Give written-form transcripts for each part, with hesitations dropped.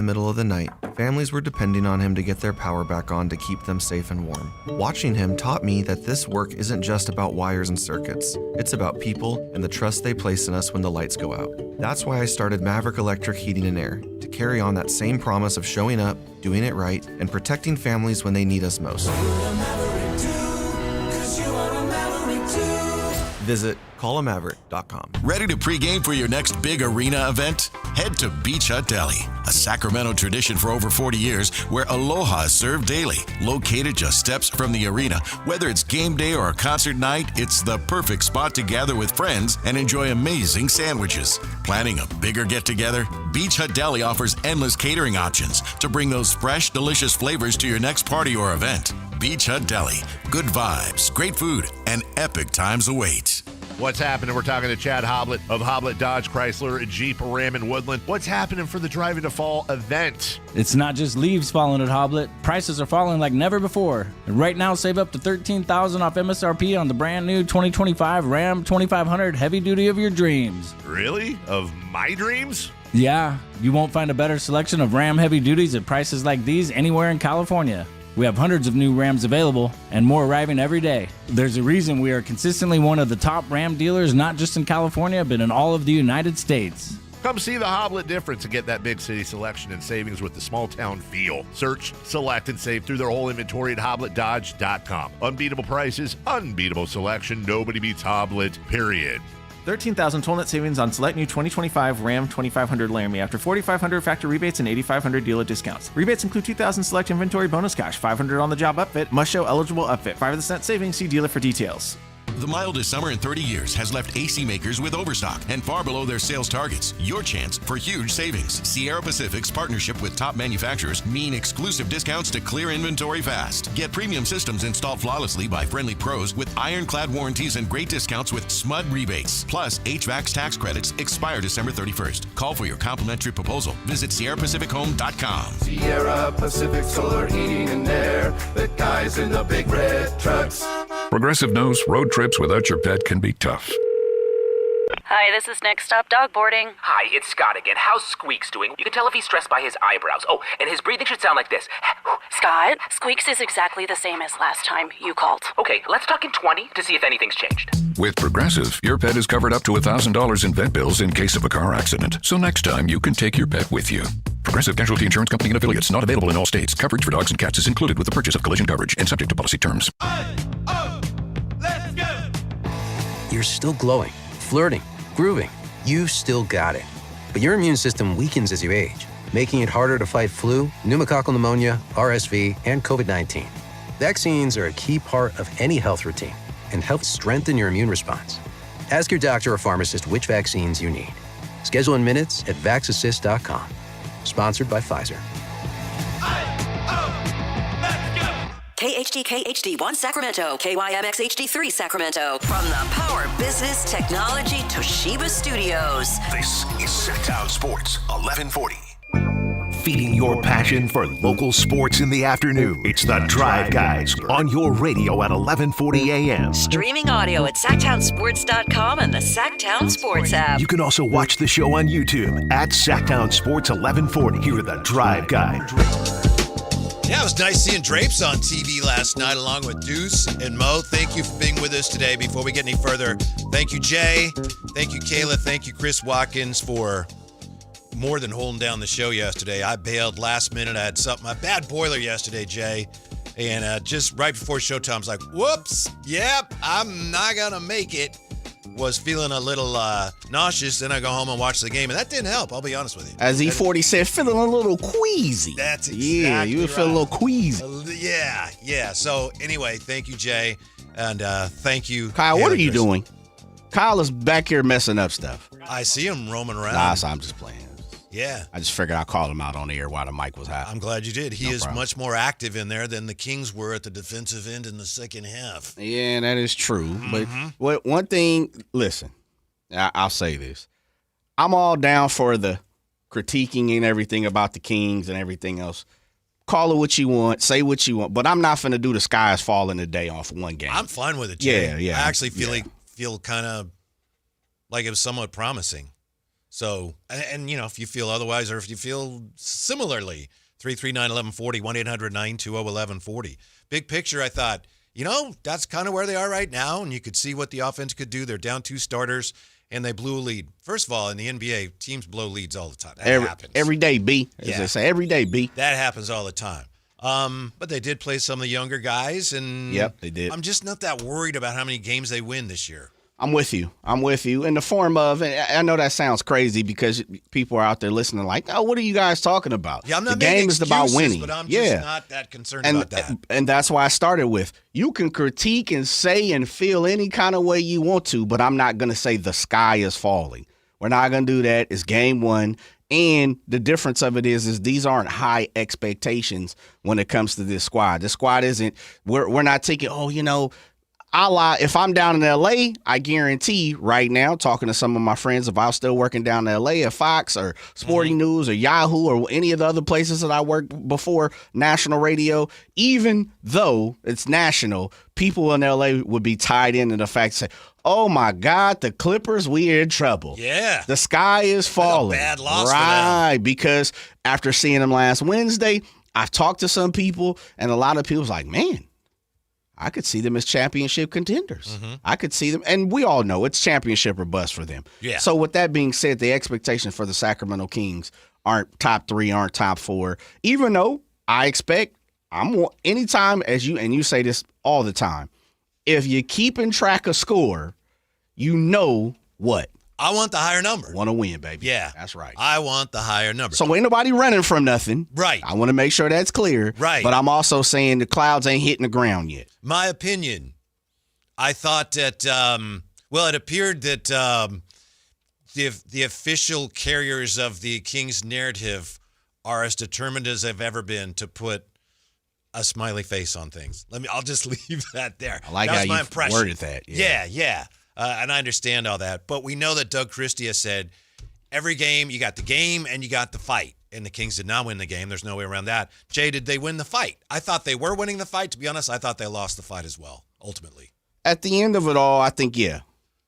In the middle of the night, families were depending on him to get their power back on to keep them safe and warm. Watching him taught me that this work isn't just about wires and circuits. It's about people and the trust they place in us when the lights go out. That's why I started Maverick Electric Heating and Air, to carry on that same promise of showing up, doing it right, and protecting families when they need us most. Visit callamaverick.com. Ready to pregame for your next big arena event? Head to Beach Hut Deli, a Sacramento tradition for over 40 years where aloha is served daily. Located just steps from the arena, whether it's game day or a concert night, it's the perfect spot to gather with friends and enjoy amazing sandwiches. Planning a bigger get-together? Beach Hut Deli offers endless catering options to bring those fresh, delicious flavors to your next party or event. Beach Hut Deli. Good vibes, great food, and epic times await. What's happening? We're talking to Chad Hoblet of Hoblet Dodge Chrysler Jeep Ram in Woodland. What's happening for the Driving to Fall event? It's not just leaves falling at Hoblet. Prices are falling like never before. And right now, save up to $13,000 off MSRP on the brand new 2025 Ram 2500 heavy duty of your dreams. Really? Of my dreams? Yeah, you won't find a better selection of Ram heavy duties at prices like these anywhere in California. We have hundreds of new Rams available and more arriving every day. There's a reason we are consistently one of the top Ram dealers, not just in California, but in all of the United States. Come see the Hoblet difference and get that big city selection and savings with the small town feel. Search, select, and save through their whole inventory at HobletDodge.com. Unbeatable prices, unbeatable selection. Nobody beats Hoblet, period. $13,000 total net savings on select new 2025 Ram 2500 Laramie after $4,500 factor rebates and $8,500 dealer discounts. Rebates include $2,000 select inventory bonus cash, $500 on the job upfit, must show eligible upfit, 5% savings, see dealer for details. The mildest summer in 30 years has left AC makers with overstock and far below their sales targets. Your chance for huge savings. Sierra Pacific's partnership with top manufacturers mean exclusive discounts to clear inventory fast. Get premium systems installed flawlessly by friendly pros with ironclad warranties and great discounts with SMUD rebates. Plus, HVAC's tax credits expire December 31st. Call for your complimentary proposal. Visit SierraPacificHome.com. Sierra Pacific Solar Heating and Air. The guys in the big red trucks. Progressive knows road trips without your pet can be tough. Hi, this is Next Stop Dog Boarding. Hi, it's Scott again. How's Squeaks doing? You can tell if he's stressed by his eyebrows. Oh, and his breathing should sound like this. Scott, Squeaks is exactly the same as last time you called. Okay, let's talk in 20 to see if anything's changed. With Progressive, your pet is covered up to $1,000 in vet bills in case of a car accident. So next time, you can take your pet with you. Progressive Casualty Insurance Company and affiliates. Not available in all states. Coverage for dogs and cats is included with the purchase of collision coverage and subject to policy terms. Let's go! You're still glowing, flirting, grooving. You've still got it. But your immune system weakens as you age, making it harder to fight flu, pneumococcal pneumonia, RSV, and COVID-19. Vaccines are a key part of any health routine and help strengthen your immune response. Ask your doctor or pharmacist which vaccines you need. Schedule in minutes at vaxassist.com. Sponsored by Pfizer. KHD HD1 Sacramento, KYMX HD3 Sacramento. From the Power Business Technology Toshiba Studios. This is Sactown Sports 1140. Feeding your passion for local sports in the afternoon. It's the Drive Guys on your radio at 1140 a.m. Streaming audio at SactownSports.com and the Sactown Sports app. You can also watch the show on YouTube at Sactown Sports 1140. Here are the Drive Guys. Yeah, it was nice seeing Drapes on TV last night along with Deuce and Mo. Thank you for being with us today. Before we get any further, thank you, Jay. Thank you, Kayla. Thank you, Chris Watkins, for more than holding down the show yesterday. I bailed last minute. I had a bad boiler yesterday, Jay. And just right before showtime, I was like, whoops, yep, I'm not going to make it. Was feeling a little nauseous. Then I go home and watch the game, and that didn't help, I'll be honest with you. As E40 said, feeling a little queasy. That's exactly Yeah, you would feel a little queasy. Yeah. So anyway, thank you, Jay. And thank you, Kyle, Haley, what are you Chris. doing? Kyle is back here messing up stuff. I see him roaming around. Nah, so I'm just playing. Yeah. I just figured I'd call him out on the air while the mic was hot. I'm glad you did. He No is problem. much more active in there than the Kings were at the defensive end in the second half. Yeah, that is true. But one thing, listen, I'll say this. I'm all down for the critiquing and everything about the Kings and everything else. Call it what you want, say what you want, but I'm not finna do the sky is falling today off one game. I'm fine with it, Jay. Yeah. I actually feel kind of like it was somewhat promising. So, and if you feel otherwise or if you feel similarly, 339-1140, 1-800-920-1140. Big picture, I thought, that's kind of where they are right now, and you could see what the offense could do. They're down 2 starters, and they blew a lead. First of all, in the NBA, teams blow leads all the time. That happens. Every day, B, as they say, every day, B. That happens all the time. But they did play some of the younger guys, and yep, they did. I'm just not that worried about how many games they win this year. I'm with you. In the form of, and I know that sounds crazy because people are out there listening like, oh, what are you guys talking about? Yeah, I'm not the game is about winning. But I'm just not that concerned about that. And that's why I started with, you can critique and say and feel any kind of way you want to, but I'm not going to say the sky is falling. We're not going to do that. It's game 1. And the difference of it is these aren't high expectations when it comes to this squad. This squad isn't, we're not taking, if I'm down in L.A., I guarantee right now, talking to some of my friends, if I was still working down in L.A. at Fox or Sporting News or Yahoo or any of the other places that I worked before, national radio, even though it's national, people in L.A. would be tied into the fact that, oh, my God, the Clippers, we're in trouble. Yeah. The sky is falling. That's a bad loss right, for them. because after seeing them last Wednesday, I've talked to some people, and a lot of people's like, man, I could see them as championship contenders. I could see them, and we all know it's championship or bust for them. Yeah. So with that being said, the expectations for the Sacramento Kings aren't top 3, aren't top 4, even though I expect anytime, you say this all the time, if you're keeping track of score, you know what? I want the higher number. Want to win, baby. Yeah. That's right. I want the higher number. So ain't nobody running from nothing. Right. I want to make sure that's clear. Right. But I'm also saying the clouds ain't hitting the ground yet. My opinion, I thought that, it appeared that the official carriers of the Kings narrative are as determined as they've ever been to put a smiley face on things. I'll just leave that there. I like how you worded that. Yeah. And I understand all that. But we know that Doug Christie has said every game, you got the game and you got the fight. And the Kings did not win the game. There's no way around that. Jay, did they win the fight? I thought they were winning the fight. To be honest, I thought they lost the fight as well, ultimately. At the end of it all, I think, yeah.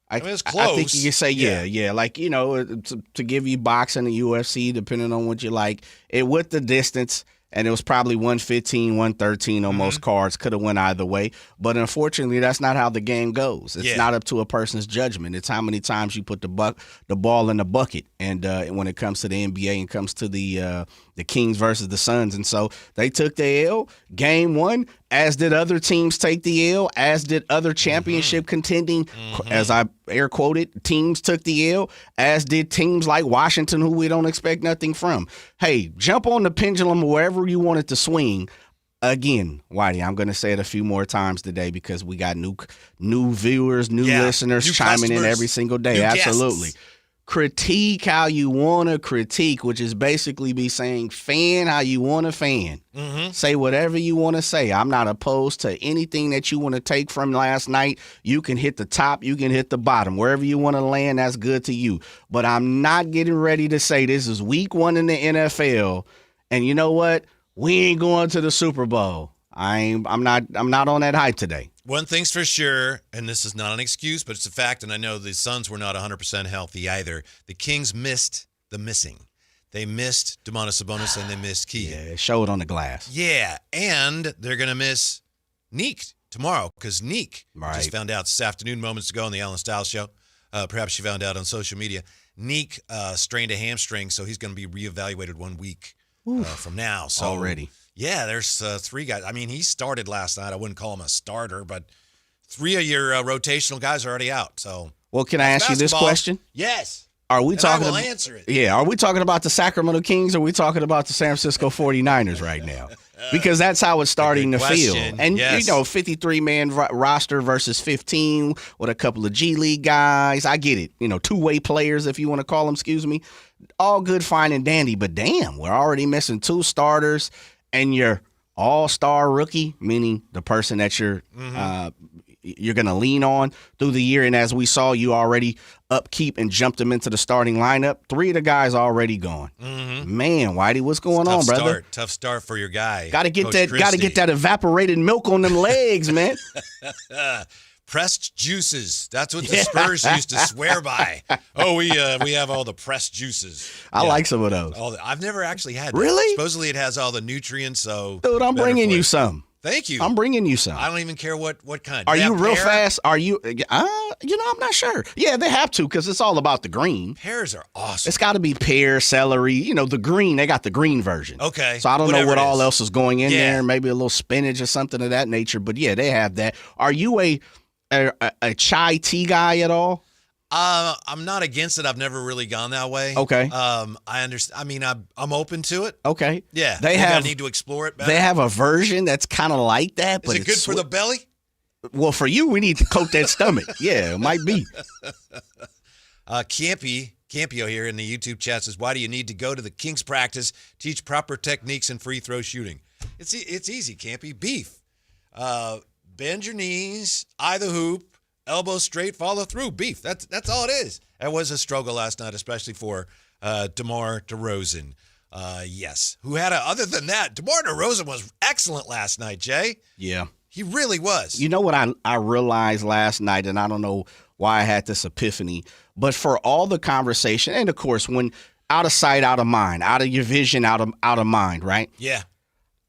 I mean, it's close. I think you can say, yeah. Like, to give you boxing and UFC, depending on what you like, with the distance, and it was probably 115, 113 on most cards. Could have went either way. But unfortunately, that's not how the game goes. It's not up to a person's judgment. It's how many times you put the ball in the bucket. And when it comes to the NBA and comes to the Kings versus the Suns. And so they took the L. Game 1, as did other teams take the L, as did other championship contending, as I air quoted, teams took the L, as did teams like Washington, who we don't expect nothing from. Hey, jump on the pendulum wherever you want it to swing. Again, Whitey, I'm going to say it a few more times today because we got new viewers, new listeners chiming in every single day. Absolutely. Critique how you want to critique, which is basically be saying fan how you want to fan. Say whatever you want to say. I'm not opposed to anything that you want to take from last night. You can hit the top, you can hit the bottom. Wherever you want to land, that's good to you. But I'm not getting ready to say this is week 1 in the NFL, and you know what? We ain't going to the Super Bowl. I'm not on that hype today. One thing's for sure, and this is not an excuse, but it's a fact, and I know the Suns were not 100% healthy either. The Kings missed the missing. They missed Domantas Sabonis, and they missed Key. Yeah, it showed on the glass. Yeah, and they're going to miss Neek tomorrow because Neek just found out this afternoon, moments ago on the Alan Stiles show. Perhaps she found out on social media. Neek strained a hamstring, so he's going to be reevaluated 1 week from now. So already. Yeah, there's 3 guys. I mean, he started last night. I wouldn't call him a starter, but 3 of your rotational guys are already out. So, well, can I ask you this question? Yes. Are we talking? I will answer it. Yeah. Are we talking about the Sacramento Kings or are we talking about the San Francisco 49ers right now? Because that's how it's starting to feel. And, 53-man roster versus 15 with a couple of G League guys. I get it. Two-way players, if you want to call them, all good, fine, and dandy. But, damn, we're already missing 2 starters. And your all-star rookie, meaning the person that you're going to lean on through the year. And as we saw, you already upkeep and jumped him into the starting lineup. 3 of the guys already gone. Man, Whitey, what's going on, brother? Tough start for your guy. Got to get that evaporated milk on them legs, man. Pressed juices. That's what the Spurs used to swear by. Oh, we have all the pressed juices. I like some of those. I've never actually had that. Really? Supposedly it has all the nutrients. So, dude, I'm bringing you some. Thank you. I'm bringing you some. I don't even care what kind. Are you real pear? fast? Are you? I'm not sure. Yeah, they have to because it's all about the green. Pears are awesome. It's got to be pear, celery. The green. They got the green version. Okay. So I don't know what all else is going in Yeah. there. Maybe a little spinach or something of that nature. But yeah, they have that. Are you a chai tea guy at all? I'm not against it. I've never really gone that way. Okay. I understand. I mean, I'm open to it. Okay. Yeah. I need to explore it better. They have a version that's kind of like that. Is it good for the belly? Well, for you, we need to coat that stomach. Yeah, it might be. Campio here in the YouTube chat says, why do you need to go to the Kings practice, teach proper techniques in free throw shooting? It's easy, Campy. Beef. Bend your knees, eye the hoop, elbow straight, follow through. Beef. That's all it is. That was a struggle last night, especially for DeMar DeRozan. Yes. Other than that, DeMar DeRozan was excellent last night, Jay. Yeah. He really was. You know what I realized last night, and I don't know why I had this epiphany, but for all the conversation, and of course, when out of sight, out of mind, out of your vision, out of mind, right? Yeah.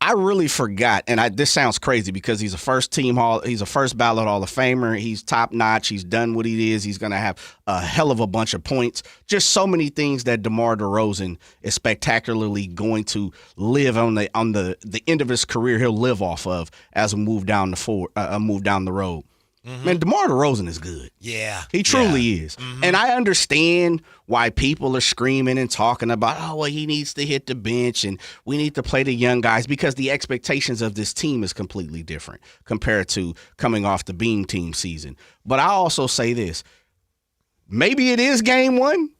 I really forgot, and this sounds crazy because he's a first ballot Hall of Famer. He's top notch. He's done what he is. He's going to have a hell of a bunch of points. Just so many things that DeMar DeRozan is spectacularly going to live on the end of his career. He'll live off of as we move down the road. Mm-hmm. Man, DeMar DeRozan is good. Yeah. He truly is. Mm-hmm. And I understand why people are screaming and talking about, he needs to hit the bench and we need to play the young guys because the expectations of this team is completely different compared to coming off the Beam Team season. But I also say this. Maybe it is game one.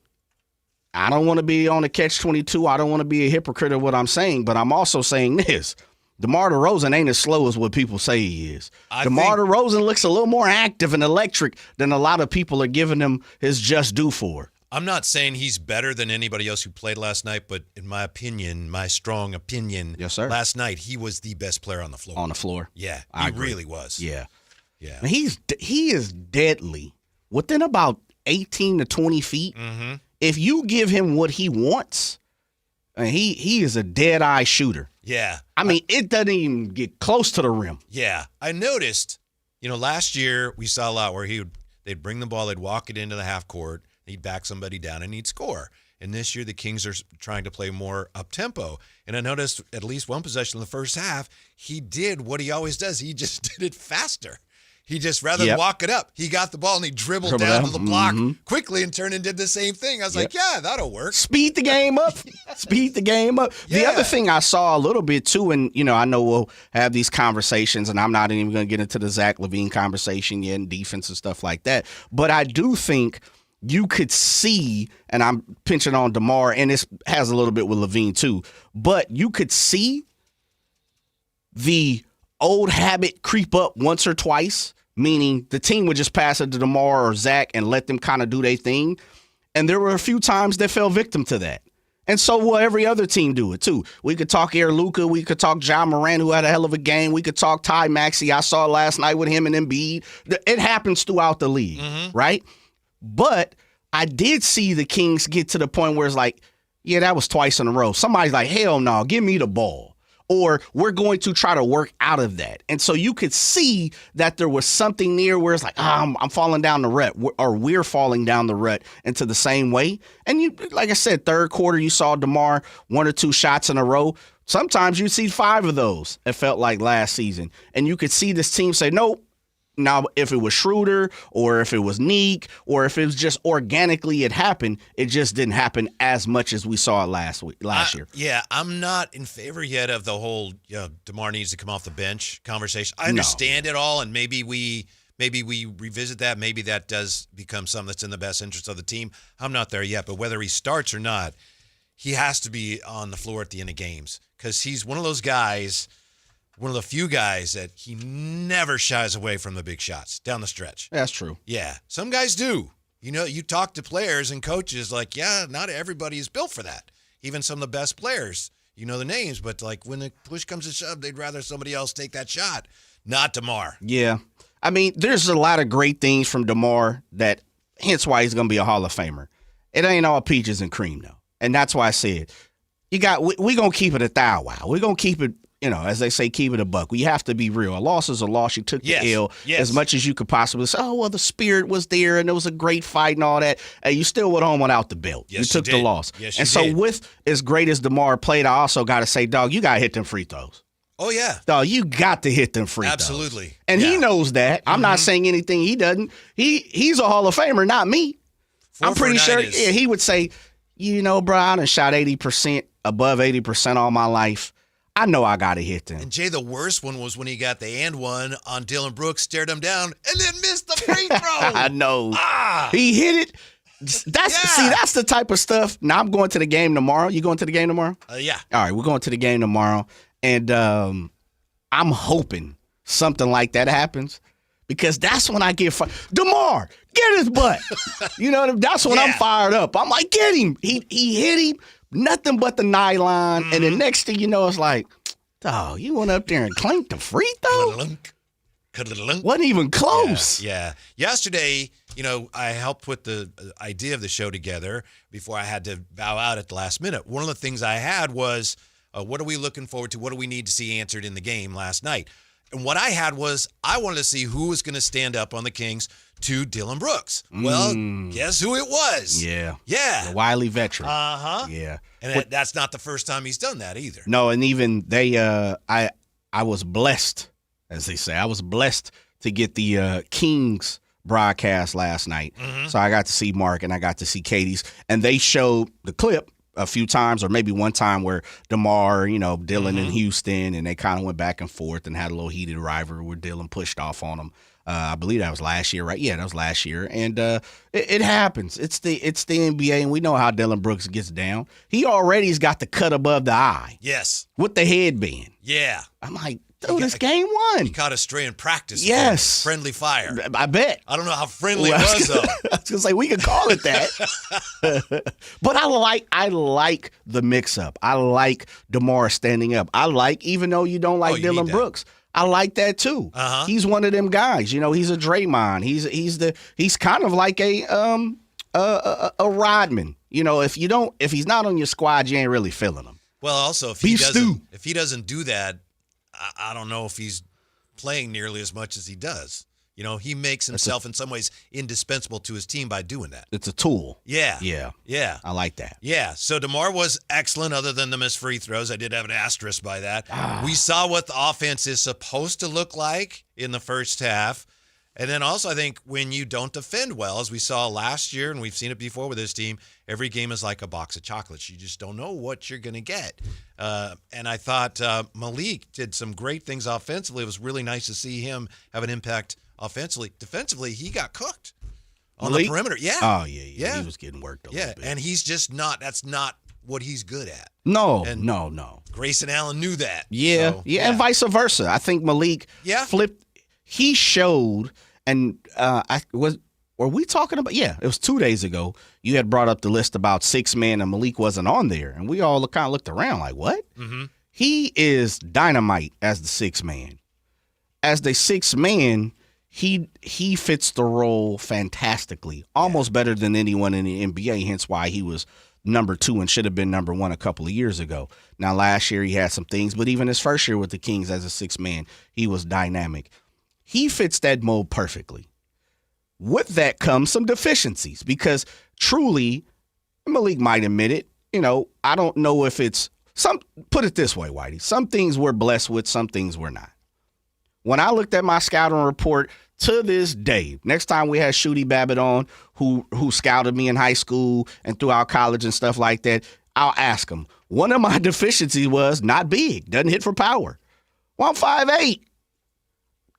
I don't want to be on a catch-22. I don't want to be a hypocrite of what I'm saying, but I'm also saying this. DeMar DeRozan ain't as slow as what people say he is. DeMar DeRozan looks a little more active and electric than a lot of people are giving him his just due for. I'm not saying he's better than anybody else who played last night, but in my opinion, my strong opinion, yes, sir. Last night he was the best player on the floor. On the floor. Yeah, he really was. Yeah. Yeah. And he is deadly. Within about 18 to 20 feet, mm-hmm. If you give him what he wants, he is a dead-eye shooter. Yeah. I mean, it doesn't even get close to the rim. Yeah. I noticed, last year we saw a lot where they'd bring the ball, they'd walk it into the half court, he'd back somebody down, and he'd score. And this year the Kings are trying to play more up-tempo. And I noticed at least one possession in the first half, he did what he always does. He just did it faster. He just, rather than walk it up, he got the ball and he dribbled down to the block quickly and turned and did the same thing. I was like, yeah, that'll work. Speed the game up. Speed the game up. Yeah. The other thing I saw a little bit too, and, I know we'll have these conversations, and I'm not even going to get into the Zach LaVine conversation yet and defense and stuff like that. But I do think you could see, and I'm pinching on DeMar, and this has a little bit with LaVine too, but you could see the old habit creep up once or twice, meaning the team would just pass it to DeMar or Zach and let them kind of do their thing. And there were a few times that fell victim to that. And so will every other team do it too. We could talk Air Luka. We could talk John Moran, who had a hell of a game. We could talk Ty Maxey. I saw it last night with him and Embiid. It happens throughout the league, right? But I did see the Kings get to the point where it's like, yeah, that was twice in a row. Somebody's like, hell no, give me the ball. Or we're going to try to work out of that. And so you could see that there was something there where it's like, I'm falling down the rut, or we're falling down the rut into the same way. And you, like I said, third quarter, you saw DeMar 1 or 2 shots in a row. Sometimes you see 5 of those, it felt like last season. And you could see this team say, nope. Now, if it was Schroeder or if it was Neek or if it was just organically it happened, it just didn't happen as much as we saw it last year. Yeah, I'm not in favor yet of the whole DeMar needs to come off the bench conversation. I understand it all, and maybe we revisit that. Maybe that does become something that's in the best interest of the team. I'm not there yet, but whether he starts or not, he has to be on the floor at the end of games because he's one of those guys – one of the few guys that he never shies away from the big shots down the stretch. That's true. Yeah. Some guys do. You talk to players and coaches like, yeah, not everybody is built for that. Even some of the best players, you know the names, but like when the push comes to shove, they'd rather somebody else take that shot. Not DeMar. Yeah. I mean, there's a lot of great things from DeMar that, hence why he's going to be a Hall of Famer. It ain't all peaches and cream, though. And that's why I said, we're going to keep it a thou wow. We're going to keep it, as they say, keep it a buck. We have to be real. A loss is a loss. You took the L as much as you could possibly say, oh, well, the spirit was there and there was a great fight and all that. And you still went home without the belt. Yes, you took the loss. Yes, and you so did. with as great as DeMar played, I also got to say, dog, you got to hit them free throws. Oh, yeah. Dog, you got to hit them free throws. Absolutely. And he knows that. I'm not saying anything he doesn't. He's a Hall of Famer, not me. I'm pretty sure he would say, bro, I done shot 80%, above 80% all my life. I know I got to hit them. And Jay, the worst one was when he got the and one on Dylan Brooks, stared him down, and then missed the free throw. I know. He hit it. See, that's the type of stuff. Now I'm going to the game tomorrow. You going to the game tomorrow? Yeah. All right, we're going to the game tomorrow, and I'm hoping something like that happens because that's when I get fired. DeMar, get his butt. That's when I'm fired up. I'm like, get him. He hit him. Nothing but the nylon, and the next thing you know, it's like, oh, you went up there and clanked the free throw? Wasn't even close. Yeah. Yesterday, I helped put the idea of the show together before I had to bow out at the last minute. One of the things I had was, what are we looking forward to? What do we need to see answered in the game last night? And what I had was, I wanted to see who was going to stand up on the Kings to Dylan Brooks. Well, guess who it was? Yeah. Yeah. The wily veteran. Uh-huh. Yeah. And that's not the first time he's done that either. No, and even I was blessed, as they say. I was blessed to get the Kings broadcast last night. So I got to see Mark and I got to see Katie's, and they showed the clip a few times, or maybe one time where DeMar, Dylan in Houston, and they kind of went back and forth and had a little heated rivalry where Dylan pushed off on him. I believe that was last year, right? Yeah, that was last year. And it happens. It's the NBA, and we know how Dylan Brooks gets down. He already's got the cut above the eye. Yes. With the headband. Yeah. I'm like, dude, it's game one. He caught a stray in practice. Yes. Friendly fire. I bet. I don't know how friendly it was, though. I was going to say, we could call it that. But I like the mix-up. I like DeMar standing up. Even though you don't like Dylan Brooks, I like that too. He's one of them guys. He's a Draymond. He's kind of like a Rodman. If he's not on your squad, you ain't really feeling him. Well, also if he doesn't do that, I don't know if he's playing nearly as much as he does. He makes himself in some ways indispensable to his team by doing that. It's a tool. Yeah. Yeah. I like that. Yeah. So DeMar was excellent other than the missed free throws. I did have an asterisk by that. We saw what the offense is supposed to look like in the first half. And then also I think when you don't defend well, as we saw last year, and we've seen it before with this team, every game is like a box of chocolates. You just don't know what you're going to get. And I thought Malik did some great things offensively. It was really nice to see him have an impact offensively. Defensively, he got cooked on Malik? the perimeter. Yeah. Oh, yeah. He was getting worked a little bit. And he's just that's not what he's good at. No. Grayson Allen knew that. Yeah. So, and vice versa. I think Malik flipped. He showed, and were we talking about? Yeah, it was 2 days ago. You had brought up the list about 6 men, and Malik wasn't on there, and we all kind of looked around like, what? He is dynamite as the 6th man. As the 6th man, he fits the role fantastically, almost better than anyone in the NBA. Hence why he was number 2 and should have been number 1 a couple of years ago. Now, last year he had some things, but even his first year with the Kings as a 6th man, he was dynamic. He fits that mold perfectly. With that comes some deficiencies because truly, Malik might admit it. I don't know if it's put it this way, Whitey. Some things we're blessed with, some things we're not. When I looked at my scouting report to this day, next time we had Shooty Babbitt on, who scouted me in high school and throughout college and stuff like that, I'll ask him. One of my deficiencies was not big, doesn't hit for power. Well, I'm 5'8".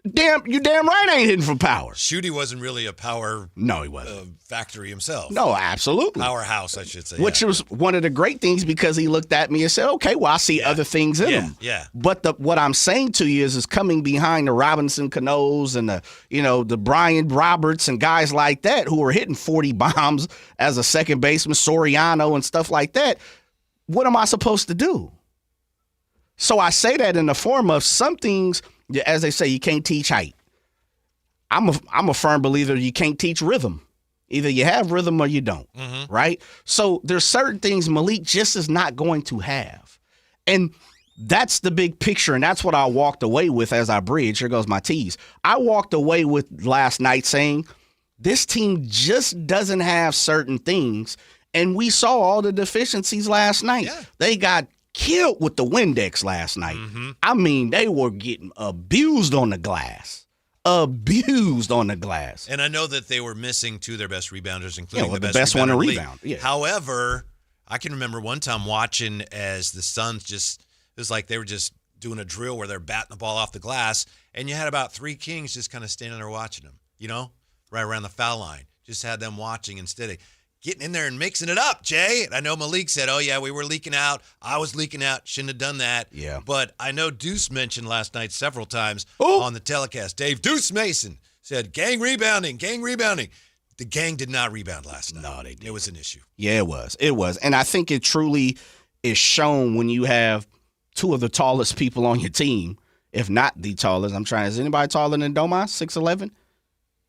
You damn right I ain't hitting for power. Shooty wasn't really a power he wasn't. Factory himself. No, absolutely. Powerhouse, I should say. Which was one of the great things because he looked at me and said, okay, well, I see other things in him. Yeah. But what I'm saying to you is coming behind the Robinson Canoes and the Brian Roberts and guys like that who are hitting 40 bombs as a second baseman, Soriano and stuff like that. What am I supposed to do? So I say that in the form of some things, as they say, you can't teach height. I'm a firm believer you can't teach rhythm. Either you have rhythm or you don't, right? So there's certain things Malik just is not going to have. And that's the big picture, and that's what I walked away with as I bridge. Here goes my tease. I walked away with last night saying this team just doesn't have certain things, and we saw all the deficiencies last night. Yeah. They got killed with the Windex last night. I mean, they were getting abused on the glass. Abused on the glass. And I know that they were missing two of their best rebounders, including the best one to rebound. Yeah. However, I can remember one time watching as the Suns it was like they were just doing a drill where they're batting the ball off the glass, and you had about 3 Kings just kind of standing there watching them, right around the foul line. Just had them watching instead of getting in there and mixing it up, Jay. I know Malik said, oh, yeah, we were leaking out. I was leaking out. Shouldn't have done that. Yeah. But I know Deuce mentioned last night several times on the telecast. Dave Deuce Mason said, gang rebounding. The gang did not rebound last night. No, they didn't. It was an issue. Yeah, it was. It was. And I think it truly is shown when you have 2 of the tallest people on your team, if not the tallest. Is anybody taller than Domas, 6'11"?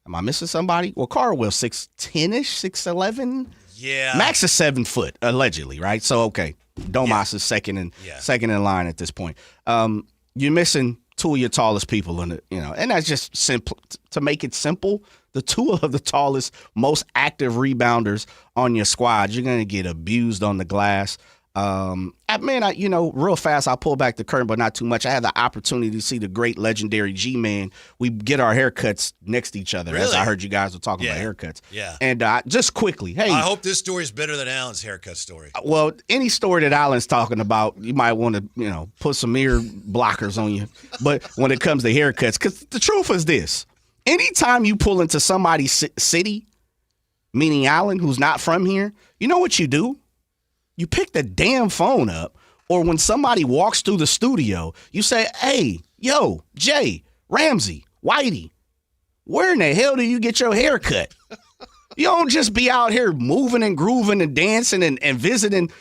Am I missing somebody? Well, Carwell, 6'10"-ish, 6'11". Yeah. Max is 7 foot, allegedly, right? So, okay. Domas is second in line at this point. You're missing 2 of your tallest people, and that's just simple. To make it simple, the 2 of the tallest, most active rebounders on your squad, you're going to get abused on the glass. Real fast, I'll pull back the curtain, but not too much. I had the opportunity to see the great legendary G-Man. We get our haircuts next to each other, really? As I heard you guys were talking about haircuts. Yeah. And just quickly, hey. I hope this story is better than Alan's haircut story. Well, any story that Alan's talking about, you might want to, put some ear blockers on you. But when it comes to haircuts, because the truth is this. Anytime you pull into somebody's city, meaning Alan, who's not from here, you know what you do? You pick the damn phone up, or when somebody walks through the studio, you say, hey, yo, Jay, Ramsey, Whitey, where in the hell do you get your hair cut? You don't just be out here moving and grooving and dancing and visiting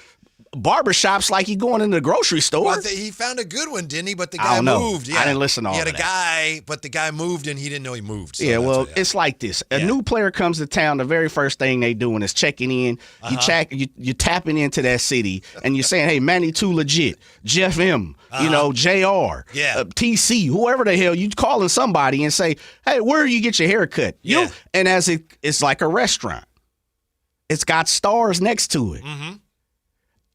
barbershops like you going in the grocery store. Well, he found a good one, didn't he? But the guy moved. Yeah. I didn't listen to all He of had a that. guy, but the guy moved and he didn't know he moved. So yeah, well, it's like this. A new player comes to town, the very first thing they doing is checking in. You're tapping into that city, and you're saying, hey, Manny Too Legit, Jeff M., JR, TC, whoever the hell, you calling somebody and say, hey, where do you get your hair cut? Yeah. And as it's like a restaurant. It's got stars next to it. Mm-hmm.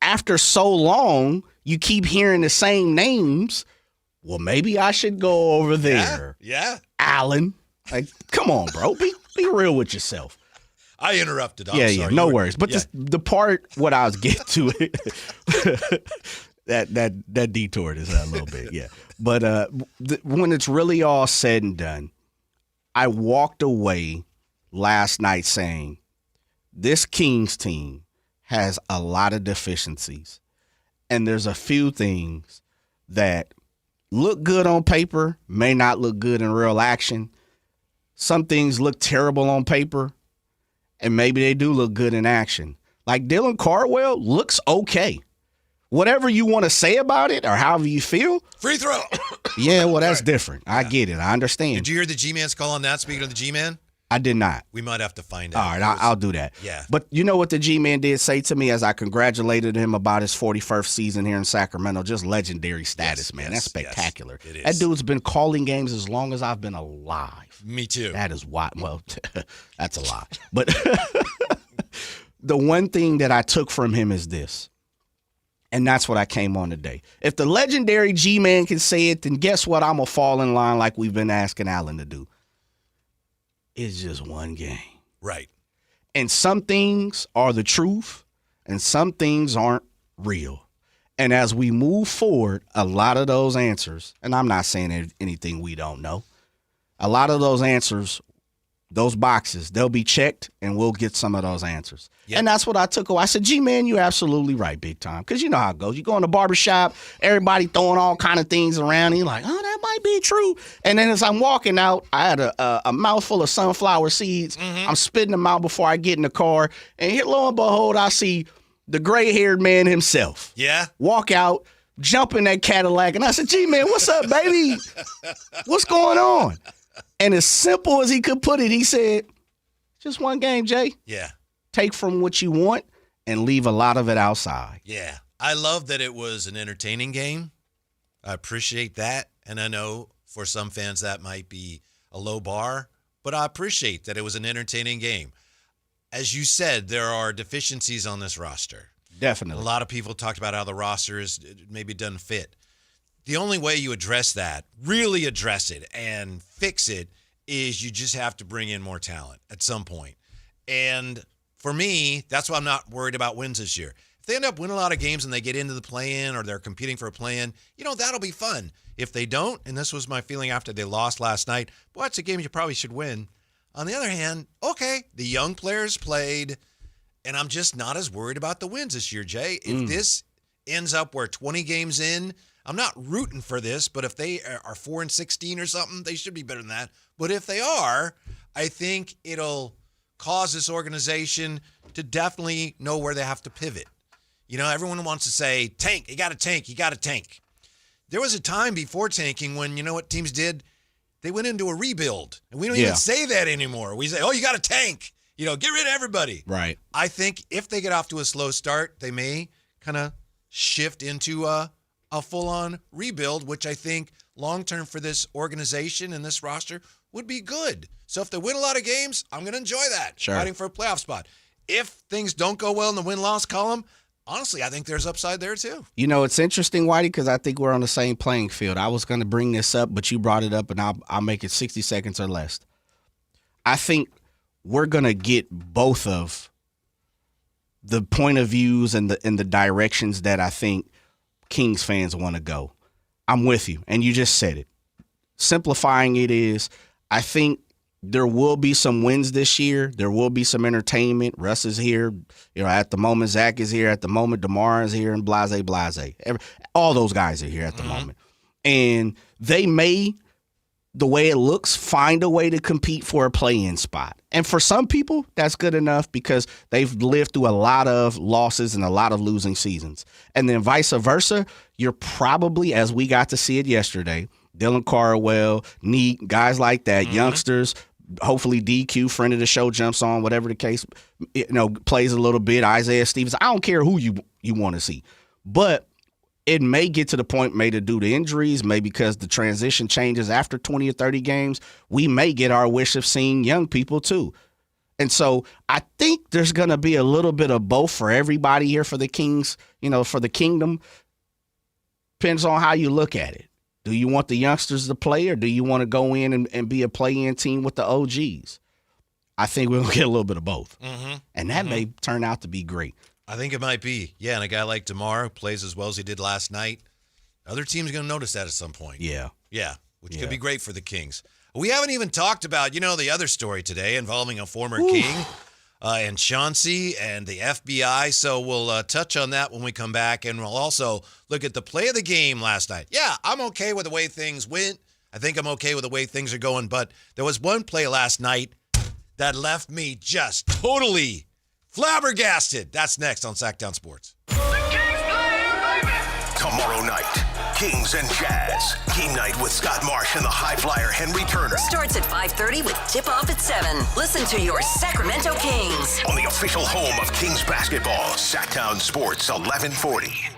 After so long, you keep hearing the same names. Well, maybe I should go over there. Yeah. Alan. Like, come on, bro. Be real with yourself. I interrupted. I'm sorry. Yeah, no worries. But the part, what I was getting to it, that detoured us a little bit, yeah. But when it's really all said and done, I walked away last night saying, this Kings team has a lot of deficiencies, and there's a few things that look good on paper, may not look good in real action. Some things look terrible on paper, and maybe they do look good in action. Like Dylan Cardwell looks okay. Whatever you want to say about it or however you feel. Free throw. Yeah, well, that's different. I get it. I understand. Did you hear the G-Man's call on that, speaking of the G-Man? I did not. We might have to find out. All right, I'll do that. Yeah. But you know what the G-Man did say to me as I congratulated him about his 41st season here in Sacramento? Just legendary status, man. That's spectacular. It is. That dude's been calling games as long as I've been alive. Me too. That is why. Well, that's a lie. But the one thing that I took from him is this. And that's what I came on today. If the legendary G-Man can say it, then guess what? I'm going to fall in line like we've been asking Allen to do. It's just one game. Right. And some things are the truth, and some things aren't real. And as we move forward, a lot of those answers, and I'm not saying anything we don't know, a lot of those answers, those boxes, they'll be checked, and we'll get some of those answers. Yep. And that's what I took away. I said, G-Man, you're absolutely right, big time. Because you know how it goes. You go in the barbershop, everybody throwing all kind of things around, and you're like, oh, that might be true. And then as I'm walking out, I had a mouthful of sunflower seeds. Mm-hmm. I'm spitting them out before I get in the car. And here, lo and behold, I see the gray-haired man himself. Yeah? Walk out, jump in that Cadillac, and I said, G-Man, what's up, baby? What's going on? And as simple as he could put it, he said, just one game, Jay. Yeah. Take from what you want and leave a lot of it outside. Yeah. I love that it was an entertaining game. I appreciate that. And I know for some fans that might be a low bar, but I appreciate that it was an entertaining game. As you said, there are deficiencies on this roster. Definitely. A lot of people talked about how the roster is maybe doesn't fit. The only way you address that, really address it and fix it, is you just have to bring in more talent at some point. And for me, that's why I'm not worried about wins this year. If they end up winning a lot of games and they get into the play-in or they're competing for a play-in, that'll be fun. If they don't, and this was my feeling after they lost last night, boy, it's a game you probably should win. On the other hand, okay, the young players played, and I'm just not as worried about the wins this year, Jay. If this ends up where 20 games in, I'm not rooting for this, but if they are 4-16 or something, they should be better than that. But if they are, I think it'll cause this organization to definitely know where they have to pivot. Everyone wants to say, tank, you got to tank, you got to tank. There was a time before tanking when, what teams did? They went into a rebuild. And we don't even say that anymore. We say, you got to tank. Get rid of everybody. Right. I think if they get off to a slow start, they may kind of shift into a full-on rebuild, which I think long-term for this organization and this roster would be good. So if they win a lot of games, I'm going to enjoy that, fighting for a playoff spot. If things don't go well in the win-loss column, honestly, I think there's upside there too. It's interesting, Whitey, because I think we're on the same playing field. I was going to bring this up, but you brought it up, and I'll make it 60 seconds or less. I think we're going to get both of the point of views and the directions that I think Kings fans want to go. I'm with you, and you just said it. Simplifying it is, I think there will be some wins this year. There will be some entertainment. Russ is here. At the moment, Zach is here. At the moment, DeMar is here, and blase. All those guys are here at the moment. And they may, the way it looks, find a way to compete for a play-in spot. And for some people, that's good enough because they've lived through a lot of losses and a lot of losing seasons. And then vice versa, you're probably, as we got to see it yesterday, Dylan Carwell, Neat, guys like that, youngsters, hopefully DQ, friend of the show, jumps on, whatever the case, plays a little bit, Isaiah Stevens. I don't care who you want to see. But it may get to the point, maybe due to injuries, maybe because the transition changes after 20 or 30 games, we may get our wish of seeing young people too. And so I think there's going to be a little bit of both for everybody here for the Kings, for the Kingdom. Depends on how you look at it. Do you want the youngsters to play, or do you want to go in and be a play-in team with the OGs? I think we're going to get a little bit of both. And that may turn out to be great. I think it might be. Yeah, and a guy like DeMar who plays as well as he did last night, other teams are going to notice that at some point. Yeah. Yeah, which could be great for the Kings. We haven't even talked about, the other story today involving a former King and Chauncey and the FBI. So we'll touch on that when we come back, and we'll also look at the play of the game last night. Yeah, I'm okay with the way things went. I think I'm okay with the way things are going, but there was one play last night that left me just totally flabbergasted. That's next on Sactown Sports. Tomorrow night, Kings and Jazz. Game night with Scott Marsh and the high flyer Henry Turner. Starts at 5:30 with tip-off at 7. Listen to your Sacramento Kings On the official home of Kings basketball, Sactown Sports 1140.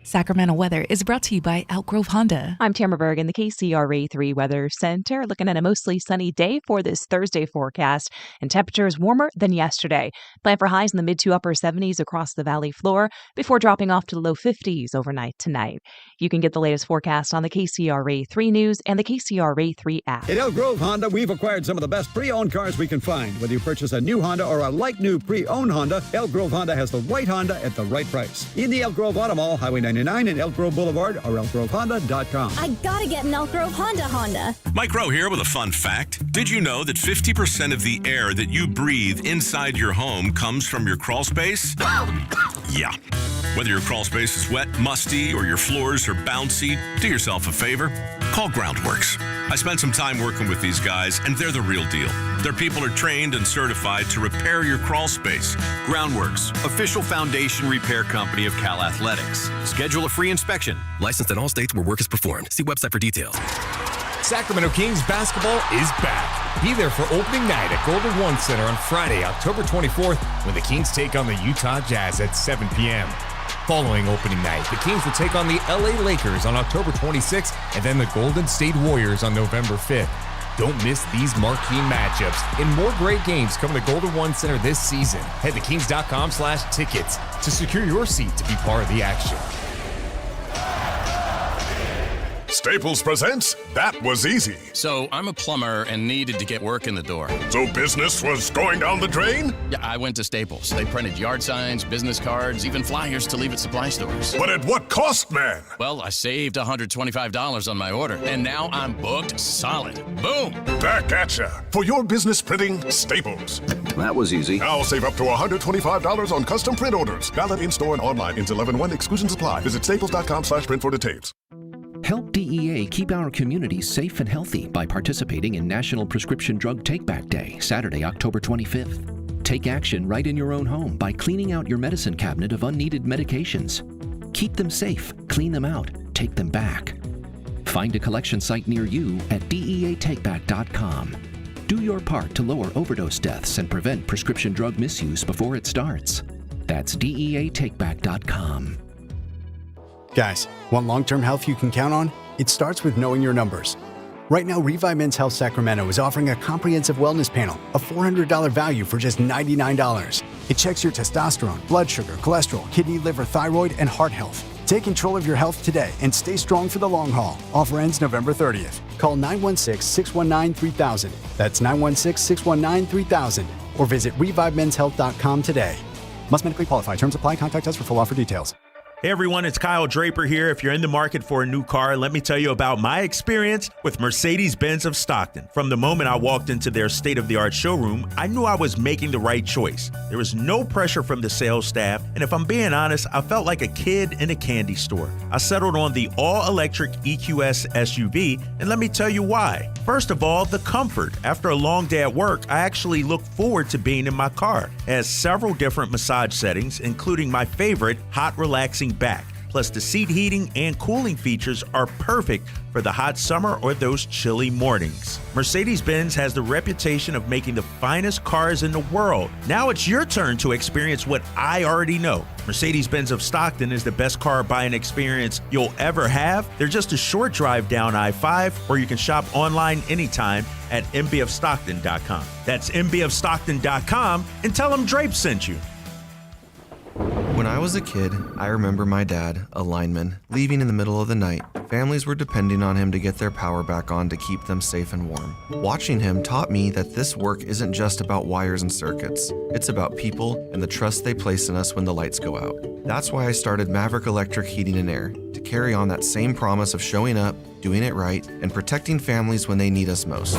Sacramento weather is brought to you by Elk Grove Honda. I'm Tamara Berg in the KCRA 3 Weather Center, looking at a mostly sunny day for this Thursday forecast, and temperatures warmer than yesterday. Plan for highs in the mid to upper 70s across the valley floor before dropping off to the low 50s overnight tonight. You can get the latest forecast on the KCRA 3 News and the KCRA 3 app. At Elk Grove Honda, we've acquired some of the best pre-owned cars we can find. Whether you purchase a new Honda or a like-new pre-owned Honda, Elk Grove Honda has the right Honda at the right price. In the Elk Grove Auto Mall, Highway 99 and Elk Grove Boulevard, or elkgrovehonda.com. I gotta get an Elk Grove Honda. Mike Rowe here with a fun fact. Did you know that 50% of the air that you breathe inside your home comes from your crawl space? Yeah. Whether your crawl space is wet, musty, or your floors are bouncy, do yourself a favor. Call Groundworks. I spent some time working with these guys, and they're the real deal. Their people are trained and certified to repair your crawl space. Groundworks, official foundation repair company of Cal Athletics. Schedule a free inspection. Licensed in all states where work is performed. See website for details. Sacramento Kings basketball is back. Be there for opening night at Golden One Center on Friday, October 24th, when the Kings take on the Utah Jazz at 7 p.m. Following opening night, the Kings will take on the LA Lakers on October 26th and then the Golden State Warriors on November 5th. Don't miss these marquee matchups and more great games coming to Golden One Center this season. Head to kings.com/tickets to secure your seat to be part of the action. Staples presents That Was Easy. So I'm a plumber and needed to get work in the door. So business was going down the drain? Yeah, I went to Staples. They printed yard signs, business cards, even flyers to leave at supply stores. But at what cost, man? Well, I saved $125 on my order, and now I'm booked solid. Boom! Back at ya. For your business printing, Staples. That was easy. Now save up to $125 on custom print orders. Valid in-store and online. Ends 11/1. Exclusions apply. Visit staples.com/print for details. Help DEA keep our communities safe and healthy by participating in National Prescription Drug Take-Back Day, Saturday, October 25th. Take action right in your own home by cleaning out your medicine cabinet of unneeded medications. Keep them safe, clean them out, take them back. Find a collection site near you at DEATakeback.com. Do your part to lower overdose deaths and prevent prescription drug misuse before it starts. That's DEATakeback.com. Guys, want long-term health you can count on? It starts with knowing your numbers. Right now, Revive Men's Health Sacramento is offering a comprehensive wellness panel, a $400 value for just $99. It checks your testosterone, blood sugar, cholesterol, kidney, liver, thyroid, and heart health. Take control of your health today and stay strong for the long haul. Offer ends November 30th. Call 916-619-3000. That's 916-619-3000. Or visit ReviveMen'sHealth.com today. Must medically qualify. Terms apply. Contact us for full offer details. Hey everyone, it's Kyle Draper here. If you're in the market for a new car, let me tell you about my experience with Mercedes-Benz of Stockton. From the moment I walked into their state-of-the-art showroom, I knew I was making the right choice. There was no pressure from the sales staff, and if I'm being honest, I felt like a kid in a candy store. I settled on the all-electric EQS SUV, and let me tell you why. First of all, the comfort. After a long day at work, I actually look forward to being in my car. It has several different massage settings, including my favorite, hot relaxing back. Plus, the seat heating and cooling features are perfect for the hot summer or those chilly mornings. Mercedes-Benz has the reputation of making the finest cars in the world. Now it's your turn to experience what I already know. Mercedes-Benz of Stockton is the best car buying experience you'll ever have. They're just a short drive down I-5, or you can shop online anytime at mbfstockton.com. That's mbfstockton.com, and tell them Drape sent you. When I was a kid, I remember my dad, a lineman, leaving in the middle of the night. Families were depending on him to get their power back on to keep them safe and warm. Watching him taught me that this work isn't just about wires and circuits. It's about people and the trust they place in us when the lights go out. That's why I started Maverick Electric Heating and Air, to carry on that same promise of showing up, doing it right, and protecting families when they need us most.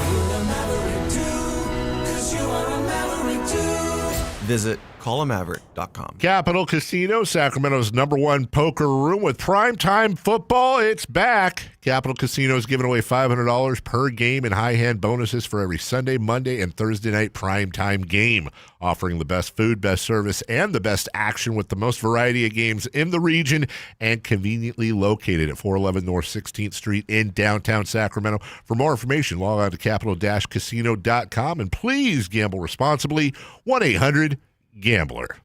Visit callamaverick.com. Capital Casino, Sacramento's #1 poker room with primetime football. It's back. Capital Casino is giving away $500 per game in high hand bonuses for every Sunday, Monday, and Thursday night primetime game. Offering the best food, best service, and the best action with the most variety of games in the region and conveniently located at 411 North 16th Street in downtown Sacramento. For more information, log on to capital-casino.com and please gamble responsibly. 1-800-GAMBLER.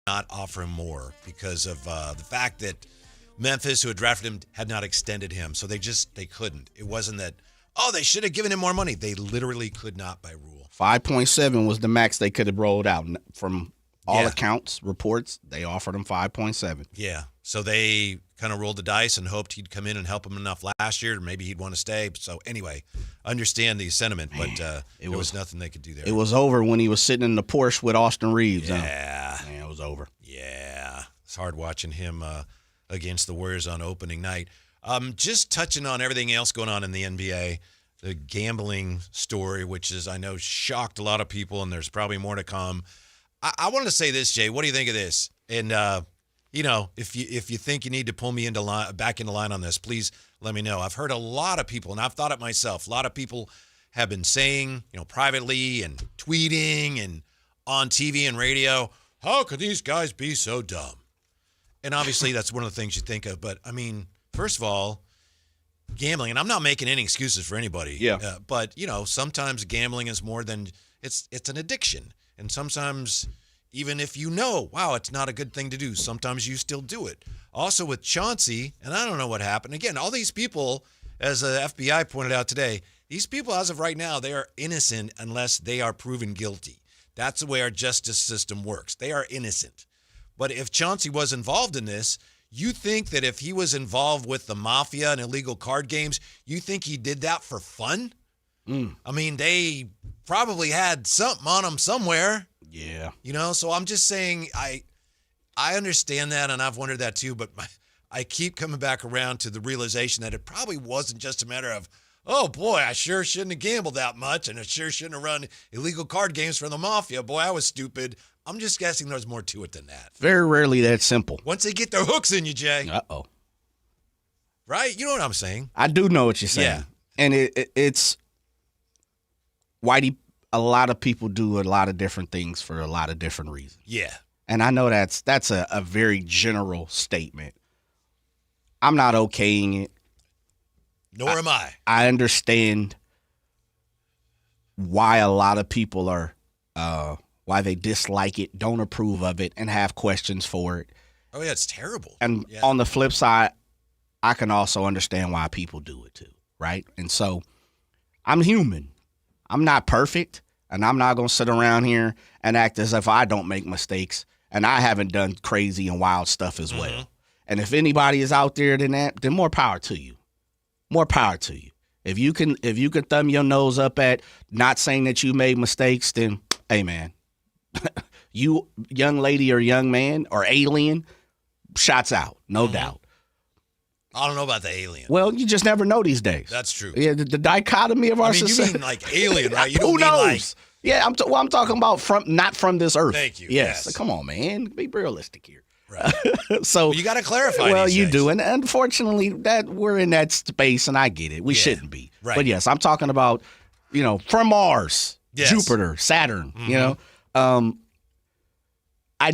Not offer him more because of the fact that Memphis, who had drafted him, had not extended him. So they couldn't. It wasn't that, they should have given him more money. They literally could not by rule. 5.7 was the max they could have rolled out from all accounts, reports, they offered him 5.7. Yeah. So they kind of rolled the dice and hoped he'd come in and help him enough last year. Maybe he'd want to stay. So anyway, understand the sentiment, but there was nothing they could do there. It was over when he was sitting in the Porsche with Austin Reeves. Yeah. Man, it was over. Yeah. It's hard watching him against the Warriors on opening night. Just touching on everything else going on in the NBA, the gambling story, which is, I know, shocked a lot of people, and there's probably more to come. I wanted to say this, Jay. What do you think of this? And, if you think you need to pull me back into line on this, please let me know. I've heard a lot of people, and I've thought it myself, a lot of people have been saying, privately and tweeting and on TV and radio, how could these guys be so dumb? And obviously that's one of the things you think of. But, I mean, first of all, gambling, and I'm not making any excuses for anybody. Yeah. But, sometimes gambling is more than it's an addiction. And sometimes even if wow, it's not a good thing to do, sometimes you still do it. Also with Chauncey, and I don't know what happened. Again, all these people, as the FBI pointed out today, these people as of right now, they are innocent unless they are proven guilty. That's the way our justice system works. They are innocent. But if Chauncey was involved in this, you think that if he was involved with the mafia and illegal card games, you think he did that for fun? I mean, they probably had something on him somewhere. Yeah. So I'm just saying I understand that, and I've wondered that too, but I keep coming back around to the realization that it probably wasn't just a matter of, oh, boy, I sure shouldn't have gambled that much, and I sure shouldn't have run illegal card games for the mafia. Boy, I was stupid. I'm just guessing there's more to it than that. Very rarely that simple. Once they get their hooks in you, Jay. Uh-oh. Right? You know what I'm saying? I do know what you're saying. Yeah. And it's Whitey, a lot of people do a lot of different things for a lot of different reasons. Yeah. And I know that's a very general statement. I'm not okaying it. Nor am I. I understand why a lot of people are, why they dislike it, don't approve of it, and have questions for it. Oh, yeah, it's terrible. And on the flip side, I can also understand why people do it too, right? And so I'm human. I'm not perfect, and I'm not going to sit around here and act as if I don't make mistakes, and I haven't done crazy and wild stuff as well. And if anybody is out there than that, then more power to you. More power to you. If you can thumb your nose up at not saying that you made mistakes, then, hey, man, you young lady or young man or alien, shots out, no doubt. I don't know about the alien. Well, you just never know these days. That's true. Yeah, the dichotomy of our society. You mean like alien, right? You don't Who mean knows? like... Yeah, I'm talking about not from this earth. Thank you. Yes. Yes. Come on, man. Be realistic here. Right. So you got to clarify. Well, these you days. do, and unfortunately, that we're in that space, and I get it. We shouldn't be. Right. But yes, I'm talking about, from Mars, Jupiter, Saturn. I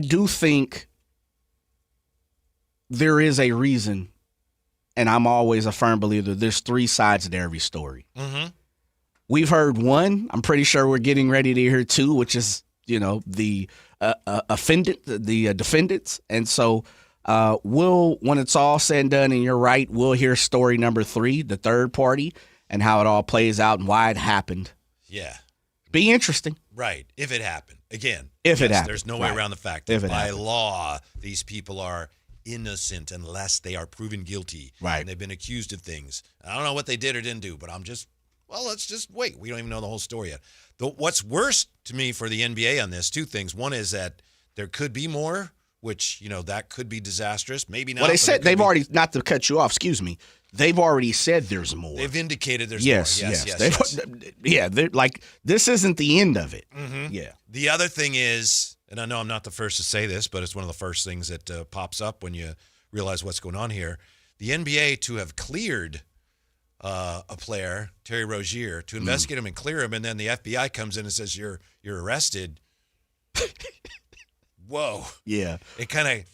do think there is a reason, and I'm always a firm believer. There's three sides to every story. We've heard one. I'm pretty sure we're getting ready to hear two, which is the defendants. And so when it's all said and done, and you're right, we'll hear story number 3, the third party, and how it all plays out and why it happened. Yeah. Be interesting. Right. If it happened. Again. If it happened. There's no way Right. around the fact If that it by happened. law, these people are innocent unless they are proven guilty. Right. And they've been accused of things. I don't know what they did or didn't do, but let's just wait. We don't even know the whole story yet. What's worse to me for the NBA on this, two things. One is that there could be more, which, that could be disastrous. Maybe not. Well, they said they've already, not to cut you off, excuse me, they've already said there's more. They've indicated there's yes, more. Yes. Yeah, they're like, this isn't the end of it. Yeah. The other thing is, and I know I'm not the first to say this, but it's one of the first things that pops up when you realize what's going on here. The NBA to have cleared a player, Terry Rozier, to investigate him and clear him, and then the FBI comes in and says you're arrested. Whoa. Yeah. It kind of,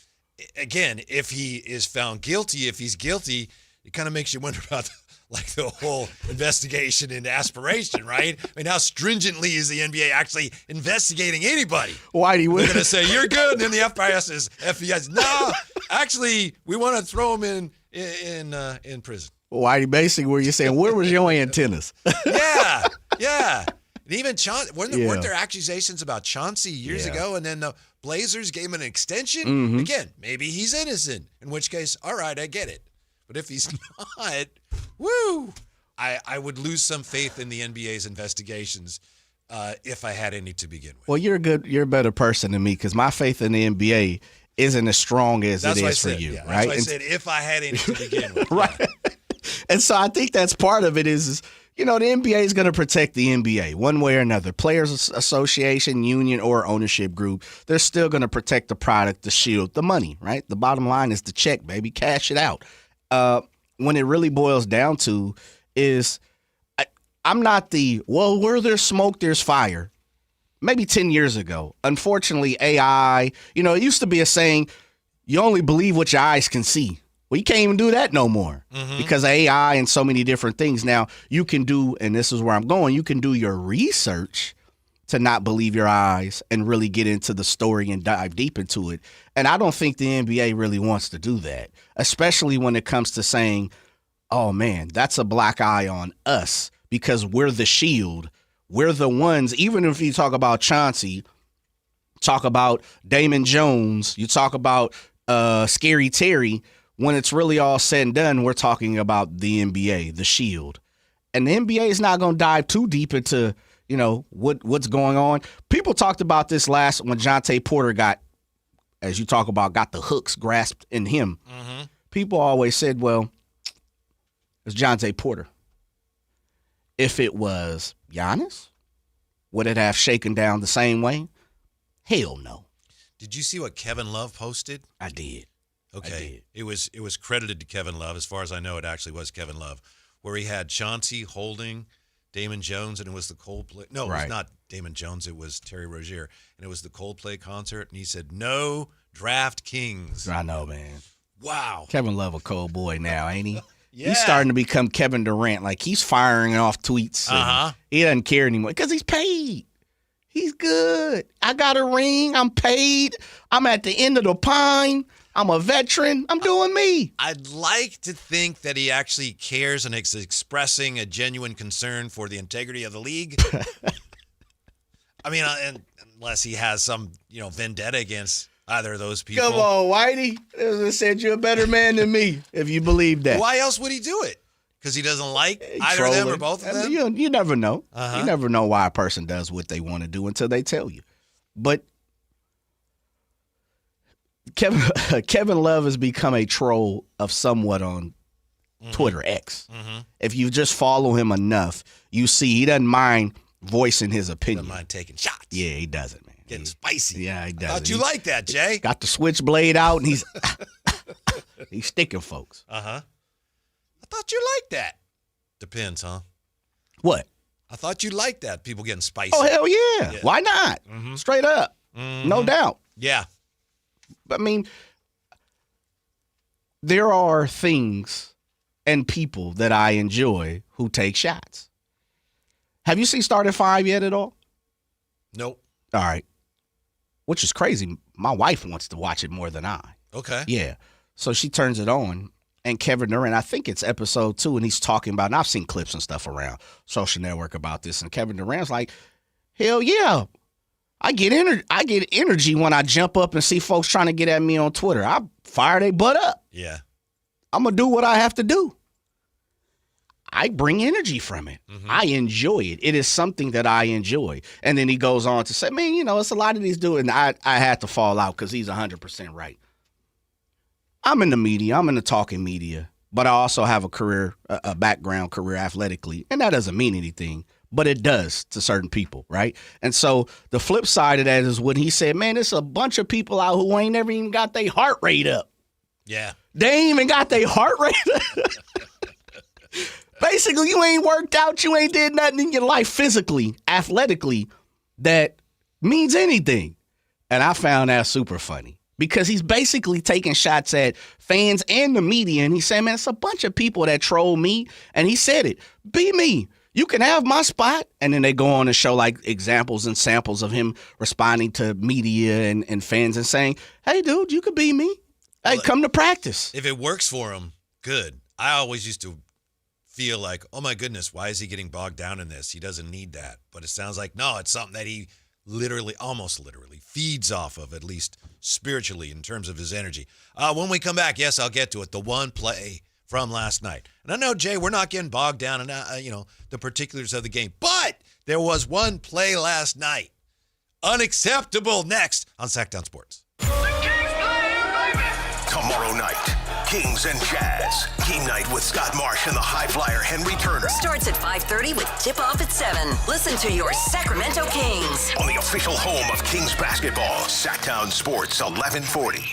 again, if he is found guilty, if he's guilty, it kind of makes you wonder about the whole investigation and aspiration, right? I mean, how stringently is the NBA actually investigating anybody? Why do you? They're going to say you're good, and then the FBI says, no, actually, we want to throw him in prison. Why basically were you saying, where was your antennas? Yeah. And even Chauncey, weren't there accusations about Chauncey years ago? And then Blazers gave him an extension. Mhm. Again, maybe he's innocent, in which case, all right, I get it. But if he's not, woo, I would lose some faith in the NBA's investigations if I had any to begin with. Well, you're a better person than me because my faith in the NBA isn't as strong as That's it what is I for said. you, Yeah, right? That's why I said if I had any to begin with. Right. And so I think that's part of it is the NBA is going to protect the NBA one way or another. Players Association, union, or ownership group, they're still going to protect the product, the shield, the money, right? The bottom line is the check, baby. Cash it out. When it really boils down to is I'm not where there's smoke, there's fire. Maybe 10 years ago. Unfortunately, AI, it used to be a saying, you only believe what your eyes can see. Well, you can't even do that no more because of AI and so many different things. Now, you can do, and this is where I'm going, you can do your research to not believe your eyes and really get into the story and dive deep into it. And I don't think the NBA really wants to do that, especially when it comes to saying, oh, man, that's a black eye on us because we're the shield. We're the ones, even if you talk about Chauncey, talk about Damon Jones, you talk about Scary Terry, when it's really all said and done, we're talking about the NBA, the shield. And the NBA is not going to dive too deep into, what's going on. People talked about this last when Jonte Porter got the hooks grasped in him. Mm-hmm. People always said, well, it's Jonte Porter. If it was Giannis, would it have shaken down the same way? Hell no. Did you see what Kevin Love posted? I did. Okay. It was credited to Kevin Love. As far as I know, it actually was Kevin Love, where he had Chauncey holding Damon Jones, and it was the Coldplay. No, It was not Damon Jones. It was Terry Rozier, and it was the Coldplay concert, and he said, no draft Kings. I know, man. Wow. Kevin Love a cold boy now, ain't he? Yeah. He's starting to become Kevin Durant. Like, he's firing off tweets. and He doesn't care anymore because he's paid. He's good. I got a ring. I'm paid. I'm at the end of the pine. I'm a veteran. I'm doing me. I'd like to think that he actually cares and is expressing a genuine concern for the integrity of the league. I mean, unless he has some, vendetta against either of those people. Come on, Whitey. As I said, you're a better man than me if you believe that. Why else would he do it? Because he doesn't like either of them or both of them? You never know. You never know why a person does what they want to do until they tell you. But Kevin Love has become a troll of somewhat on Twitter X. If you just follow him enough, you see he doesn't mind voicing his opinion. Doesn't mind taking shots. Yeah, he doesn't, man. Getting spicy. Yeah, he does. Thought you liked that, Jay. Got the switchblade out, and he's sticking folks. I thought you liked that. Depends, huh? What? I thought you liked that. People getting spicy. Oh, hell yeah. Why not? Straight up. No doubt. Yeah. I mean, there are things and people that I enjoy who take shots. Have you seen Started 5 yet at all? Nope. All right. Which is crazy. My wife wants to watch it more than I. Okay. Yeah. So she turns it on, and Kevin Durant, I think it's episode 2, and he's talking about, and I've seen clips and stuff around social network about this, and Kevin Durant's like, hell yeah. I get energy when I jump up and see folks trying to get at me on Twitter. I fire their butt up. Yeah. I'm going to do what I have to do. I bring energy from it. I enjoy it. It is something that I enjoy. And then he goes on to say, man, it's a lot of these dudes. And I had to fall out because he's 100% right. I'm in the media. I'm in the talking media. But I also have a background career athletically. And that doesn't mean anything. But it does to certain people, right? And so the flip side of that is when he said, man, there's a bunch of people out who ain't never even got their heart rate up. Yeah. They ain't even got their heart rate up. Basically, you ain't worked out. You ain't did nothing in your life physically, athletically, that means anything. And I found that super funny because he's basically taking shots at fans and the media. And he's saying, man, it's a bunch of people that troll me. And he said it. Be me. You can have my spot. And then they go on and show like examples and samples of him responding to media and fans and saying, hey, dude, you could be me. Hey, come to practice. If it works for him, good. I always used to feel like, oh, my goodness, why is he getting bogged down in this? He doesn't need that. But it sounds like, no, it's something that he literally, almost literally, feeds off of, at least spiritually in terms of his energy. When we come back, yes, I'll get to it. The one play from last night. And I know, Jay, we're not getting bogged down in the particulars of the game, but there was one play last night. Unacceptable. Next on Sactown Sports. Tomorrow night, Kings and Jazz. Game night with Scott Marsh and the high flyer Henry Turner. Starts at 5:30 with tip-off at 7. Listen to your Sacramento Kings. On the official home of Kings basketball, Sactown Sports 1140.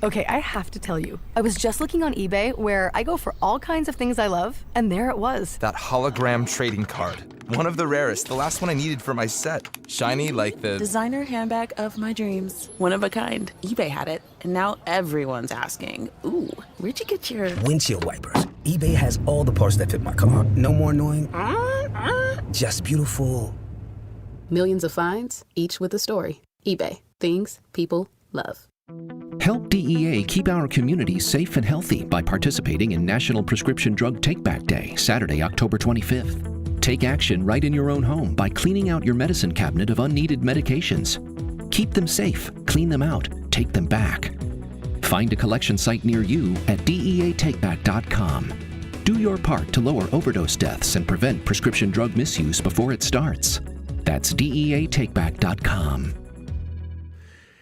Okay, I have to tell you, I was just looking on eBay where I go for all kinds of things I love, and there it was. That hologram trading card. One of the rarest, the last one I needed for my set. Shiny like the... designer handbag of my dreams. One of a kind. eBay had it, and now everyone's asking, ooh, where'd you get your... windshield wipers. eBay has all the parts that fit my car. No more annoying. Just beautiful. Millions of finds, each with a story. eBay. Things people love. Help DEA keep our communities safe and healthy by participating in National Prescription Drug Take-Back Day, Saturday, October 25th. Take action right in your own home by cleaning out your medicine cabinet of unneeded medications. Keep them safe, clean them out, take them back. Find a collection site near you at DEATakeback.com. Do your part to lower overdose deaths and prevent prescription drug misuse before it starts. That's DEATakeback.com.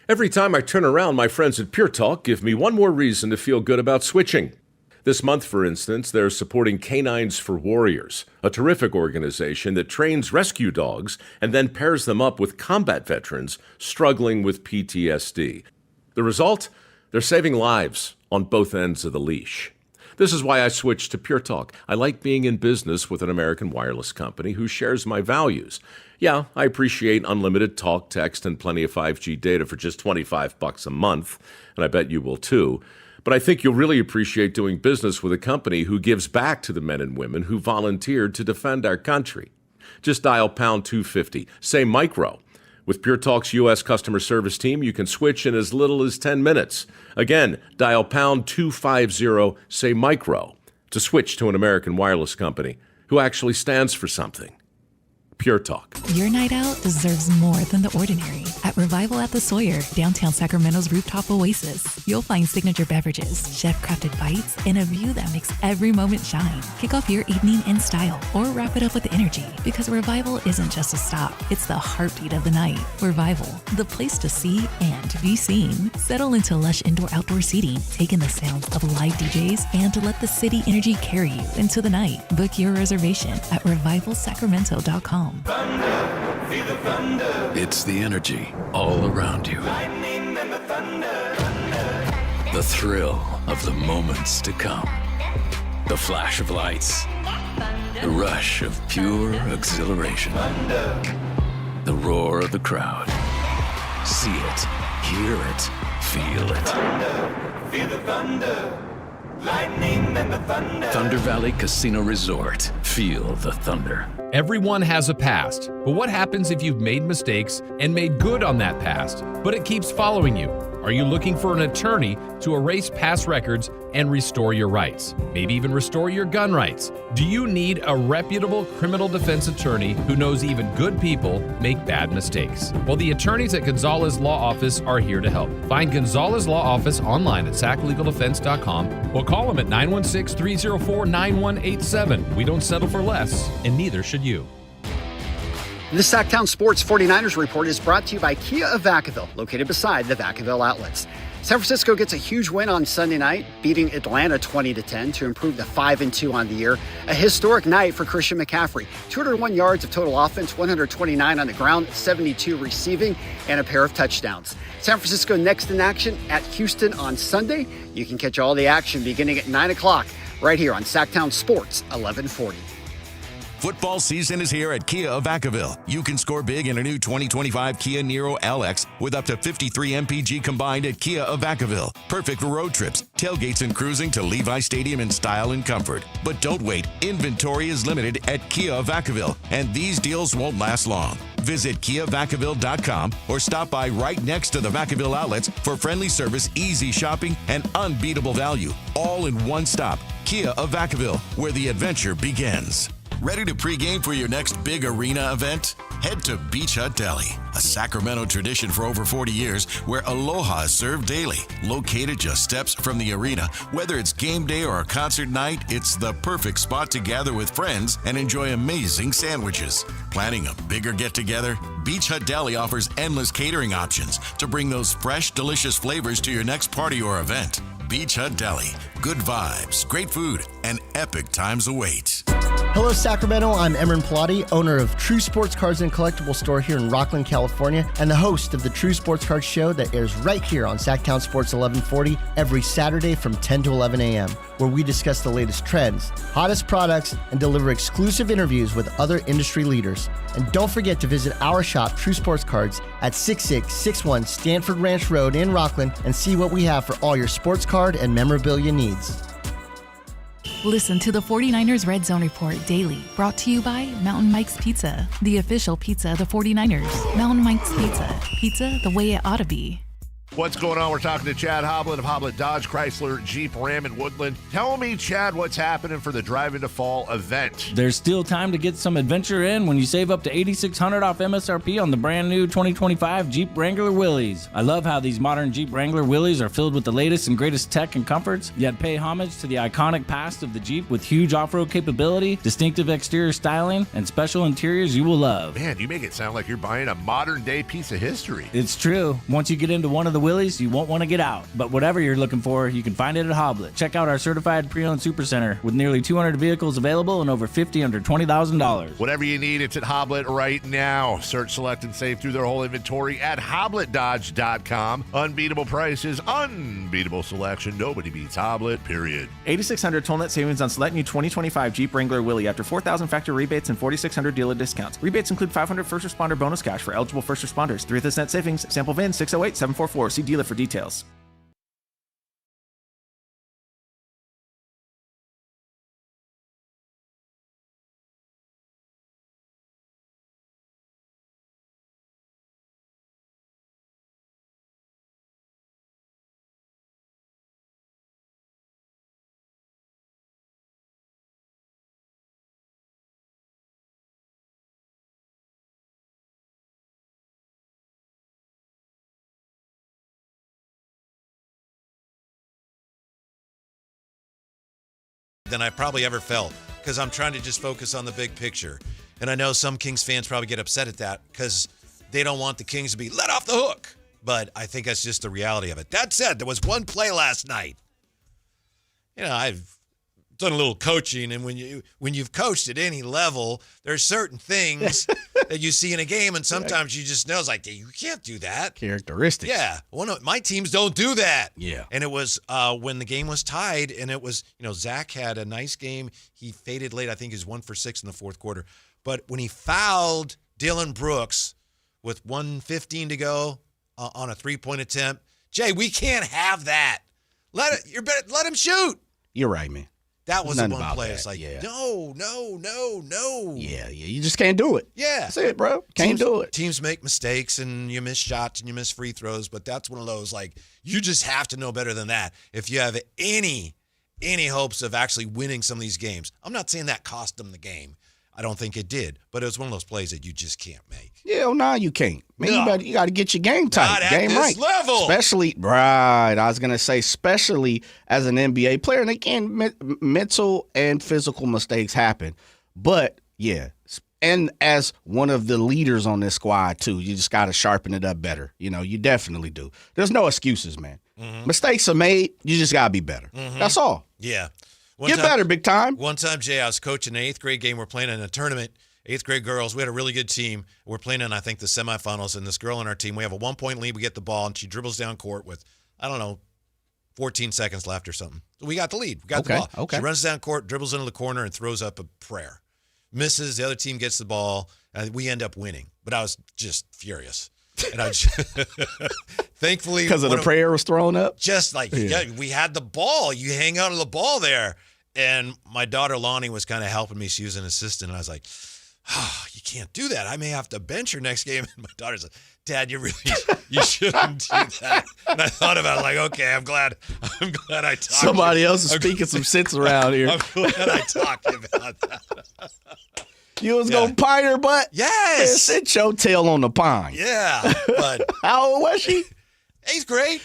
Every time I turn around, my friends at Pure Talk give me one more reason to feel good about switching. This month, for instance, they're supporting Canines for Warriors, a terrific organization that trains rescue dogs and then pairs them up with combat veterans struggling with PTSD. The result? They're saving lives on both ends of the leash. This is why I switched to Pure Talk. I like being in business with an American wireless company who shares my values. Yeah, I appreciate unlimited talk, text, and plenty of 5G data for just $25 a month, and I bet you will too. But I think you'll really appreciate doing business with a company who gives back to the men and women who volunteered to defend our country. Just dial pound 250, say micro. With Pure Talk's U.S. customer service team, you can switch in as little as 10 minutes. Again, dial pound 250, say micro, to switch to an American wireless company who actually stands for something. Pure Talk. Your night out deserves more than the ordinary. At Revival at the Sawyer, downtown Sacramento's rooftop oasis, you'll find signature beverages, chef-crafted bites, and a view that makes every moment shine. Kick off your evening in style or wrap it up with energy, because Revival isn't just a stop, it's the heartbeat of the night. Revival, the place to see and be seen. Settle into lush indoor-outdoor seating, take in the sounds of live DJs, and to let the city energy carry you into the night. Book your reservation at revivalsacramento.com. Thunder, feel the thunder. It's the energy all around you. Lightning and the thunder. The thrill of the moments to come. The flash of lights. The rush of pure exhilaration. The roar of the crowd. See it, hear it, feel it. Thunder, feel the thunder. Lightning and the thunder. Thunder Valley Casino Resort. Feel the thunder. Everyone has a past, but what happens if you've made mistakes and made good on that past, but it keeps following you? Are you looking for an attorney to erase past records and restore your rights? Maybe even restore your gun rights? Do you need a reputable criminal defense attorney who knows even good people make bad mistakes? Well, the attorneys at Gonzalez Law Office are here to help. Find Gonzalez Law Office online at saclegaldefense.com or call them at 916-304-9187. We don't settle for less, and neither should you. The Sactown Sports 49ers Report is brought to you by Kia of Vacaville, located beside the Vacaville outlets. San Francisco gets a huge win on Sunday night, beating Atlanta 20-10 to improve to 5-2 on the year. A historic night for Christian McCaffrey. 201 yards of total offense, 129 on the ground, 72 receiving, and a pair of touchdowns. San Francisco next in action at Houston on Sunday. You can catch all the action beginning at 9 o'clock right here on Sactown Sports 1140. Football season is here at Kia of Vacaville. You can score big in a new 2025 Kia Niro LX with up to 53 MPG combined at Kia of Vacaville. Perfect for road trips, tailgates, and cruising to Levi Stadium in style and comfort. But don't wait. Inventory is limited at Kia of Vacaville, and these deals won't last long. Visit KiaVacaville.com or stop by right next to the Vacaville outlets for friendly service, easy shopping, and unbeatable value. All in one stop. Kia of Vacaville, where the adventure begins. Ready to pregame for your next big arena event? Head to Beach Hut Deli, a Sacramento tradition for over 40 years where aloha is served daily. Located just steps from the arena, whether it's game day or a concert night, it's the perfect spot to gather with friends and enjoy amazing sandwiches. Planning a bigger get-together? Beach Hut Deli offers endless catering options to bring those fresh, delicious flavors to your next party or event. Beach Hut Deli. Good vibes, great food, and epic times await. Hello, Sacramento. I'm Emran Pilati, owner of True Sports Cards and Collectible Store here in Rockland, California, and the host of the True Sports Cards Show that airs right here on Sactown Sports 1140 every Saturday from 10 to 11 a.m., where we discuss the latest trends, hottest products, and deliver exclusive interviews with other industry leaders. And don't forget to visit our shop, True Sports Cards, at 6661 Stanford Ranch Road in Rockland and see what we have for all your sports card and memorabilia needs. Listen to the 49ers Red Zone Report daily, brought to you by Mountain Mike's Pizza, the official pizza of the 49ers. Mountain Mike's Pizza, pizza the way it ought to be. What's going on? We're talking to Chad Hoblett of Hoblett Dodge, Chrysler, Jeep, Ram, and Woodland. Tell me, Chad, what's happening for the Drive into Fall event? There's still time to get some adventure in when you save up to $8,600 off MSRP on the brand new 2025 Jeep Wrangler Willys. I love how these modern Jeep Wrangler Willys are filled with the latest and greatest tech and comforts, yet pay homage to the iconic past of the Jeep with huge off-road capability, distinctive exterior styling, and special interiors you will love. Man, you make it sound like you're buying a modern-day piece of history. It's true. Once you get into one of the Willys, you won't want to get out. But whatever you're looking for, you can find it at Hoblett. Check out our certified pre-owned supercenter with nearly 200 vehicles available and over 50 under $20,000. Whatever you need, it's at Hoblett right now. Search, select, and save through their whole inventory at HoblettDodge.com. Unbeatable prices, unbeatable selection. Nobody beats Hoblett, period. $8,600 toll net savings on select new 2025 Jeep Wrangler Willys after $4,000 factory rebates and $4,600 dealer discounts. Rebates include $500 first responder bonus cash for eligible first responders. 3 net savings. Sample VIN 608744. See dealer for details. Than I probably ever felt, because I'm trying to just focus on the big picture. And I know some Kings fans probably get upset at that because they don't want the Kings to be let off the hook. But I think that's just the reality of it. That said, there was one play last night. You know, I've done a little coaching, and when you've coached at any level, there's certain things that you see in a game, and sometimes you just know it's like, you can't do that. Characteristics. Yeah. Well, no, my teams don't do that. Yeah. And it was when the game was tied, and it was, Zach had a nice game. He faded late. I think he was 1 for 6 in the fourth quarter. But when he fouled Dylan Brooks with 1:15 to go on a three-point attempt, Jay, we can't have that. Let him shoot. You're right, man. That was the one play. That. It's like, yeah. No. Yeah, you just can't do it. Yeah. That's it, bro. Can't do it. Teams make mistakes, and you miss shots, and you miss free throws, but that's one of those, like, you just have to know better than that if you have any hopes of actually winning some of these games. I'm not saying that cost them the game. I don't think it did, but it was one of those plays that you just can't make. Yeah, no, you can't. Man, you got to get your game tight, Not at game this right. level. Especially, right, I was going to say, especially as an NBA player. And again, mental and physical mistakes happen. But, yeah, and as one of the leaders on this squad, too, you just got to sharpen it up better. You definitely do. There's no excuses, man. Mm-hmm. Mistakes are made. You just got to be better. Mm-hmm. That's all. Yeah. Get better, big time. One time, Jay, I was coaching an 8th grade game. We're playing in a tournament, 8th grade girls. We had a really good team. We're playing in, I think, the semifinals, and this girl on our team, we have a 1-point lead. We get the ball, and she dribbles down court with, 14 seconds left or something. So we got the lead. We got the ball. Okay. She runs down court, dribbles into the corner, and throws up a prayer. Misses. The other team gets the ball, and we end up winning. But I was just furious. And I thankfully, because of the prayer was thrown up. Just like we had the ball, you hang out on the ball there, and my daughter Lonnie was kind of helping me. She was an assistant, and I was like, you can't do that. I may have to bench her next game. And my daughter said, Dad, you shouldn't do that. And I thought about it, like, okay, I'm glad I talked. Somebody else is speaking some sense around here. I'm glad I talked to you about that. You was going to pine her butt? Yes. Sit your tail on the pine. Yeah. But how old was she? 8th grade.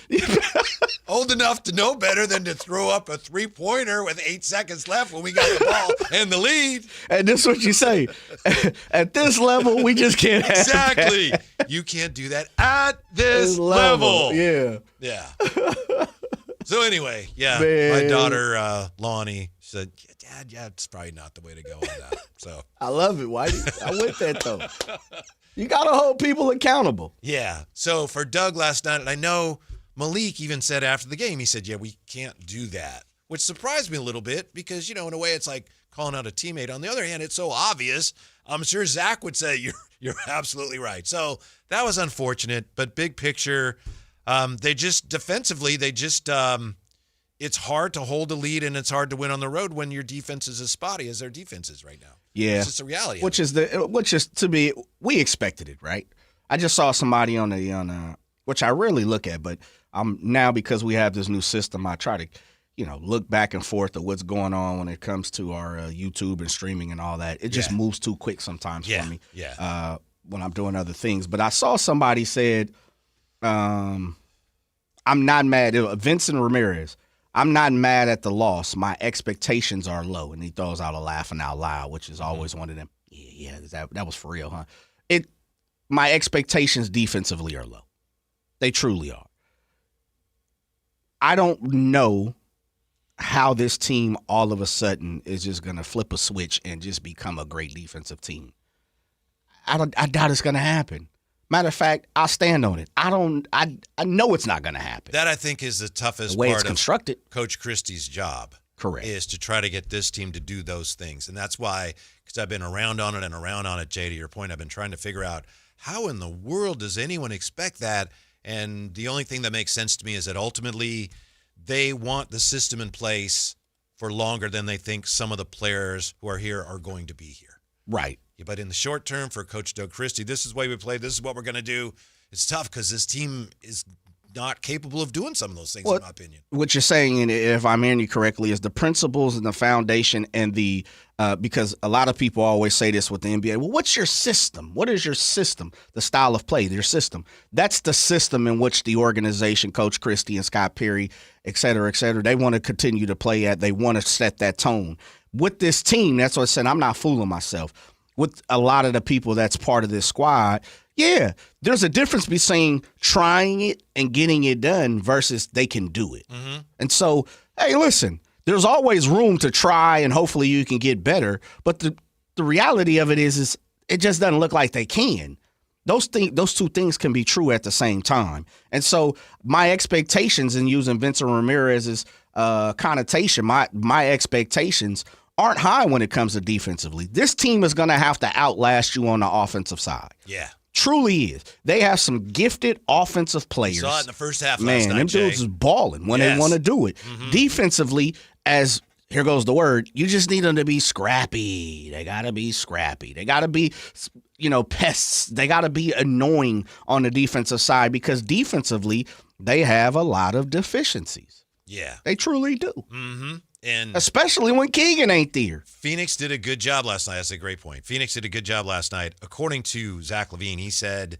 Old enough to know better than to throw up a 3-pointer with 8 seconds left when we got the ball and the lead. And this is what you say. At this level, we just can't have Exactly. that. You can't do that at this level. Yeah. Yeah. So anyway, yeah, Man. my daughter, Lonnie, said, Dad, it's probably not the way to go on that. So I love it. Why? I with that, though. You got to hold people accountable. Yeah. So for Doug last night, and I know Malik even said after the game, he said, yeah, we can't do that, which surprised me a little bit because, in a way it's like calling out a teammate. On the other hand, it's so obvious. I'm sure Zach would say you're absolutely right. So that was unfortunate, but big picture, they just defensively, it's hard to hold a lead and it's hard to win on the road when your defense is as spotty as their defense is right now. Yeah. It's just a reality. Which is to be, we expected it, right? I just saw somebody on which I rarely look at, but now because we have this new system, I try to, look back and forth at what's going on when it comes to our YouTube and streaming and all that. It just moves too quick sometimes for me. Yeah. When I'm doing other things. But I saw somebody said, I'm not mad. Vincent Ramirez. I'm not mad at the loss. My expectations are low. And he throws out a laughing out loud, which is always one of them. Yeah, that was for real, huh? My expectations defensively are low. They truly are. I don't know how this team all of a sudden is just going to flip a switch and just become a great defensive team. I doubt it's going to happen. Matter of fact, I'll stand on it. I know it's not going to happen. That, I think, is the toughest the way part it's constructed. of Coach Christie's job. Correct. Is to try to get this team to do those things. And that's why, because I've been around on it, Jay, to your point, I've been trying to figure out how in the world does anyone expect that? And the only thing that makes sense to me is that ultimately they want the system in place for longer than they think some of the players who are here are going to be here. Right. But in the short term for Coach Doug Christie, this is the way we play. This is what we're going to do. It's tough because this team is not capable of doing some of those things, in my opinion. What you're saying, and if I'm hearing you correctly, is the principles and the foundation and the because a lot of people always say this with the NBA. Well, what's your system? What is your system? The style of play, your system. That's the system in which the organization, Coach Christie and Scott Perry, et cetera, they want to continue to play at. They want to set that tone. With this team, that's what I said, I'm not fooling myself. With a lot of the people that's part of this squad, yeah, there's a difference between trying it and getting it done versus they can do it. Mm-hmm. And so, hey, listen, there's always room to try and hopefully you can get better. But the reality of it is it just doesn't look like they can. Those two things can be true at the same time. And so my expectations, in using Vincent Ramirez's connotation, my expectations aren't high when it comes to defensively. This team is going to have to outlast you on the offensive side. Yeah. Truly is. They have some gifted offensive players. Saw it in the first half Man, last night, them Jay. dudes is balling when they want to do it. Mm-hmm. Defensively, as here goes the word, you just need them to be scrappy. They got to be scrappy. They got to be, pests. They got to be annoying on the defensive side because defensively, they have a lot of deficiencies. Yeah. They truly do. Mm-hmm. And especially when Keegan ain't there. Phoenix did a good job last night. That's a great point. Phoenix did a good job last night. According to Zach LaVine, he said,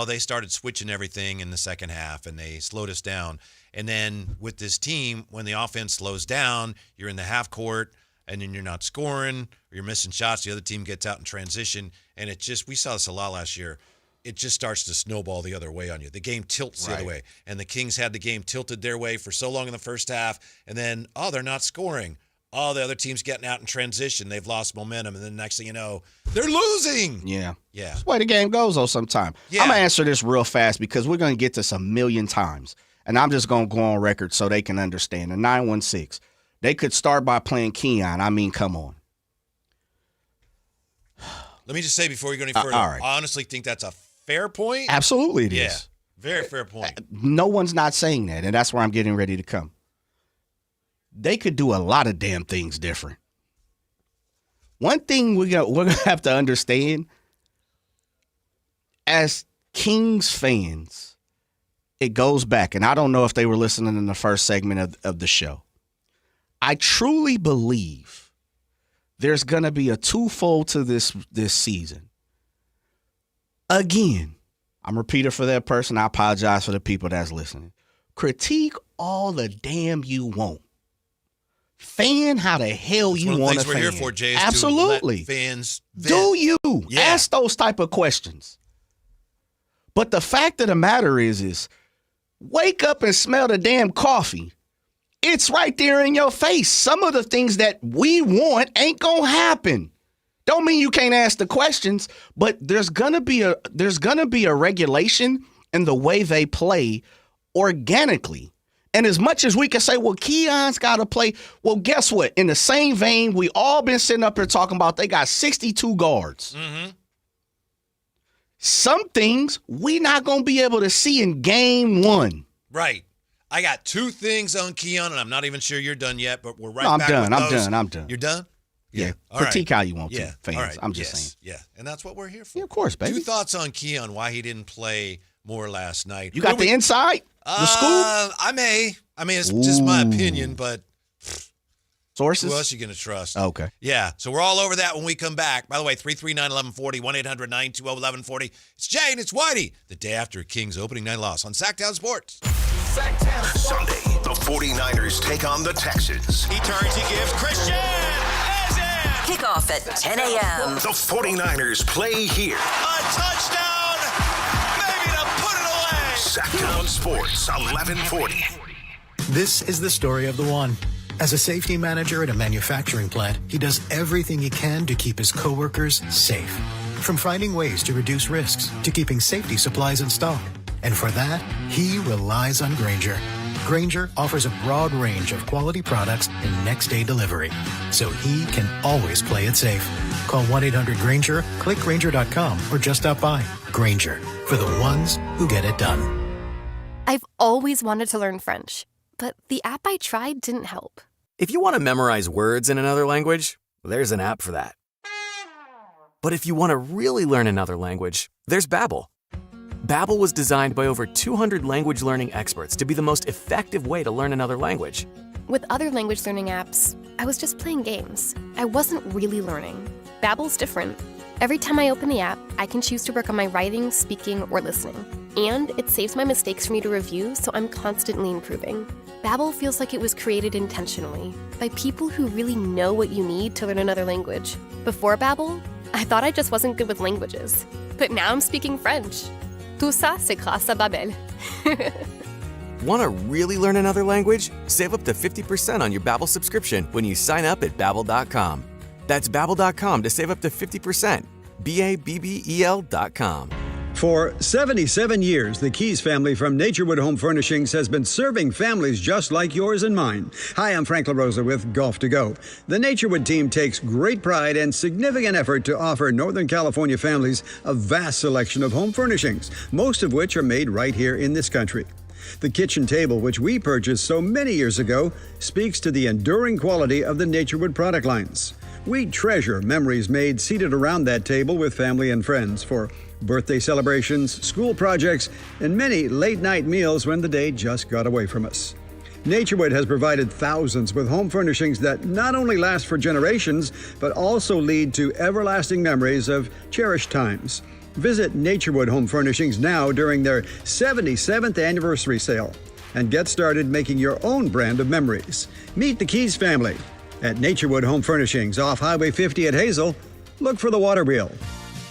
they started switching everything in the second half, and they slowed us down. And then with this team, when the offense slows down, you're in the half court, and then you're not scoring, or you're missing shots. The other team gets out in transition, and we saw this a lot last year. It just starts to snowball the other way on you. The game tilts the other way. And the Kings had the game tilted their way for so long in the first half. And then, they're not scoring. The other team's getting out in transition. They've lost momentum. And then next thing you know, they're losing. Yeah. Yeah. That's the way the game goes, though, sometimes. Yeah. I'm going to answer this real fast because we're going to get this a million times. And I'm just going to go on record so they can understand. The 916, they could start by playing Keon. I mean, come on. Let me just say before we go any further, all right. I honestly think that's a fair point. Absolutely it is. Yeah, very fair point. No one's not saying that, and that's where I'm getting ready to come. They could do a lot of damn things different. One thing we're gonna have to understand as Kings fans, it goes back, and I don't know if they were listening in the first segment of the show. I truly believe there's going to be a twofold to this season. Again, I'm a repeater for that person. I apologize for the people that's listening. Critique all the damn you want. Fan how the hell you want to fan. We're here for, Jay, is absolutely. To let fans vent. Do you ask those type of questions? But the fact of the matter is wake up and smell the damn coffee. It's right there in your face. Some of the things that we want ain't gonna happen. Don't mean you can't ask the questions, but there's gonna be a regulation in the way they play organically. And as much as we can say, well, Keon's got to play, well, guess what? In the same vein, we all been sitting up here talking about they got 62 guards. Mm-hmm. Some things we not going to be able to see in game one. Right. I got two things on Keon, and I'm not even sure you're done yet, but we're right I'm back done. with those. I'm done. You're done? Yeah. All Critique right. how you want to, fans. All right. I'm just saying. Yeah, and that's what we're here for. Yeah, of course, baby. Two thoughts on Keon, why he didn't play more last night. You got the inside? The scoop? I may. I mean, it's just my opinion, but sources? Who else are you going to trust? Okay. Yeah, so we're all over that when we come back. By the way, 339-1140, 1-800-920-1140. It's Jay and it's Whitey. The day after Kings opening night loss on Sactown Sports. Sunday, the 49ers take on the Texans. He turns, he gives Christian. Kickoff at 10 a.m. The 49ers play here. A touchdown, maybe to put it away. Sactown Sports, 1140. This is the story of the one. As a safety manager at a manufacturing plant, he does everything he can to keep his coworkers safe. From finding ways to reduce risks to keeping safety supplies in stock. And for that, he relies on Grainger. Grainger offers a broad range of quality products and next-day delivery, so he can always play it safe. Call 1-800-GRAINGER, click Grainger.com, or just stop by. Grainger, for the ones who get it done. I've always wanted to learn French, but the app I tried didn't help. If you want to memorize words in another language, there's an app for that. But if you want to really learn another language, there's Babbel. Babbel was designed by over 200 language learning experts to be the most effective way to learn another language. With other language learning apps, I was just playing games. I wasn't really learning. Babbel's different. Every time I open the app, I can choose to work on my writing, speaking, or listening. And it saves my mistakes for me to review, so I'm constantly improving. Babbel feels like it was created intentionally by people who really know what you need to learn another language. Before Babbel, I thought I just wasn't good with languages. But now I'm speaking French. Tout ça, c'est grâce à Babbel. Want to really learn another language? Save up to 50% on your Babbel subscription when you sign up at Babbel.com. That's Babbel.com to save up to 50%. Babbel.com. For 77 years, the Keys family from Naturewood Home Furnishings has been serving families just like yours and mine. Hi, I'm Frank LaRosa with Golf to Go. The Naturewood team takes great pride and significant effort to offer Northern California families a vast selection of home furnishings, most of which are made right here in this country. The kitchen table, which we purchased so many years ago, speaks to the enduring quality of the Naturewood product lines. We treasure memories made seated around that table with family and friends for birthday celebrations, school projects, and many late-night meals when the day just got away from us. Naturewood has provided thousands with home furnishings that not only last for generations, but also lead to everlasting memories of cherished times. Visit Naturewood Home Furnishings now during their 77th anniversary sale and get started making your own brand of memories. Meet the Keys family at Naturewood Home Furnishings off Highway 50 at Hazel. Look for the water wheel.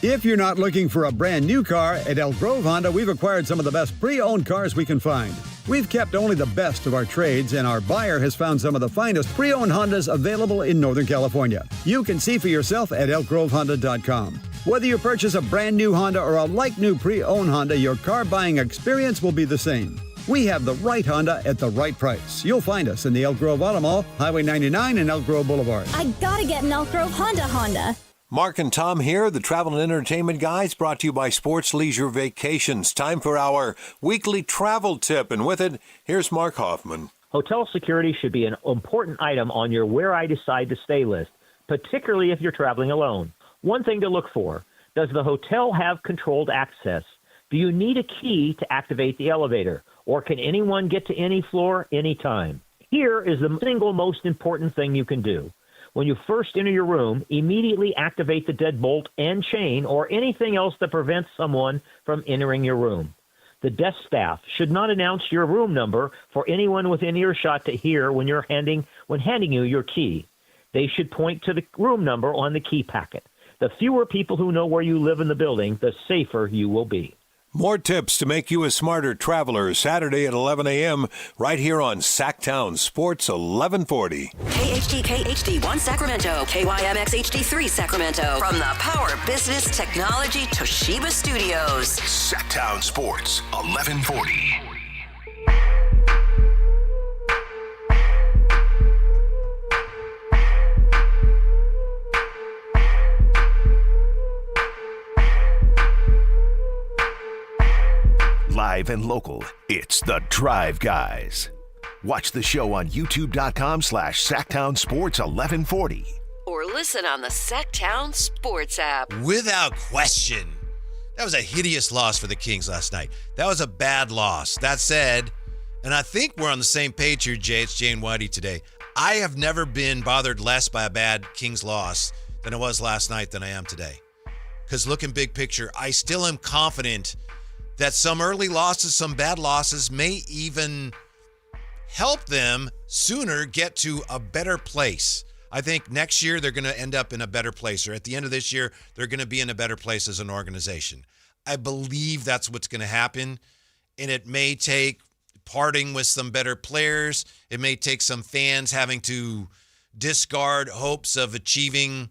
If you're not looking for a brand new car, at Elk Grove Honda, we've acquired some of the best pre-owned cars we can find. We've kept only the best of our trades, and our buyer has found some of the finest pre-owned Hondas available in Northern California. You can see for yourself at elkgrovehonda.com. Whether you purchase a brand new Honda or a like-new pre-owned Honda, your car buying experience will be the same. We have the right Honda at the right price. You'll find us in the Elk Grove Auto Mall, Highway 99 and Elk Grove Boulevard. I gotta get an Elk Grove Honda. Mark and Tom here, the travel and entertainment guys, brought to you by Sports Leisure Vacations. Time for our weekly travel tip, and with it, here's Mark Hoffman. Hotel security should be an important item on your Where I Decide to Stay list. particularly if you're traveling alone. One thing to look for: does the hotel have controlled access? Do you need a key to activate the elevator, or can anyone get to any floor anytime? Here is the single most important thing you can do. When you first enter your room, immediately activate the deadbolt and chain or anything else that prevents someone from entering your room. The desk staff should not announce your room number for anyone within earshot to hear when handing you your key. They should point to the room number on the key packet. The fewer people who know where you live in the building, the safer you will be. More tips to make you a smarter traveler Saturday at 11 a.m. right here on Sactown Sports 1140. KHD1 Sacramento, KYMX HD3 Sacramento. From the Power Business Technology Toshiba Studios. Sactown Sports 1140. Live and local, it's The Drive Guys. Watch the show on youtube.com/Sactown Sports 1140. Or listen on the Sactown Sports app. Without question, that was a hideous loss for the Kings last night. That was a bad loss. That said, and I think we're on the same page here, Jay. It's Jay and Whitey today. I have never been bothered less by a bad Kings loss than I was last night than I am today. Because looking big picture, I still am confident that some early losses, some bad losses may even help them sooner get to a better place. I think next year they're going to end up in a better place, or at the end of this year, they're going to be in a better place as an organization. I believe that's what's going to happen, and it may take parting with some better players. It may take some fans having to discard hopes of achieving,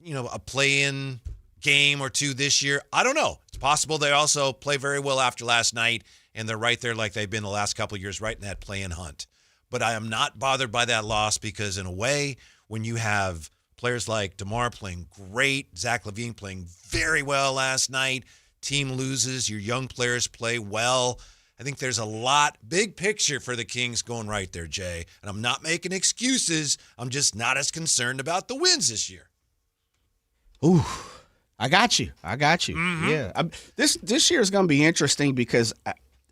a play-in game or two this year. I don't know. It's possible they also play very well after last night, and they're right there like they've been the last couple of years, right in that play-in hunt. But I am not bothered by that loss because, in a way, when you have players like DeMar playing great, Zach LaVine playing very well last night, team loses, your young players play well, I think there's a lot, big picture for the Kings going right there, Jay. And I'm not making excuses. I'm just not as concerned about the wins this year. Ooh. I got you. Mm-hmm. Yeah. This year is going to be interesting because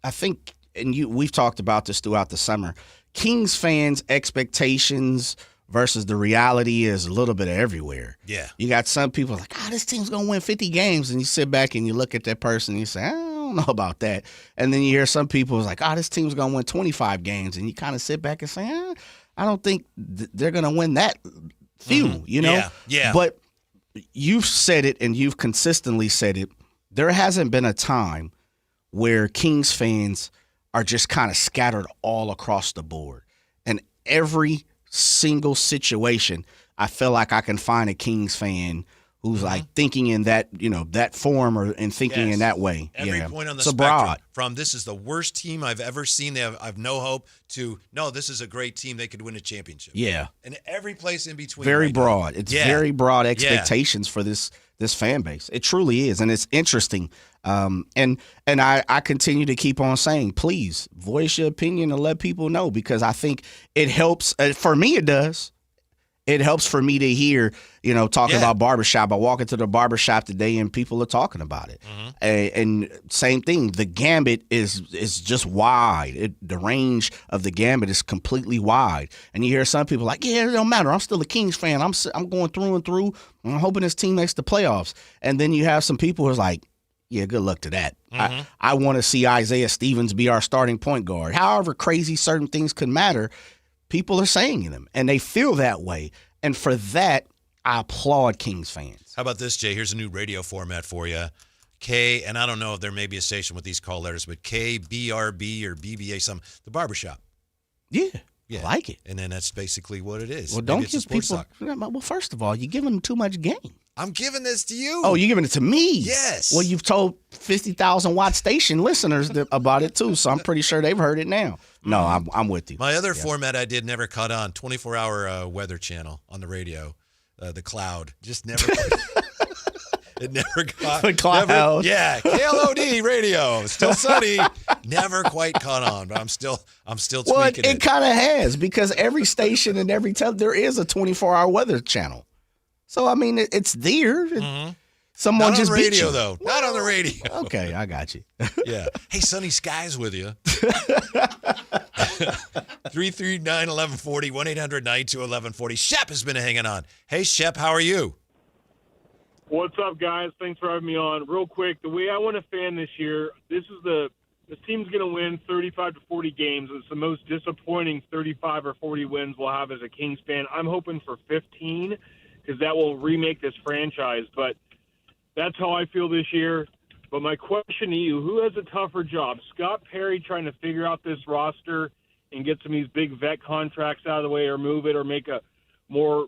I think, and we've talked about this throughout the summer, Kings fans' expectations versus the reality is a little bit everywhere. Yeah. You got some people like, this team's going to win 50 games. And you sit back and you look at that person and you say, I don't know about that. And then you hear some people like, this team's going to win 25 games. And you kind of sit back and say, I don't think they're going to win that few, Yeah. But you've said it, and you've consistently said it. There hasn't been a time where Kings fans are just kind of scattered all across the board. And every single situation, I feel like I can find a Kings fan who's like thinking in that, that form and thinking in that way. Every point on the spectrum, from this is the worst team I've ever seen, I've no hope, to no, this is a great team, they could win a championship. Yeah. And every place in between. Very broad. It's very broad expectations for this fan base. It truly is, and it's interesting. And I continue to keep on saying, please voice your opinion and let people know, because I think it helps. For me, it does. It helps for me to hear, talking about barbershop. I walk into the barbershop today and people are talking about it. And same thing, the gambit is just wide. The range of the gambit is completely wide. And you hear some people like, it don't matter. I'm still a Kings fan. I'm going through and through. I'm hoping this team makes the playoffs. And then you have some people who's like, yeah, good luck to that. I want to see Isaiah Stevens be our starting point guard. However crazy certain things could matter, people are saying them, and they feel that way. And for that, I applaud Kings fans. How about this, Jay? Here's a new radio format for you. K, and I don't know if there may be a station with these call letters, but KBRB or BBA, the barbershop. Yeah, I like it. And then that's basically what it is. Well, don't give people. Well, first of all, you're giving them too much game. I'm giving this to you. Oh, you're giving it to me? Yes. Well, you've told 50,000 watt station listeners about it too, so I'm pretty sure they've heard it now. No, I'm with you. My other format I did never caught on, 24-hour weather channel on the radio, the Cloud. Just never. It never got The cloud. KLOD radio, still sunny, never quite caught on, but I'm still Well, tweaking it kind of has, because every station and every there is a 24-hour weather channel. So I mean, it's there. Someone Not just on the beat radio you. though. Not on the radio. Okay, I got you. Yeah. Hey, Sunny Skies with you. 339-1140, 1-800-922-1140. Shep has been hanging on. Hey, Shep, how are you? What's up, guys? Thanks for having me on. Real quick, the way I want to fan this year, this team's going to win 35 to 40 games. It's the most disappointing 35 or 40 wins we'll have as a Kings fan. I'm hoping for 15 because that will remake this franchise. But that's how I feel this year. But my question to you, who has a tougher job? Scott Perry trying to figure out this roster and get some of these big vet contracts out of the way, or move it, or make a more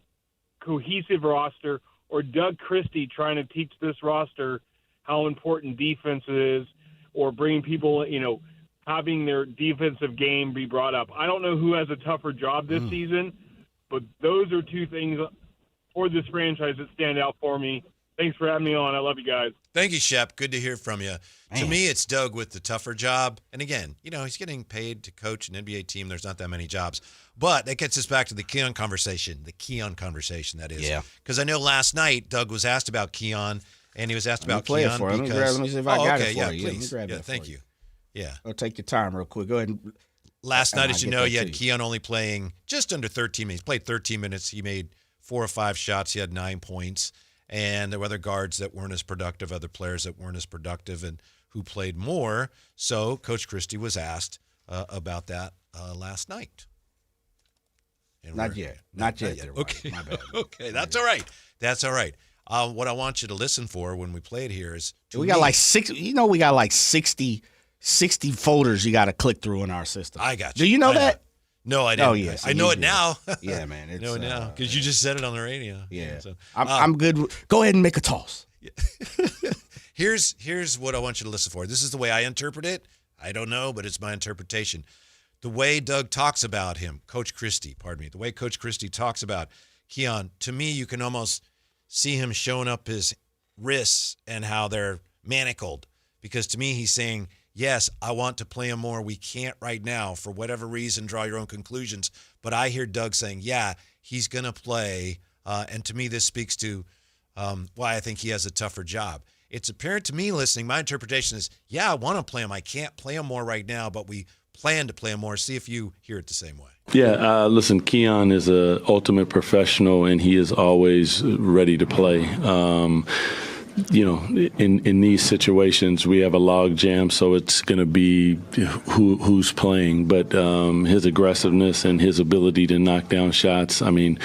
cohesive roster, or Doug Christie trying to teach this roster how important defense is, or bringing people, having their defensive game be brought up. I don't know who has a tougher job this season, but those are two things for this franchise that stand out for me. Thanks for having me on. I love you guys. Thank you, Shep. Good to hear from you. To me, it's Doug with the tougher job. And again, he's getting paid to coach an NBA team. There's not that many jobs. But that gets us back to the Keon conversation. The Keon conversation, that is. Yeah. Because I know last night Doug was asked about Keon, and he was asked about play Keon it for him. because... Let me see if I got it for yeah, you. please. Let me grab Yeah, that thank for you. Yeah. I'll take your time real quick. Go ahead. Last night, I'll as you get know, that you to had Keon only playing just under 13 minutes. He played 13 minutes. He made 4 or 5 shots. He had 9 points. And there were other guards that weren't as productive, other players that weren't as productive, and who played more. So Coach Christie was asked about that last night. And Not yet. Not yet. There, okay. My bad. Okay, that's all right. That's all right. What I want you to listen for when we play it here is We got like 60 folders you got to click through in our system. I got you. Do you know that? No, I didn't. Oh, yeah. I know it now. Yeah, man. I know it now because you just said it on the radio. Yeah. So, I'm good. Go ahead and make a toss. Here's what I want you to listen for. This is the way I interpret it. I don't know, but it's my interpretation. The way Doug talks about him, Coach Christie, the way Coach Christie talks about Keon, to me, you can almost see him showing up his wrists and how they're manacled. Because to me, he's saying, yes, I want to play him more. We can't right now. For whatever reason, draw your own conclusions. But I hear Doug saying, yeah, he's going to play. And to me, this speaks to why I think he has a tougher job. It's apparent to me listening, my interpretation is, yeah, I want to play him. I can't play him more right now, but we plan to play him more. See if you hear it the same way. Yeah, listen, Keon is an ultimate professional, and he is always ready to play. In these situations, we have a log jam, so it's going to be who's playing. But his aggressiveness and his ability to knock down shots, and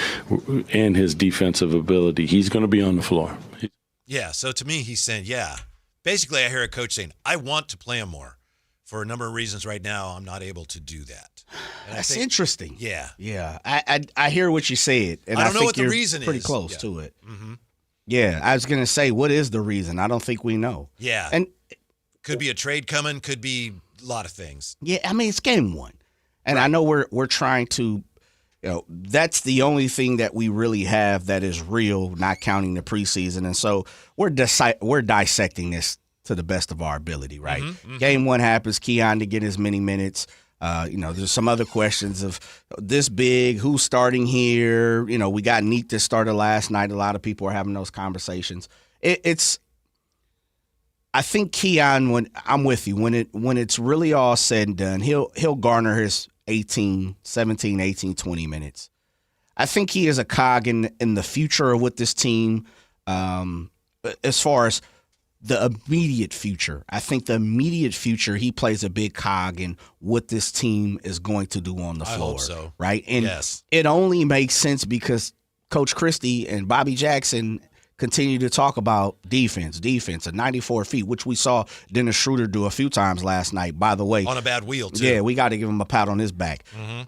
his defensive ability, he's going to be on the floor. Yeah, so to me, he's saying, yeah. Basically, I hear a coach saying, I want to play him more. For a number of reasons right now, I'm not able to do that. And That's interesting. Yeah. Yeah. I hear what you said, and I don't know think what the you're reason pretty is. close Yeah. to it. Mm-hmm. Yeah, I was going to say, what is the reason? I don't think we know. Yeah. And could be a trade coming, could be a lot of things. yeah, it's game one. And I know we're trying to, that's the only thing that we really have that is real, not counting the preseason. And so we're dissecting this to the best of our ability, right? Mm-hmm. Game one happens, Keon to get as many minutes. There's some other questions of this big, who's starting here. We got Neat that started last night. A lot of people are having those conversations. I think Keon, I'm with you, when it's really all said and done, he'll garner his 17, 18, 20 minutes. I think he is a cog in the future with this team. As far as the immediate future, I think the immediate future, he plays a big cog in what this team is going to do on the floor. I hope so. Right? And yes. It only makes sense because Coach Christie and Bobby Jackson continue to talk about defense at 94 feet, which we saw Dennis Schroeder do a few times last night, by the way. On a bad wheel, too. Yeah, we got to give him a pat on his back. Mm-hmm.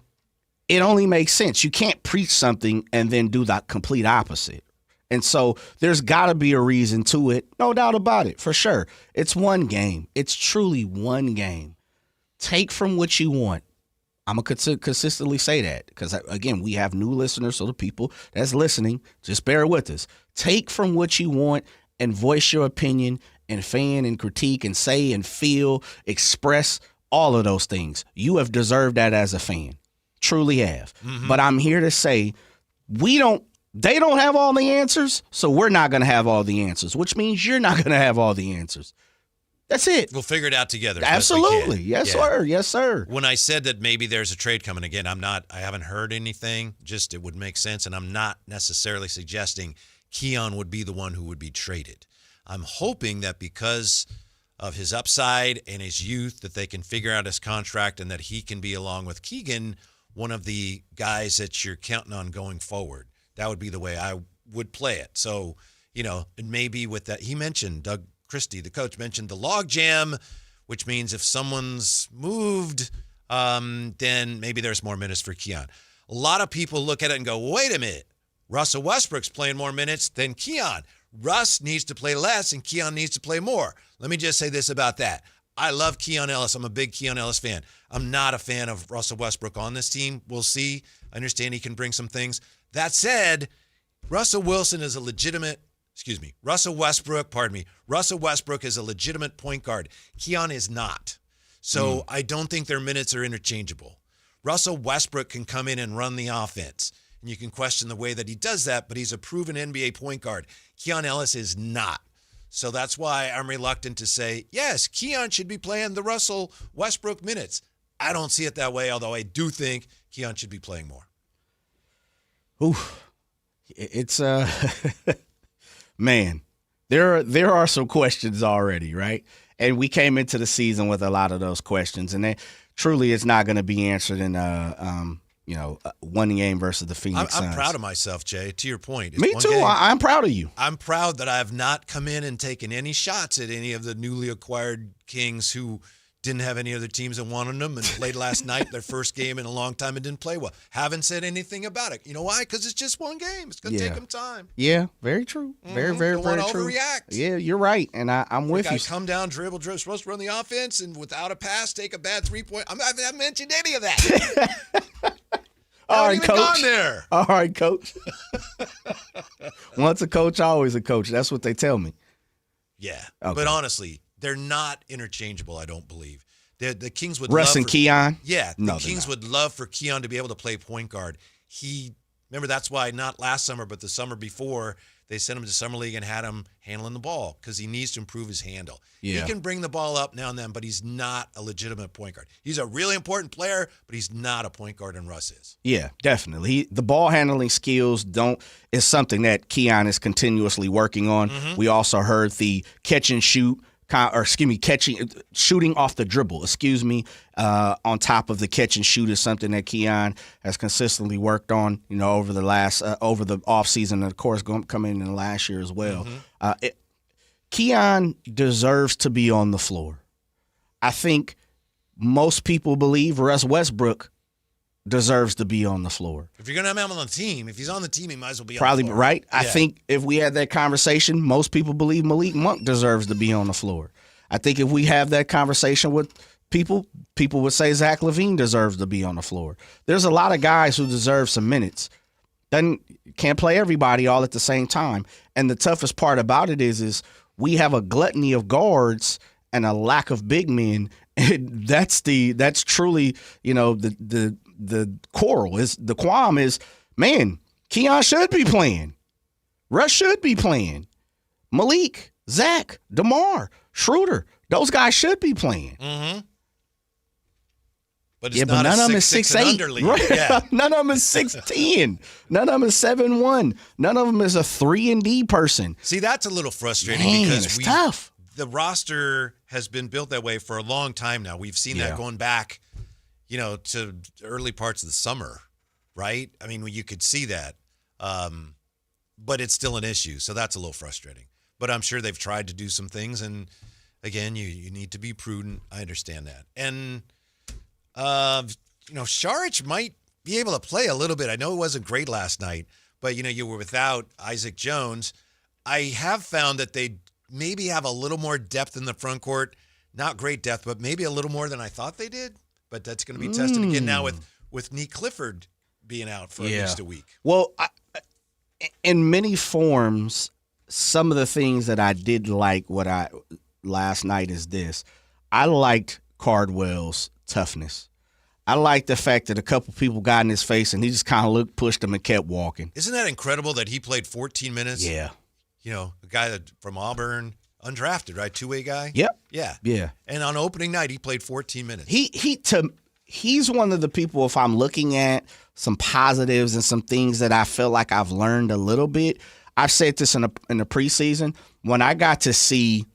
It only makes sense. You can't preach something and then do the complete opposite. And so there's got to be a reason to it. No doubt about it, for sure. It's one game. It's truly one game. Take from what you want. I'm going to consistently say that because, again, we have new listeners, so the people that's listening, just bear with us. Take from what you want and voice your opinion and fan and critique and say and feel, express all of those things. You have deserved that as a fan. Truly have. Mm-hmm. But I'm here to say they don't have all the answers, so we're not going to have all the answers, which means you're not going to have all the answers. That's it. We'll figure it out together. Absolutely. Yes, sir. Yes, sir. When I said that maybe there's a trade coming again, I haven't heard anything. Just it would make sense, and I'm not necessarily suggesting Keon would be the one who would be traded. I'm hoping that because of his upside and his youth that they can figure out his contract and that he can be, along with Keegan, one of the guys that you're counting on going forward. That would be the way I would play it. So, it may be with that. He mentioned, Doug Christie, the coach, mentioned the log jam, which means if someone's moved, then maybe there's more minutes for Keon. A lot of people look at it and go, wait a minute, Russell Westbrook's playing more minutes than Keon. Russ needs to play less and Keon needs to play more. Let me just say this about that. I love Keon Ellis. I'm a big Keon Ellis fan. I'm not a fan of Russell Westbrook on this team. We'll see. I understand he can bring some things. That said, Russell Westbrook is a legitimate point guard. Keon is not. So I don't think their minutes are interchangeable. Russell Westbrook can come in and run the offense. And you can question the way that he does that, but he's a proven NBA point guard. Keon Ellis is not. So that's why I'm reluctant to say, yes, Keon should be playing the Russell Westbrook minutes. I don't see it that way, although I do think Keon should be playing more. Ooh, it's man, there are some questions already, right? And we came into the season with a lot of those questions, and truly it's not going to be answered in one game versus the Phoenix Suns. I'm proud of myself, Jay. To your point, me too. I'm proud of you. I'm proud that I have not come in and taken any shots at any of the newly acquired Kings who didn't have any other teams that wanted them and played last night, their first game in a long time, and didn't play well. Haven't said anything about it. You know why? Because it's just one game. It's going to take them time. Yeah, very true. Very, very, Don't very want to true. overreact. Yeah, you're right, and I'm with you. Come down, dribble, supposed to run the offense, and without a pass, take a bad 3-point. I haven't mentioned any of that. All right, coach. Gone there. All right, coach. Once a coach, always a coach. That's what they tell me. Yeah, okay. But honestly, they're not interchangeable, I don't believe. The Kings would Russ love and Keon? Yeah, No, the Kings would love for Keon to be able to play point guard. Remember, that's why not last summer, but the summer before, they sent him to Summer League and had him handling the ball because he needs to improve his handle. Yeah. He can bring the ball up now and then, but he's not a legitimate point guard. He's a really important player, but he's not a point guard, and Russ is. Yeah, definitely. The ball handling skills is something that Keon is continuously working on. Mm-hmm. We also heard the catch and shoot, shooting off the dribble, on top of the catch and shoot is something that Keon has consistently worked on, over the offseason, and of course coming in the last year as well. Mm-hmm. Keon deserves to be on the floor. I think most people believe Russ Westbrook deserves to be on the floor. If you're going to have him on the team, if he's on the team, he might as well be Probably on the floor. Right. Yeah. I think if we had that conversation, most people believe Malik Monk deserves to be on the floor. I think if we have that conversation with people would say Zach LaVine deserves to be on the floor. There's a lot of guys who deserve some minutes. Can't play everybody all at the same time. And the toughest part about it is we have a gluttony of guards and a lack of big men. That's truly, the quarrel is the qualm is, man, Keon should be playing. Russ should be playing. Malik, Zach, DeMar, Schroeder, those guys should be playing. Mm-hmm. But But none of them is 6'8". Right? Yeah. None of them is 6'10". None of them is 7'1". None of them is a 3-and-D person. See, that's a little frustrating because it's tough. The roster has been built that way for a long time now. We've seen that going back, to early parts of the summer, right? I mean, you could see that, but it's still an issue. So that's a little frustrating. But I'm sure they've tried to do some things, and again, you need to be prudent. I understand that, and Šarić might be able to play a little bit. I know it wasn't great last night, but you were without Isaac Jones. I have found that they maybe have a little more depth in the front court. Not great depth, but maybe a little more than I thought they did. But that's going to be tested again now with Nick Clifford being out for at least a week. Well, in many forms, some of the things that I did like last night is this. I liked Cardwell's toughness. I like the fact that a couple people got in his face and he just kind of pushed him and kept walking. Isn't that incredible that he played 14 minutes? Yeah. You know, a guy from Auburn, undrafted, right? Two-way guy? Yep. Yeah. Yeah. And on opening night, he played 14 minutes. He's one of the people, if I'm looking at some positives and some things that I feel like I've learned a little bit. I've said this in the preseason. When I got to see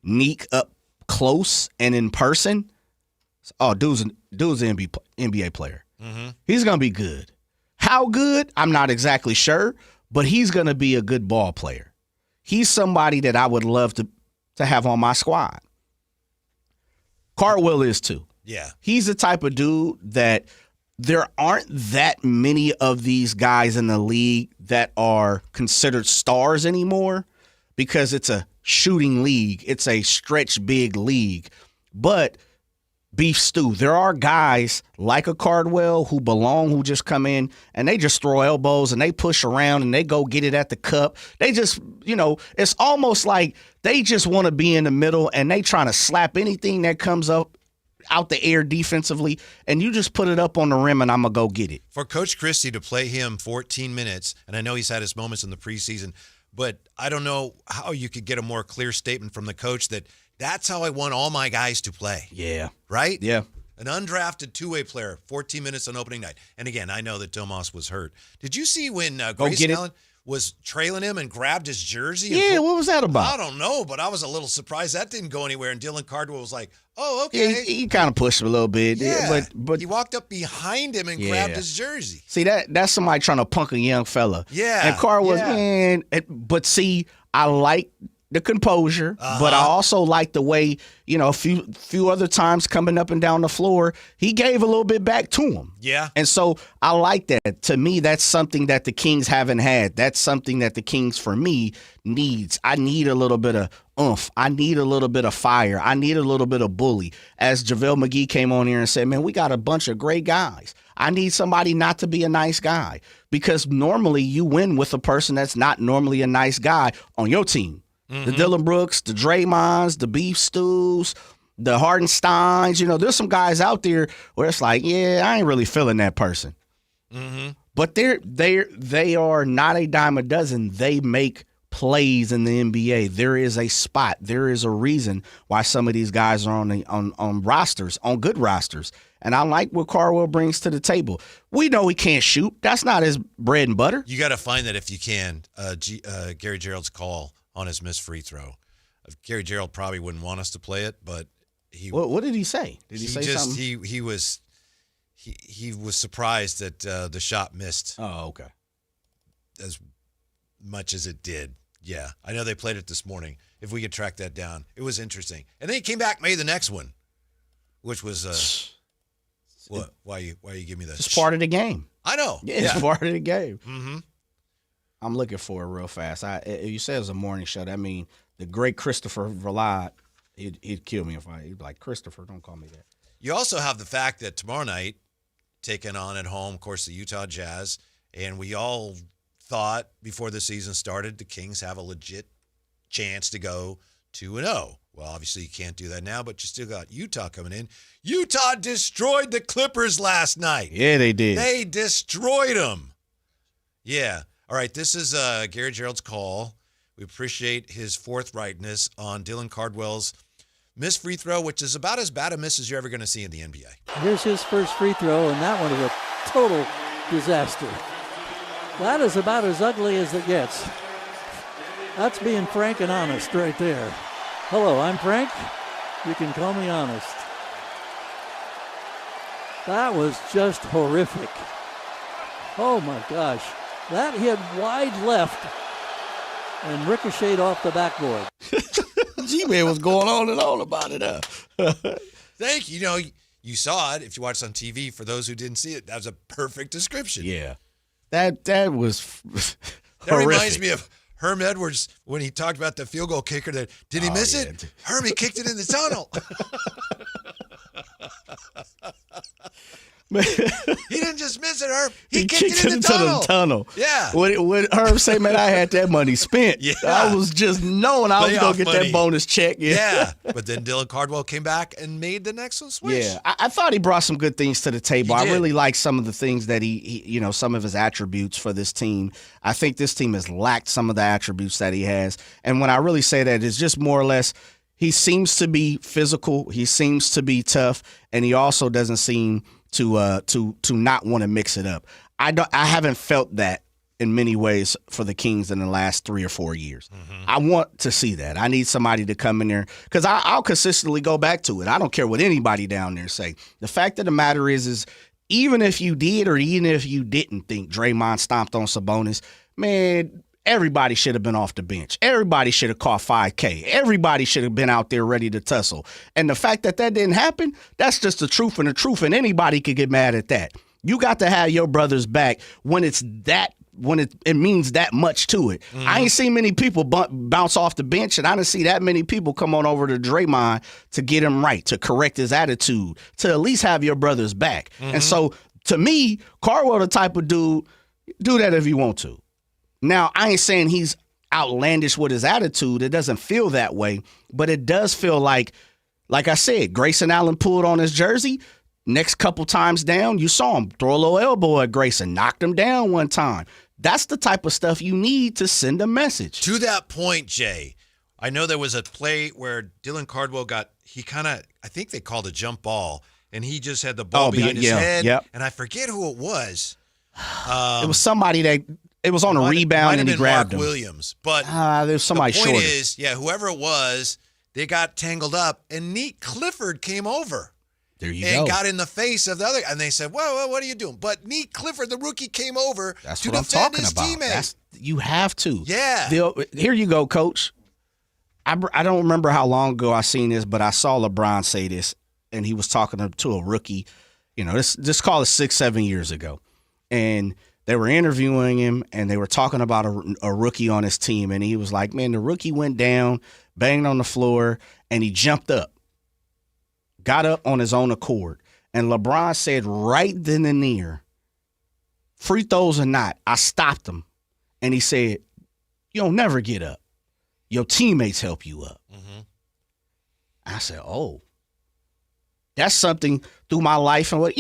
Neek up close and in person, dude's an NBA player. Mm-hmm. He's going to be good. How good? I'm not exactly sure, but he's going to be a good ball player. He's somebody that I would love to have on my squad. Cardwell is too. Yeah. He's the type of dude that there aren't that many of these guys in the league that are considered stars anymore because it's a shooting league. It's a stretch big league. But beef stew, there are guys like a Cardwell who just come in and they just throw elbows and they push around and they go get it at the cup. They just, it's almost like they just want to be in the middle and they trying to slap anything that comes up out the air defensively, and you just put it up on the rim and I'm going to go get it. For Coach Christie to play him 14 minutes, and I know he's had his moments in the preseason, but I don't know how you could get a more clear statement from the coach that that's how I want all my guys to play. Yeah. Right? Yeah. An undrafted two-way player, 14 minutes on opening night. And again, I know that Domas was hurt. Did you see when Grayson Allen was trailing him and grabbed his jersey? Yeah, what was that about? I don't know, but I was a little surprised that didn't go anywhere. And Dylan Cardwell was like, "Oh, okay." Yeah, he kind of pushed him a little bit. Yeah, but he walked up behind him and grabbed his jersey. See, that's somebody trying to punk a young fella. Yeah. And Cardwell, but see, I like the composure, but I also like the way, a few other times coming up and down the floor, he gave a little bit back to him. Yeah. And so I like that. To me, that's something that the Kings haven't had. That's something that the Kings, for me, needs. I need a little bit of oomph. I need a little bit of fire. I need a little bit of bully. As JaVale McGee came on here and said, man, we got a bunch of great guys. I need somebody not to be a nice guy, because normally you win with a person that's not normally a nice guy on your team. The Dylan Brooks, the Draymonds, the Beef Stews, the Hardensteins. There's some guys out there where it's like, yeah, I ain't really feeling that person. Mm-hmm. But they are not a dime a dozen. They make plays in the NBA. There is a spot. There is a reason why some of these guys are on rosters, on good rosters. And I like what Cardwell brings to the table. We know he can't shoot. That's not his bread and butter. You got to find that if you can. Gary Gerald's call on his missed free throw. Gary Gerald probably wouldn't want us to play it, but he. What did he say? Did he say something? He was surprised that the shot missed. Oh, okay. As much as it did. Yeah, I know they played it this morning. If we could track that down, it was interesting. And then he came back, made the next one, which was what? Why you give me that? It's part of the game. I know. Yeah, it's part of the game. Mm-hmm. I'm looking for it real fast. You said it was a morning show. That mean the great Christopher Vlad, he'd kill me if he'd be like, Christopher, don't call me that. You also have the fact that tomorrow night, taking on at home, of course, the Utah Jazz, and we all thought before the season started the Kings have a legit chance to go 2-0. Well, obviously you can't do that now, but you still got Utah coming in. Utah destroyed the Clippers last night. Yeah, they did. They destroyed them. Yeah. All right, this is Gary Gerald's call. We appreciate his forthrightness on Dylan Cardwell's missed free throw, which is about as bad a miss as you're ever going to see in the NBA. Here's his first free throw, and that one is a total disaster. That is about as ugly as it gets. That's being frank and honest right there. Hello, I'm Frank. You can call me honest. That was just horrific. Oh my gosh. That hit wide left and ricocheted off the backboard. G-Man was going on and on about it. Thank you. You know, you saw it if you watched on TV. For those who didn't see it, that was a perfect description. Yeah. That was That reminds me of Herm Edwards when he talked about the field goal kicker. Did he miss it? Herm, he kicked it in the tunnel. He didn't just miss it, Herb. He kicked it it in the into tunnel. the tunnel. Yeah. When Herb say, man, I had that money spent. Yeah. I was just knowing I was going to get money. that bonus check. Yeah. But then Dylan Cardwell came back and made the next one switch. Yeah, I thought he brought some good things to the table. He I did. really like some of the things that he, some of his attributes for this team. I think this team has lacked some of the attributes that he has. And when I really say that, it's just more or less he seems to be physical, he seems to be tough, and he also doesn't seem to not want to mix it up. I haven't felt that in many ways for the Kings in the last 3 or 4 years. I want to see that. I need somebody to come in there because I'll consistently go back to it. I don't care what anybody down there say. The fact of the matter is even if you did or even if you didn't think Draymond stomped on Sabonis, man, everybody should have been off the bench. Everybody should have caught 5K. Everybody should have been out there ready to tussle. And the fact that didn't happen, that's just the truth and the truth, and anybody could get mad at that. You got to have your brothers back when it means that much to it. I ain't seen many people bounce off the bench, and I didn't see that many people come on over to Draymond to get him right, to correct his attitude, to at least have your brothers back. And so, to me, Cardwell the type of dude, do that if you want to. Now, I ain't saying he's outlandish with his attitude. It doesn't feel that way, but it does feel like I said, Grayson Allen pulled on his jersey. Next couple times down, you saw him throw a little elbow at Grayson, knocked him down one time. That's the type of stuff you need to send a message. To that point, Jay, I know there was a play where Dylan Cardwell I think they called a jump ball, and he just had the ball behind his head, and I forget who it was. It was somebody it was on a rebound and he grabbed Mark him. Williams, but there's somebody the point shorter. is, whoever it was, they got tangled up, and Neat Clifford came over. There you and go. got in the face of the other, and they said, "Whoa, what are you doing?" But Neat Clifford, the rookie, came over That's to what I'm defend talking his about. teammate. You have to. Yeah. Here you go, Coach. I don't remember how long ago I seen this, but I saw LeBron say this, and he was talking to a rookie. This call is 6-7 years ago, and they were interviewing him, and they were talking about a rookie on his team, and he was like, "Man, the rookie went down, banged on the floor, and he jumped up, got up on his own accord." And LeBron said right then and there, free throws or not, I stopped him. And he said, "You'll never get up. Your teammates help you up." I said, "Oh, that's something through my life." And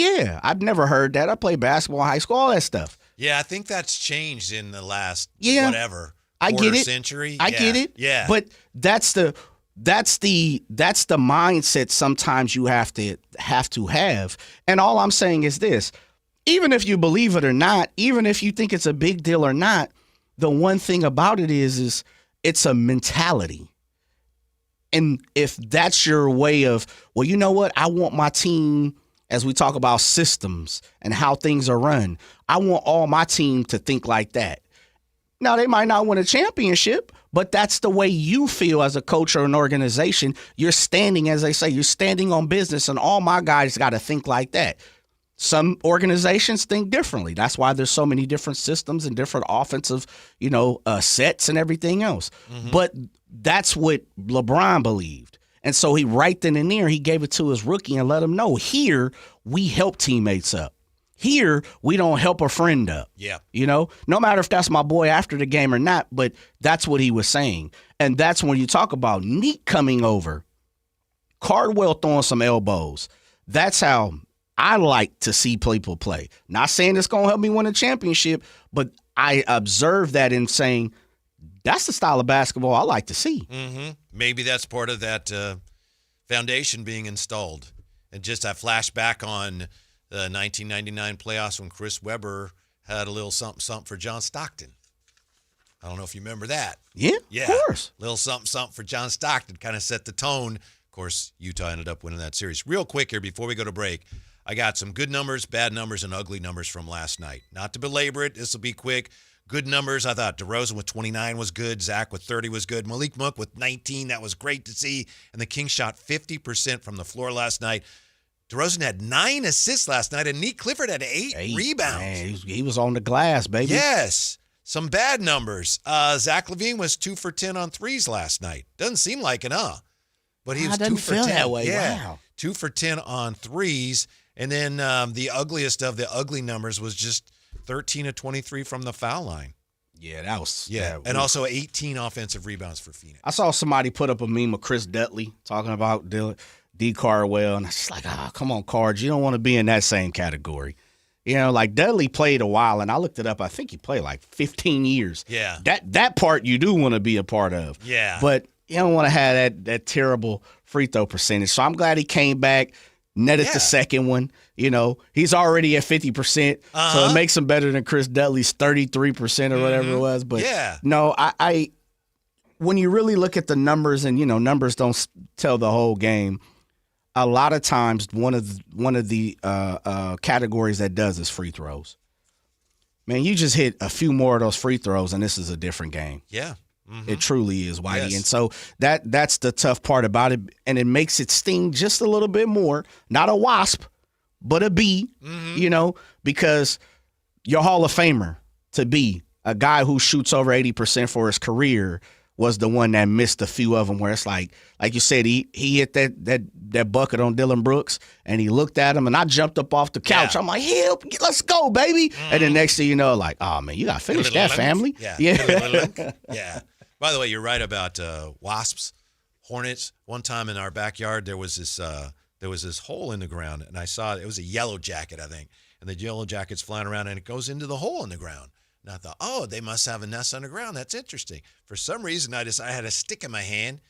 I've never heard that. I played basketball in high school, all that stuff. Yeah, I think that's changed in the last I get it. century. I get it. Yeah. But that's the mindset sometimes you have to have. And all I'm saying is this. Even if you believe it or not, even if you think it's a big deal or not, the one thing about it is it's a mentality. And if that's your way of, well, you know what? I want my team, as we talk about systems and how things are run, I want all my team to think like that. Now, they might not win a championship, but that's the way you feel as a coach or an organization. You're standing, as they say, you're standing on business, and all my guys got to think like that. Some organizations think differently. That's why there's so many different systems and different offensive, sets and everything else. But that's what LeBron believed. And so he right then and there, he gave it to his rookie and let him know, here, we help teammates up. Here, we don't help a friend up. Yeah. No matter if that's my boy after the game or not, but that's what he was saying. And that's when you talk about Neat coming over, Cardwell throwing some elbows. That's how I like to see people play. Not saying it's going to help me win a championship, but I observe that in saying, that's the style of basketball I like to see. Maybe that's part of that foundation being installed. And just I flash back on the 1999 playoffs when Chris Webber had a little something for John Stockton. I don't know if you remember that. Yeah, of course. Little something for John Stockton kind of set the tone. Of course, Utah ended up winning that series. Real quick here before we go to break, I got some good numbers, bad numbers, and ugly numbers from last night. Not to belabor it, this will be quick. Good numbers, I thought DeRozan with 29 was good. Zach with 30 was good. Malik Monk with 19, that was great to see. And the Kings shot 50% from the floor last night. DeRozan had 9 assists last night, and Neat Clifford had 8 rebounds. Man, he was on the glass, baby. Yes. Some bad numbers. Zach LaVine was 2 for 10 on threes last night. Doesn't seem like it, huh? But he was 2 for 10. Feel that way. Yeah. Wow. 2 for 10 on threes. And then the ugliest of the ugly numbers was just 13 of 23 from the foul line. Yeah, that was. And also 18 offensive rebounds for Phoenix. I saw somebody put up a meme of Chris Dudley talking about D. Cardwell, and I was just like, come on, Cards. You don't want to be in that same category. You know, like Dudley played a while, and I looked it up. I think he played like 15 years. Yeah. That part you do want to be a part of. Yeah. But you don't want to have that terrible free throw percentage. So I'm glad he came back, netted the second one. You know, he's already at 50%, so it makes him better than Chris Dudley's 33% or whatever it was. But no, I when you really look at the numbers, and numbers don't tell the whole game. A lot of times, one of the categories that does is free throws. Man, you just hit a few more of those free throws, and this is a different game. Yeah. It truly is, Whitey. Yes. And so that's the tough part about it, and it makes it sting just a little bit more. Not a wasp, but a bee, because your Hall of Famer to be a guy who shoots over 80% for his career was the one that missed a few of them where it's like you said, he hit that bucket on Dylan Brooks, and he looked at him, and I jumped up off the couch. Yeah. I'm like, let's go, baby. And the next thing you know, like, oh, man, you got to finish that, family. Yeah. Yeah. Yeah. By the way, you're right about wasps, hornets. One time in our backyard, there was this hole in the ground, and I saw it was a yellow jacket, I think, and the yellow jacket's flying around, and it goes into the hole in the ground. And I thought, they must have a nest underground. That's interesting. For some reason, I had a stick in my hand,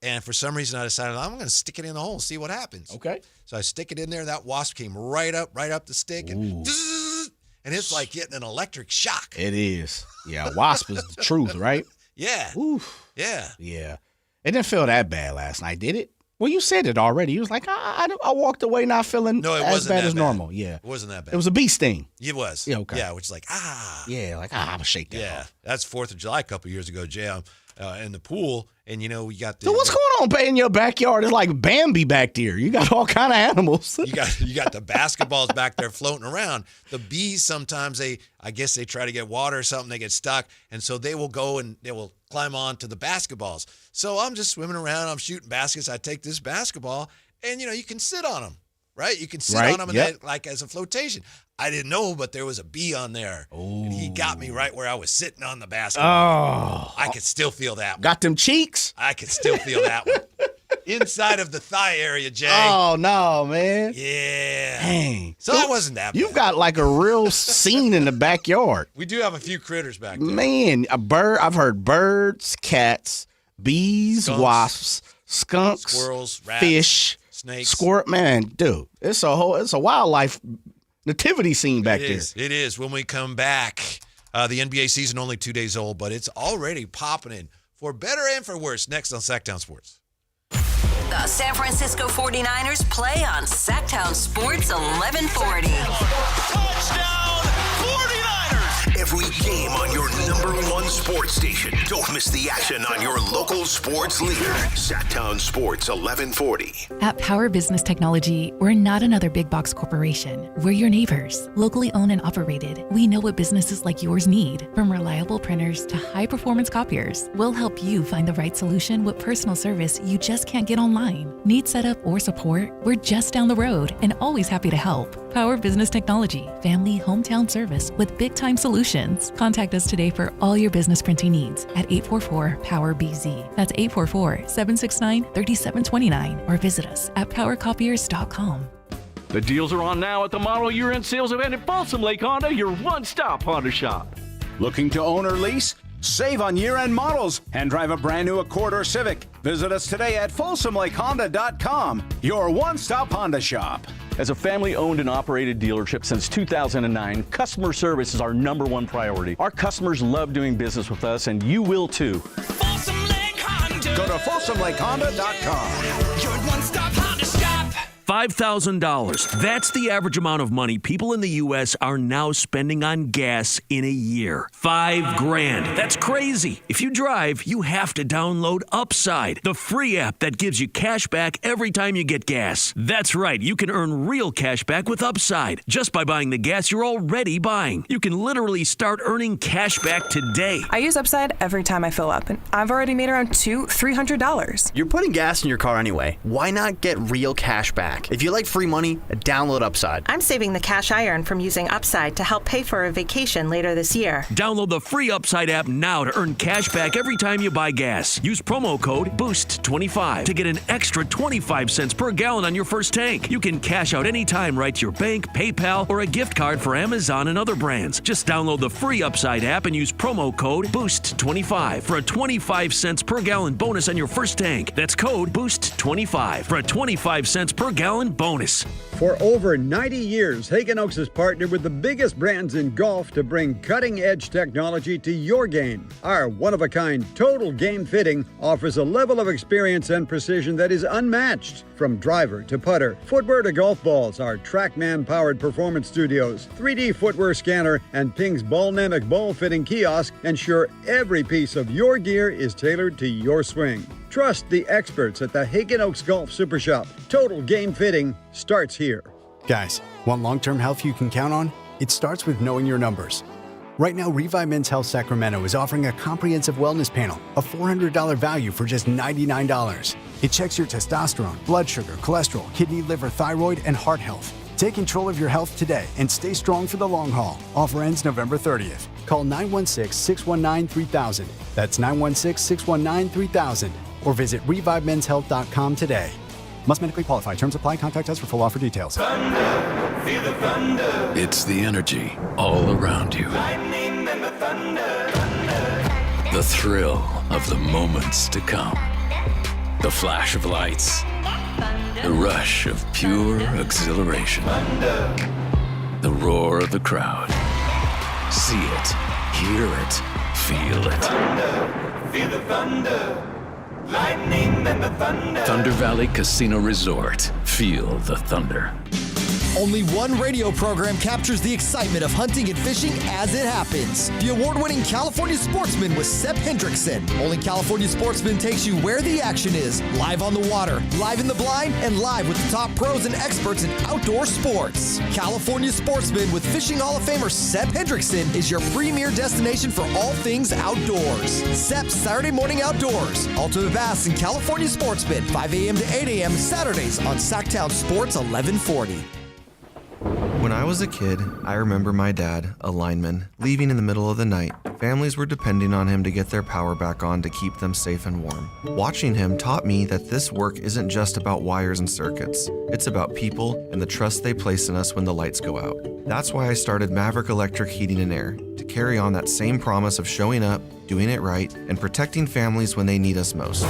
and for some reason, I decided I'm going to stick it in the hole and see what happens. Okay. So I stick it in there. That wasp came right up the stick, and it's like getting an electric shock. It is. Yeah, wasp is the truth, right? Yeah. Oof. Yeah. Yeah. It didn't feel that bad last night, did it? Well, you said it already. You was like, I walked away not feeling as bad as normal. Yeah. It wasn't that bad. It was a bee sting. It was. Yeah, okay. Yeah, which is like, Yeah, like, I'm going to shake that off. That's 4th of July a couple years ago, Jay, in the pool, and, we got the... So what's going on in your backyard? It's like Bambi back there. You got all kind of animals. You got the basketballs back there floating around. The bees, sometimes I guess they try to get water or something. They get stuck, and so they will go and they will climb on to the basketballs. So I'm just swimming around. I'm shooting baskets. I take this basketball, and, you can sit on them, right? You can sit on them and like as a flotation. I didn't know, but there was a bee on there. Oh. And he got me right where I was sitting on the basketball. Oh. I could still feel that one. Got them cheeks? I could still feel that one. Inside of the thigh area, Jay. Oh, no, man. Yeah. Dang. So it wasn't that bad. You've got like a real scene in the backyard. We do have a few critters back there. Man, I've heard birds, cats, bees, wasps, skunks, squirrels, rats, fish, snakes. Squirt. Man, dude, it's a wildlife nativity scene back there. It is. When we come back, the NBA season only 2 days old, but it's already popping in for better and for worse. Next on Sactown Sports. The San Francisco 49ers play on Sactown Sports 1140. Touchdown 49ers! Every game on your #1 sports station. Don't miss the action on your local sports leader. Sactown Sports 1140. At Power Business Technology, we're not another big box corporation. We're your neighbors, locally owned and operated. We know what businesses like yours need, from reliable printers to high-performance copiers. We'll help you find the right solution with personal service you just can't get online. Need setup or support? We're just down the road and always happy to help. Power Business Technology, family hometown service with big-time solutions. Contact us today for all your business printing needs at 844-POWER-BZ. That's 844-769-3729 or visit us at powercopiers.com. The deals are on now at the model year-end sales event at Balsam Lake Honda, your one-stop Honda shop. Looking to own or lease? Save on year-end models and drive a brand new Accord or Civic. Visit us today at FolsomLakeHonda.com, your one-stop Honda shop. As a family-owned and operated dealership since 2009, customer service is our #1 priority. Our customers love doing business with us, and you will too. Go to FolsomLakeHonda.com. Your one-stop Honda shop. $5,000. That's the average amount of money people in the U.S. are now spending on gas in a year. $5,000. That's crazy. If you drive, you have to download Upside, the free app that gives you cash back every time you get gas. That's right. You can earn real cash back with Upside just by buying the gas you're already buying. You can literally start earning cash back today. I use Upside every time I fill up, and I've already made around $300. You're putting gas in your car anyway. Why not get real cash back? If you like free money, download Upside. I'm saving the cash I earn from using Upside to help pay for a vacation later this year. Download the free Upside app now to earn cash back every time you buy gas. Use promo code BOOST25 to get an extra 25 cents per gallon on your first tank. You can cash out anytime right to your bank, PayPal, or a gift card for Amazon and other brands. Just download the free Upside app and use promo code BOOST25 for a 25 cents per gallon bonus on your first tank. That's code BOOST25 for a 25 cents per gallon bonus. For over 90 years, Hagen Oaks has partnered with the biggest brands in golf to bring cutting-edge technology to your game. Our one-of-a-kind total game fitting offers a level of experience and precision that is unmatched. From driver to putter, footwear to golf balls, our TrackMan-powered performance studios, 3D footwear scanner, and Ping's Ballnamic ball fitting kiosk ensure every piece of your gear is tailored to your swing. Trust the experts at the Hagen Oaks Golf Super Shop. Total game fitting starts here. Guys, want long-term health you can count on? It starts with knowing your numbers. Right now, Revive Men's Health Sacramento is offering a comprehensive wellness panel, a $400 value for just $99. It checks your testosterone, blood sugar, cholesterol, kidney, liver, thyroid, and heart health. Take control of your health today and stay strong for the long haul. Offer ends November 30th. Call 916-619-3000. That's 916-619-3000. Or visit ReviveMen'sHealth.com today. Must medically qualify. Terms apply. Contact us for full offer details. Thunder, feel the thunder. It's the energy all around you. Lightning and the thunder. Thunder. The thrill of the moments to come. The flash of lights. The rush of pure exhilaration. Thunder. The roar of the crowd. See it, hear it, feel it. Thunder, feel the thunder. Lightning and the thunder. Thunder Valley Casino Resort. Feel the thunder. Only one radio program captures the excitement of hunting and fishing as it happens. The award-winning California Sportsman with Sepp Hendrickson. Only California Sportsman takes you where the action is, live on the water, live in the blind, and live with the top pros and experts in outdoor sports. California Sportsman with Fishing Hall of Famer Sepp Hendrickson is your premier destination for all things outdoors. Sepp's Saturday Morning Outdoors. Ultimate Bass and California Sportsman, 5 a.m. to 8 a.m. Saturdays on Sactown Sports 1140. When I was a kid, I remember my dad, a lineman, leaving in the middle of the night. Families were depending on him to get their power back on to keep them safe and warm. Watching him taught me that this work isn't just about wires and circuits. It's about people and the trust they place in us when the lights go out. That's why I started Maverick Electric Heating and Air, to carry on that same promise of showing up, doing it right, and protecting families when they need us most.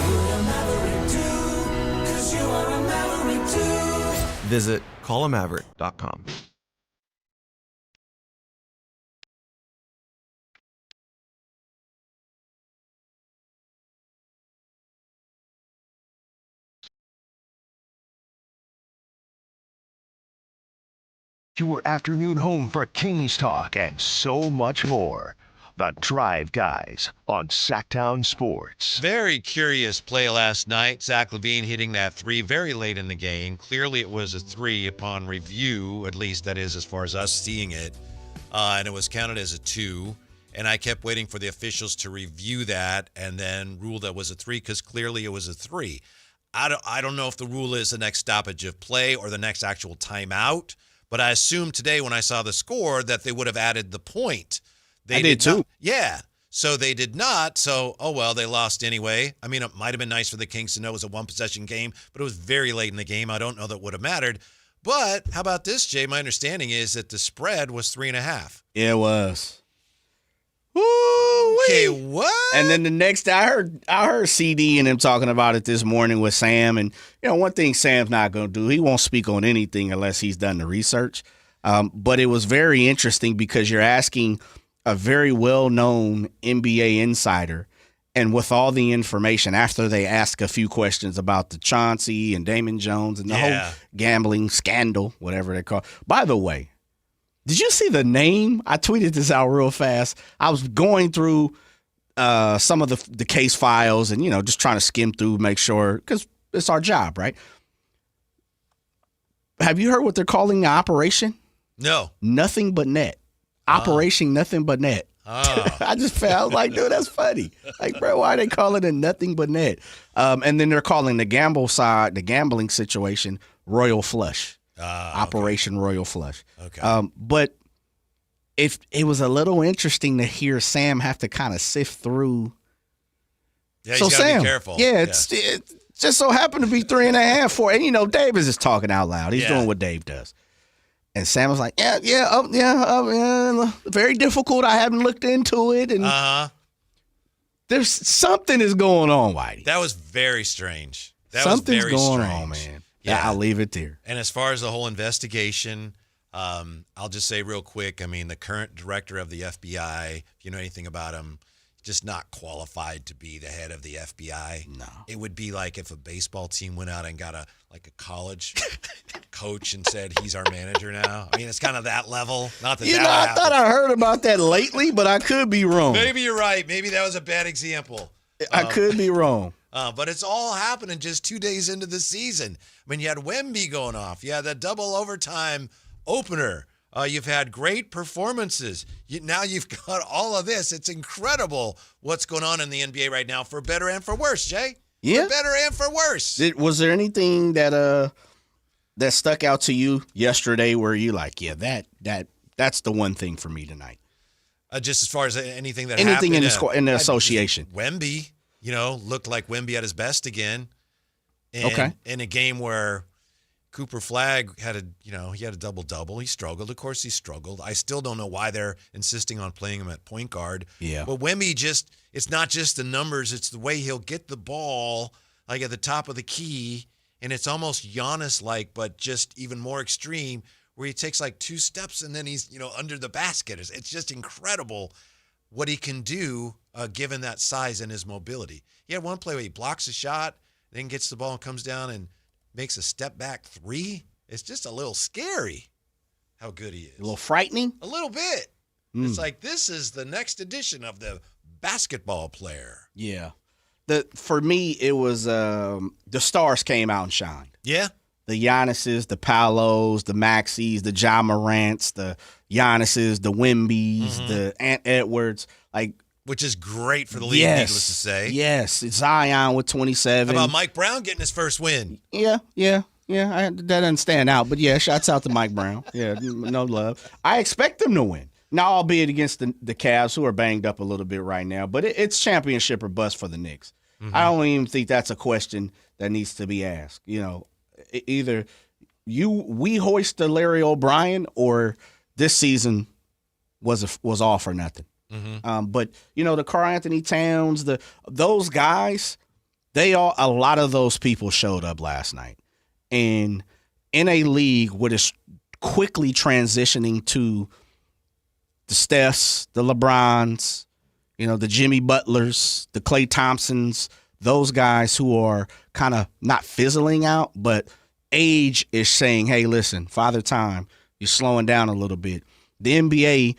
Visit callamaverick.com. Your afternoon home for Kings talk and so much more. The Drive Guys on Sactown Sports. Very curious play last night. Zach LaVine hitting that three very late in the game. Clearly it was a three upon review, at least that is as far as us seeing it. And it was counted as a two. And I kept waiting for the officials to review that and then rule that was a three because clearly it was a three. I don't know if the rule is the next stoppage of play or the next actual timeout. But I assumed today when I saw the score that they would have added the point. I did too. Not, yeah. So they did not. So, oh, well, they lost anyway. I mean, it might have been nice for the Kings to know it was a one-possession game, but it was very late in the game. I don't know that it would have mattered. But how about this, Jay? My understanding is that the spread was 3.5. Yeah, it was. Woo-wee. Okay, what? And then the next I heard CD and him talking about it this morning with Sam. And, you know, one thing Sam's not going to do, he won't speak on anything unless he's done the research. But it was very interesting because you're asking a very well-known NBA insider, And with all the information, after they ask a few questions about the Chauncey and Damon Jones and the whole gambling scandal, whatever they call it. By the way, did you see the name? I tweeted this out real fast. I was going through some of the case files and, just trying to skim through, make sure, because it's our job, right? Have you heard what they're calling the operation? No. Nothing but net. Operation Nothing but net. Oh. I was like, dude, that's funny. Like, bro, why are they calling it Nothing but net? And then they're calling the gambling situation, Royal Flush. Operation Royal Flush. Okay. But if it was a little interesting to hear Sam have to kind of sift through. Yeah, he's got to be careful. Yeah, it just so happened to be 3.5, 4. And, Dave is just talking out loud. He's doing what Dave does. And Sam was like, very difficult. I haven't looked into it. And there's something is going on, Whitey. That was very strange. Something's was very going strange. on, man. Yeah, I'll leave it there. And as far as the whole investigation, I'll just say real quick, the current director of the FBI, if you know anything about him, just not qualified to be the head of the FBI. No. It would be like if a baseball team went out and got a college coach and said he's our manager now. It's kind of that level. Not that I thought I heard about that lately, but I could be wrong. Maybe you're right. Maybe that was a bad example. I could be wrong. But it's all happening just 2 days into the season. You had Wemby going off. You had that double overtime opener. You've had great performances. Now you've got all of this. It's incredible what's going on in the NBA right now, for better and for worse, Jay. Yeah. For better and for worse. Was there anything that stuck out to you yesterday where you like, that's the one thing for me tonight? Just as far as anything that anything happened in the association. Wemby, looked like Wemby at his best again. And in a game where Cooper Flagg had a double-double. He struggled. Of course he struggled. I still don't know why they're insisting on playing him at point guard. Yeah. But Wemby it's not just the numbers, it's the way he'll get the ball like at the top of the key, and it's almost Giannis-like, but just even more extreme, where he takes like 2 steps and then he's, under the basket. It's just incredible what he can do given that size and his mobility. He had one play where he blocks a shot, then gets the ball and comes down and makes a step back 3. It's just a little scary how good he is. A little frightening? A little bit. It's like this is the next edition of the basketball player. Yeah. For me, it was the stars came out and shined. Yeah. The Giannis's, the Palos, the Maxis, the Ja Morants, the Giannis's, the Wembys, the Ant Edwards, which is great for the league, needless to say. Yes, Zion with 27. How about Mike Brown getting his first win? Yeah. That doesn't stand out, but shouts out to Mike Brown. Yeah, no love. I expect them to win. Now, albeit against the Cavs, who are banged up a little bit right now, but it's championship or bust for the Knicks. I don't even think that's a question that needs to be asked. Either we hoist the Larry O'Brien, or this season was all for nothing. But the Karl Anthony Towns, those guys, a lot of those people showed up last night, and in a league what is quickly transitioning to the Stephs, the LeBrons, the Jimmy Butlers, the Klay Thompsons, those guys who are kind of not fizzling out, but age is saying, hey, listen, Father Time, you're slowing down a little bit. The NBA,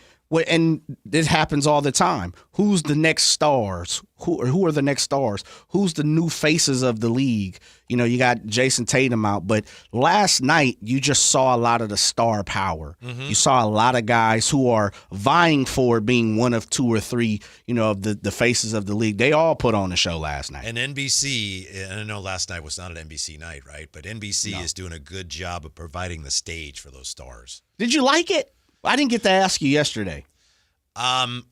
and this happens all the time. Who's the next stars? Who are the next stars? Who's the new faces of the league? You got Jason Tatum out, but last night you just saw a lot of the star power. You saw a lot of guys who are vying for being one of 2 or 3, of the faces of the league. They all put on the show last night. And NBC, and I know last night was not an NBC night, right? But NBC is doing a good job of providing the stage for those stars. Did you like it? I didn't get to ask you yesterday.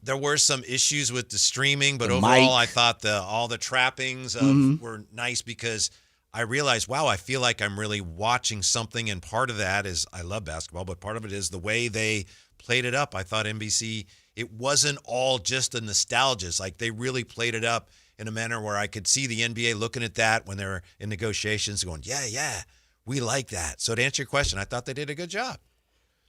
There were some issues with the streaming, but overall I thought all the trappings were nice, because I realized, wow, I feel like I'm really watching something, and part of that is I love basketball, but part of it is the way they played it up. I thought NBC, it wasn't all just a nostalgia. It's like they really played it up in a manner where I could see the NBA looking at that when they were in negotiations going, yeah, we like that. So to answer your question, I thought they did a good job.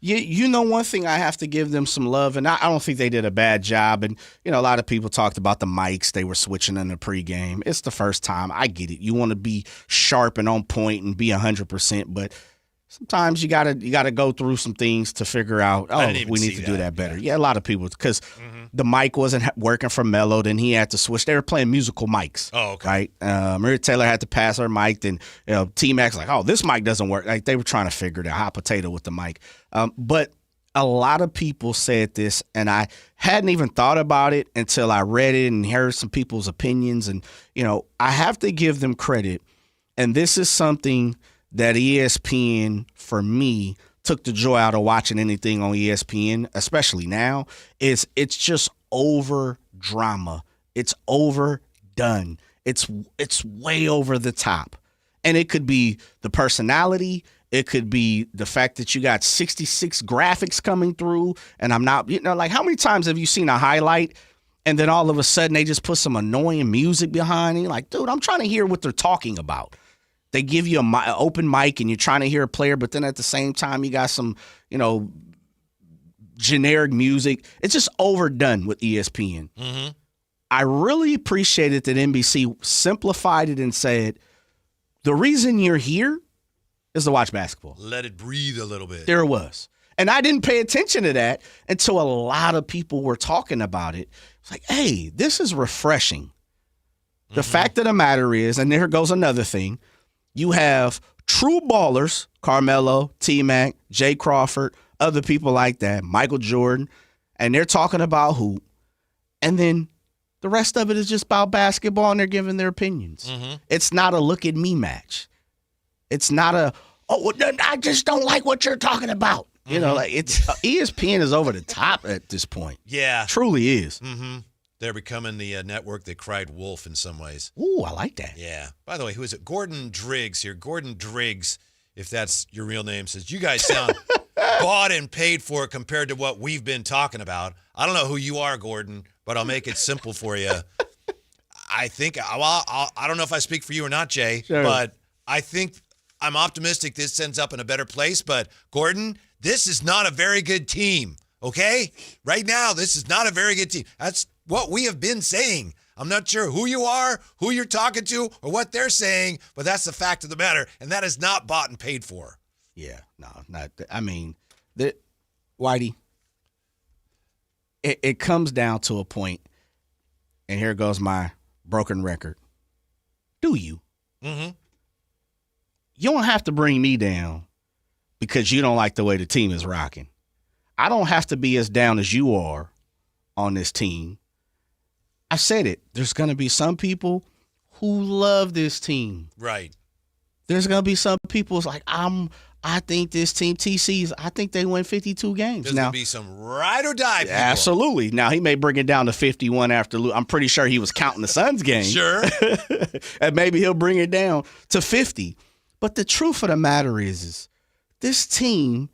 You know, one thing I have to give them some love, and I don't think they did a bad job. And, you know, a lot of people talked about the mics. They were switching in the pregame. It's the first time. I get it. You want to be sharp and on point and be 100%, but sometimes you gotta go through some things to figure out, we need to do that better. Yeah, a lot of people, because the mic wasn't working for Melo, then he had to switch. They were playing musical mics. Oh, okay. Right? Maria Taylor had to pass her mic. Then T-Mac's like, oh, this mic doesn't work. Like, they were trying to figure it out, hot potato with the mic. But a lot of people said this, and I hadn't even thought about it until I read it and heard some people's opinions. And, you know, I have to give them credit. And this is something that ESPN, for me, took the joy out of watching anything on ESPN, especially now, is it's just over drama. It's overdone. It's way over the top. And it could be the personality. It could be the fact that you got 66 graphics coming through, and I'm not, like, how many times have you seen a highlight and then all of a sudden they just put some annoying music behind it? Like, dude, I'm trying to hear what they're talking about. They give you an open mic and you're trying to hear a player, but then at the same time you got some, generic music. It's just overdone with ESPN. Mm-hmm. I really appreciated that NBC simplified it and said, the reason you're here is to watch basketball. Let it breathe a little bit. There it was. And I didn't pay attention to that until a lot of people were talking about it. It's like, hey, this is refreshing. Mm-hmm. The fact of the matter is, and there goes another thing, you have true ballers, Carmelo, T-Mac, Jay Crawford, other people like that, Michael Jordan, and they're talking about hoop. And then the rest of it is just about basketball, and they're giving their opinions. Mm-hmm. It's not a look at me match. It's not a, I just don't like what you're talking about. Mm-hmm. It's ESPN is over the top at this point. Yeah. Truly is. Mm-hmm. They're becoming the network that cried wolf in some ways. Ooh, I like that. Yeah. By the way, who is it? Gordon Driggs here. Gordon Driggs, if that's your real name, says, you guys sound bought and paid for compared to what we've been talking about. I don't know who you are, Gordon, but I'll make it simple for you. I think, I don't know if I speak for you or not, Jay, sure, but I think I'm optimistic this ends up in a better place. But, Gordon, this is not a very good team, okay? Right now, this is not a very good team. That's what we have been saying. I'm not sure who you are, who you're talking to, or what they're saying, but that's the fact of the matter, and that is not bought and paid for. Yeah, no, not. I mean, Whitey, it comes down to a point, and here goes my broken record. Do you? Mm-hmm. You don't have to bring me down because you don't like the way the team is rocking. I don't have to be as down as you are on this team. I said it. There's going to be some people who love this team. Right. There's going to be some people who's like, I think this team, TC's, I think they win 52 games. There's going to be some ride or die people. Absolutely. Now, he may bring it down to 51 after I'm pretty sure he was counting the Suns game. Sure. And maybe he'll bring it down to 50. But the truth of the matter is this team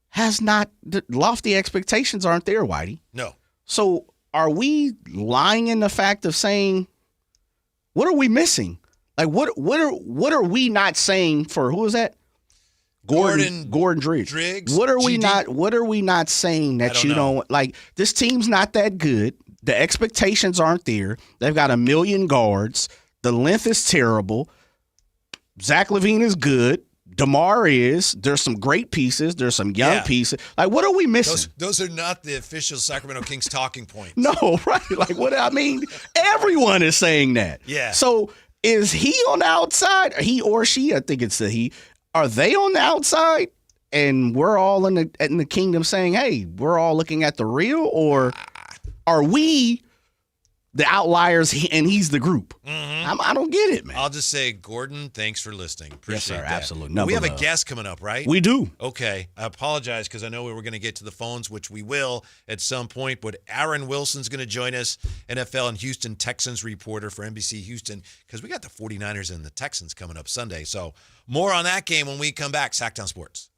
has not, the lofty expectations aren't there, Whitey. No. So are we lying in the fact of saying, what are we missing? Like, what are we not saying for, who is that? Gordon Driggs. What are we not saying that you don't like? This team's not that good. The expectations aren't there. They've got 1 million guards. The length is terrible. Zach LaVine is good. DeMar is. There's some great pieces. There's some young pieces. Like, what are we missing? Those are not the official Sacramento Kings talking points. No, right? Like, what? I mean, everyone is saying that. Yeah. So is he on the outside? He or she? I think it's the he. Are they on the outside? And we're all in the kingdom saying, "Hey, we're all looking at the real," or are we the outliers and he's the group? Mm-hmm. I don't get it, man. I'll just say, Gordon, thanks for listening. Appreciate yes, sir, that. Absolutely. We have a guest coming up, right? We do. Okay. I apologize because I know we were going to get to the phones, which we will at some point, but Aaron Wilson's going to join us, NFL and Houston Texans reporter for NBC Houston, because we got the 49ers and the Texans coming up Sunday. So more on that game when we come back. Sactown Sports.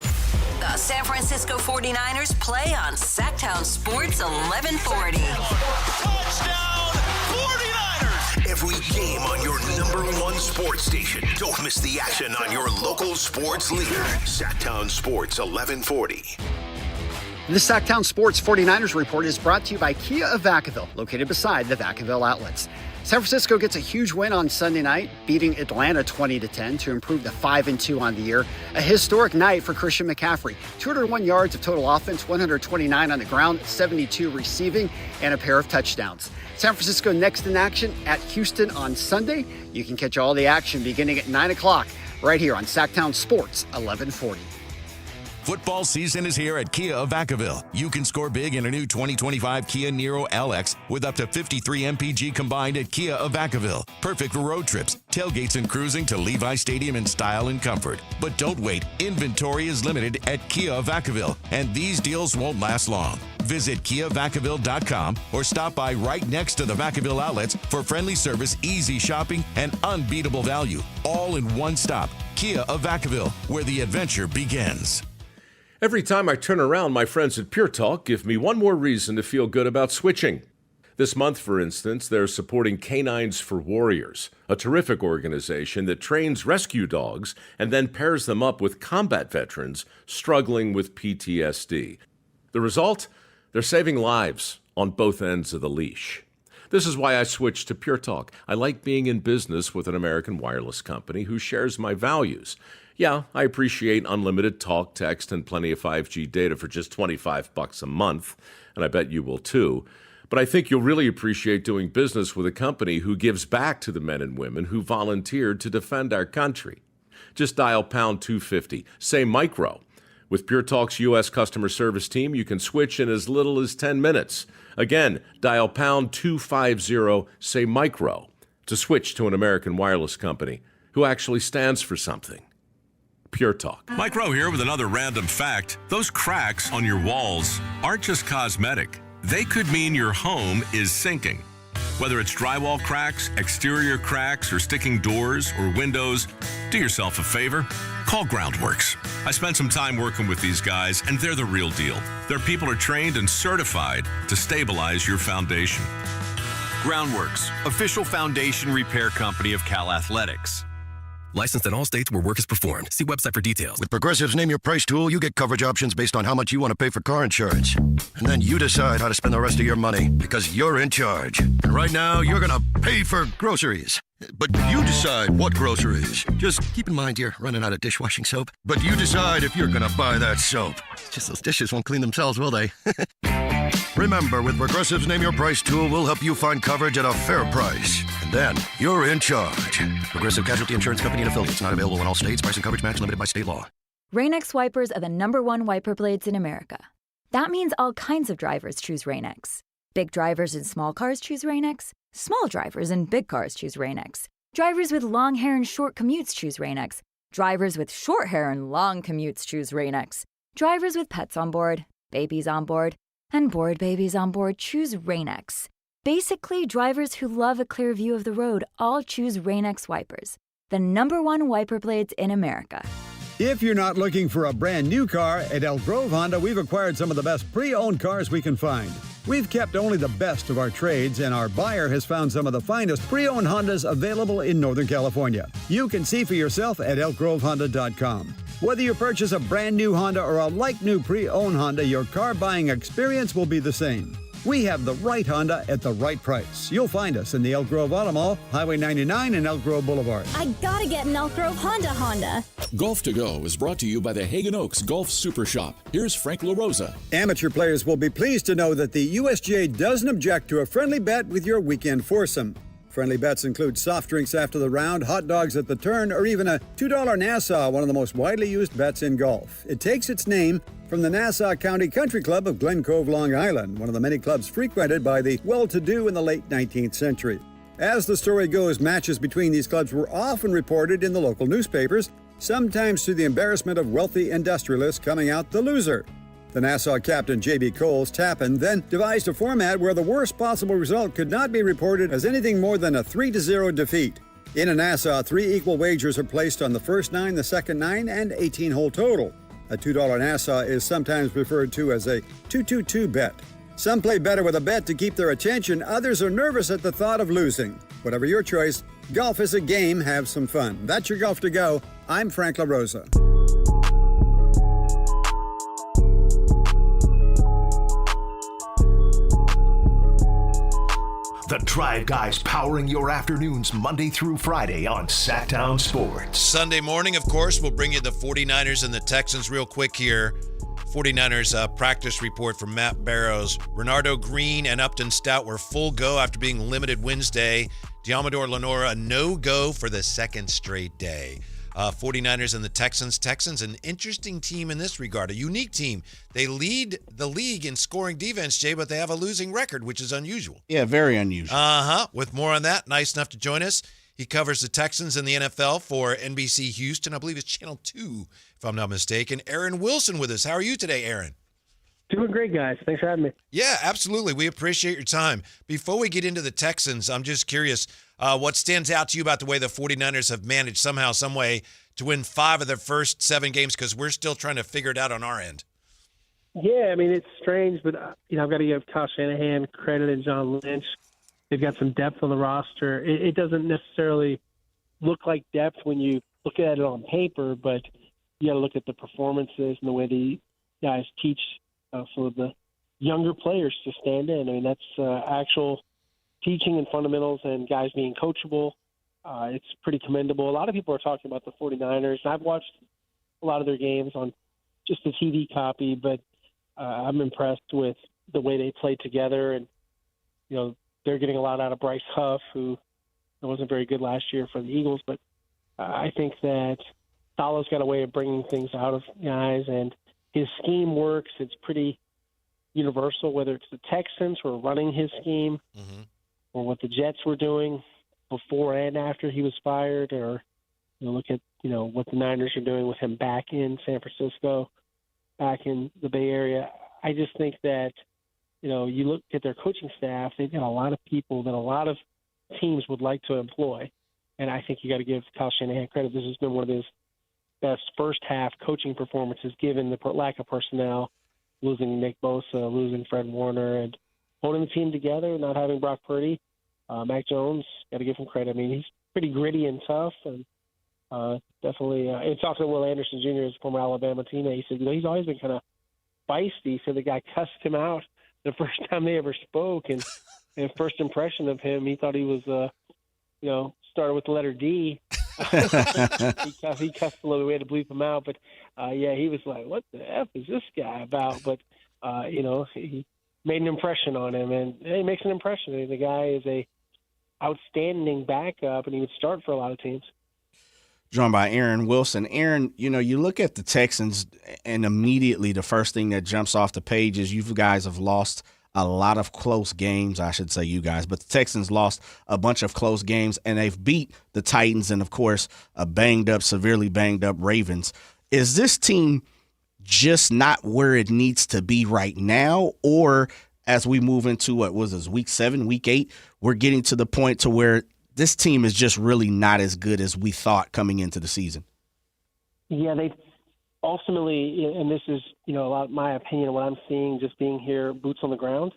The San Francisco 49ers play on Sactown Sports 1140. Touchdown 49ers! Every game on your number #1 sports station. Don't miss the action on your local sports leader. Sactown Sports 1140. The Sactown Sports 49ers Report is brought to you by Kia of Vacaville, located beside the Vacaville outlets. San Francisco gets a huge win on Sunday night, beating Atlanta 20-10 to improve to 5-2 on the year. A historic night for Christian McCaffrey. 201 yards of total offense, 129 on the ground, 72 receiving, and a pair of touchdowns. San Francisco next in action at Houston on Sunday. You can catch all the action beginning at 9 o'clock right here on Sactown Sports 1140. Football season is here at Kia of Vacaville. You can score big in a new 2025 Kia Niro LX with up to 53 MPG combined at Kia of Vacaville. Perfect for road trips, tailgates, and cruising to Levi Stadium in style and comfort. But don't wait. Inventory is limited at Kia of Vacaville, and these deals won't last long. Visit KiaVacaville.com or stop by right next to the Vacaville outlets for friendly service, easy shopping, and unbeatable value. All in one stop. Kia of Vacaville, where the adventure begins. Every time I turn around, my friends at Pure Talk give me one more reason to feel good about switching. This month, for instance, they're supporting Canines for Warriors, a terrific organization that trains rescue dogs and then pairs them up with combat veterans struggling with PTSD. The result? They're saving lives on both ends of the leash. This is why I switched to Pure Talk. I like being in business with an American wireless company who shares my values. Yeah, I appreciate unlimited talk, text, and plenty of 5G data for just $25 a month, and I bet you will too. But I think you'll really appreciate doing business with a company who gives back to the men and women who volunteered to defend our country. Just dial pound 250, say micro. With Pure Talk's U.S. customer service team, you can switch in as little as 10 minutes. Again, dial pound 250, say micro, to switch to an American wireless company who actually stands for something. Pure Talk. Mike Rowe here with another random fact. Those cracks on your walls aren't just cosmetic. They could mean your home is sinking. Whether it's drywall cracks, exterior cracks, or sticking doors or windows, do yourself a favor. Call Groundworks. I spent some time working with these guys, and they're the real deal. Their people are trained and certified to stabilize your foundation. Groundworks, official foundation repair company of Cal Athletics. Licensed in all states where work is performed. See website for details. With Progressive's Name Your Price tool, you get coverage options based on how much you want to pay for car insurance. And then you decide how to spend the rest of your money because you're in charge. And right now, you're going to pay for groceries. But you decide what groceries. Just keep in mind you're running out of dishwashing soap. But you decide if you're going to buy that soap. Just those dishes won't clean themselves, will they? Remember, with Progressive's Name Your Price tool, we'll help you find coverage at a fair price. And then you're in charge. Progressive Casualty Insurance Company and affiliates. Not available in all states. Price and coverage match limited by state law. Rain-X wipers are the #1 wiper blades in America. That means all kinds of drivers choose Rain-X. Big drivers in small cars choose Rain-X. Small drivers in big cars choose Rain-X. Drivers with long hair and short commutes choose Rain-X. Drivers with short hair and long commutes choose Rain-X. Drivers with pets on board, babies on board, and bored babies on board choose Rain-X. Basically, drivers who love a clear view of the road all choose Rain-X wipers, the #1 wiper blades in America. If you're not looking for a brand new car, at Elk Grove Honda, we've acquired some of the best pre-owned cars we can find. We've kept only the best of our trades, and our buyer has found some of the finest pre-owned Hondas available in Northern California. You can see for yourself at elkgrovehonda.com. Whether you purchase a brand new Honda or a like-new pre-owned Honda, your car buying experience will be the same. We have the right Honda at the right price. You'll find us in the Elk Grove Auto Mall, Highway 99 and Elk Grove Boulevard. I gotta get an Elk Grove Honda. Golf to Go is brought to you by the Hagen Oaks Golf Super Shop. Here's Frank LaRosa. Amateur players will be pleased to know that the USGA doesn't object to a friendly bet with your weekend foursome. Friendly bets include soft drinks after the round, hot dogs at the turn, or even a $2 Nassau, one of the most widely used bets in golf. It takes its name from the Nassau County Country Club of Glen Cove, Long Island, one of the many clubs frequented by the well-to-do in the late 19th century. As the story goes, matches between these clubs were often reported in the local newspapers, sometimes to the embarrassment of wealthy industrialists coming out the loser. The Nassau captain, J.B. Coles Tappan, then devised a format where the worst possible result could not be reported as anything more than a 3-0 defeat. In a Nassau, 3 equal wagers are placed on the first 9, the second 9, and 18-hole total. A $2 Nassau is sometimes referred to as a 2-2-2 bet. Some play better with a bet to keep their attention. Others are nervous at the thought of losing. Whatever your choice, Golf is a game. Have some fun. That's your Golf to Go. I'm Frank LaRosa. The Drive Guys powering your afternoons Monday through Friday on Sactown Sports. Sunday morning, of course, we'll bring you the 49ers and the Texans real quick here. 49ers practice report from Matt Barrows. Renardo Green and Upton Stout were full go after being limited Wednesday. Diamador Lenora, a no-go for the second straight day. 49ers and the Texans. Texans, an interesting team in this regard, a unique team. They lead the league in scoring defense, Jay, but they have a losing record, which is unusual. Yeah, very unusual. With more on that, nice enough to join us. He covers the Texans and the NFL for NBC Houston. I believe it's Channel 2, if I'm not mistaken. Aaron Wilson with us. How are you today, Aaron? Doing great, guys. Thanks for having me. Yeah, absolutely. We appreciate your time. Before we get into the Texans, I'm just curious, what stands out to you about the way the 49ers have managed somehow, some way to win 5 of their first 7 games, because we're still trying to figure it out on our end? Yeah, I mean, it's strange, but I've got to give Kyle Shanahan credit and John Lynch. They've got some depth on the roster. It doesn't necessarily look like depth when you look at it on paper, but you got to look at the performances and the way the guys teach some of the younger players to stand in. I mean, that's actual teaching and fundamentals and guys being coachable. It's pretty commendable. A lot of people are talking about the 49ers. I've watched a lot of their games on just the TV copy, but I'm impressed with the way they play together. And, they're getting a lot out of Bryce Huff, who wasn't very good last year for the Eagles. But I think that Saleh's got a way of bringing things out of guys, and his scheme works. It's pretty universal, whether it's the Texans who are running his scheme or what the Jets were doing before and after he was fired, or look at what the Niners are doing with him back in San Francisco, back in the Bay Area. I just think that you look at their coaching staff, they've got a lot of people that a lot of teams would like to employ, and I think you got to give Kyle Shanahan credit. This has been one of his best first half coaching performances, given the lack of personnel, losing Nick Bosa, losing Fred Warner, and holding the team together, not having Brock Purdy. Mac Jones, got to give him credit. I mean, he's pretty gritty and tough, and definitely. And talking to Will Anderson Jr., his former Alabama teammate, he said, he's always been kind of feisty. So the guy cussed him out the first time they ever spoke, and first impression of him, he thought he was, started with the letter D. he cussed a little bit. We had to bleep him out, but he was like, "What the F is this guy about?" But he made an impression on him, and he makes an impression. The guy is a outstanding backup, and he would start for a lot of teams. Joined by Aaron Wilson. Aaron, you look at the Texans, and immediately the first thing that jumps off the page is you guys have lost a lot of close games. I should say you guys, but the Texans lost a bunch of close games, and they've beat the Titans and, of course, a severely banged up Ravens. Is this team just not where it needs to be right now, or as we move into week 7, week 8, we're getting to the point to where this team is just really not as good as we thought coming into the season? Yeah, they ultimately, and this is, a lot of my opinion, what I'm seeing just being here, boots on the ground,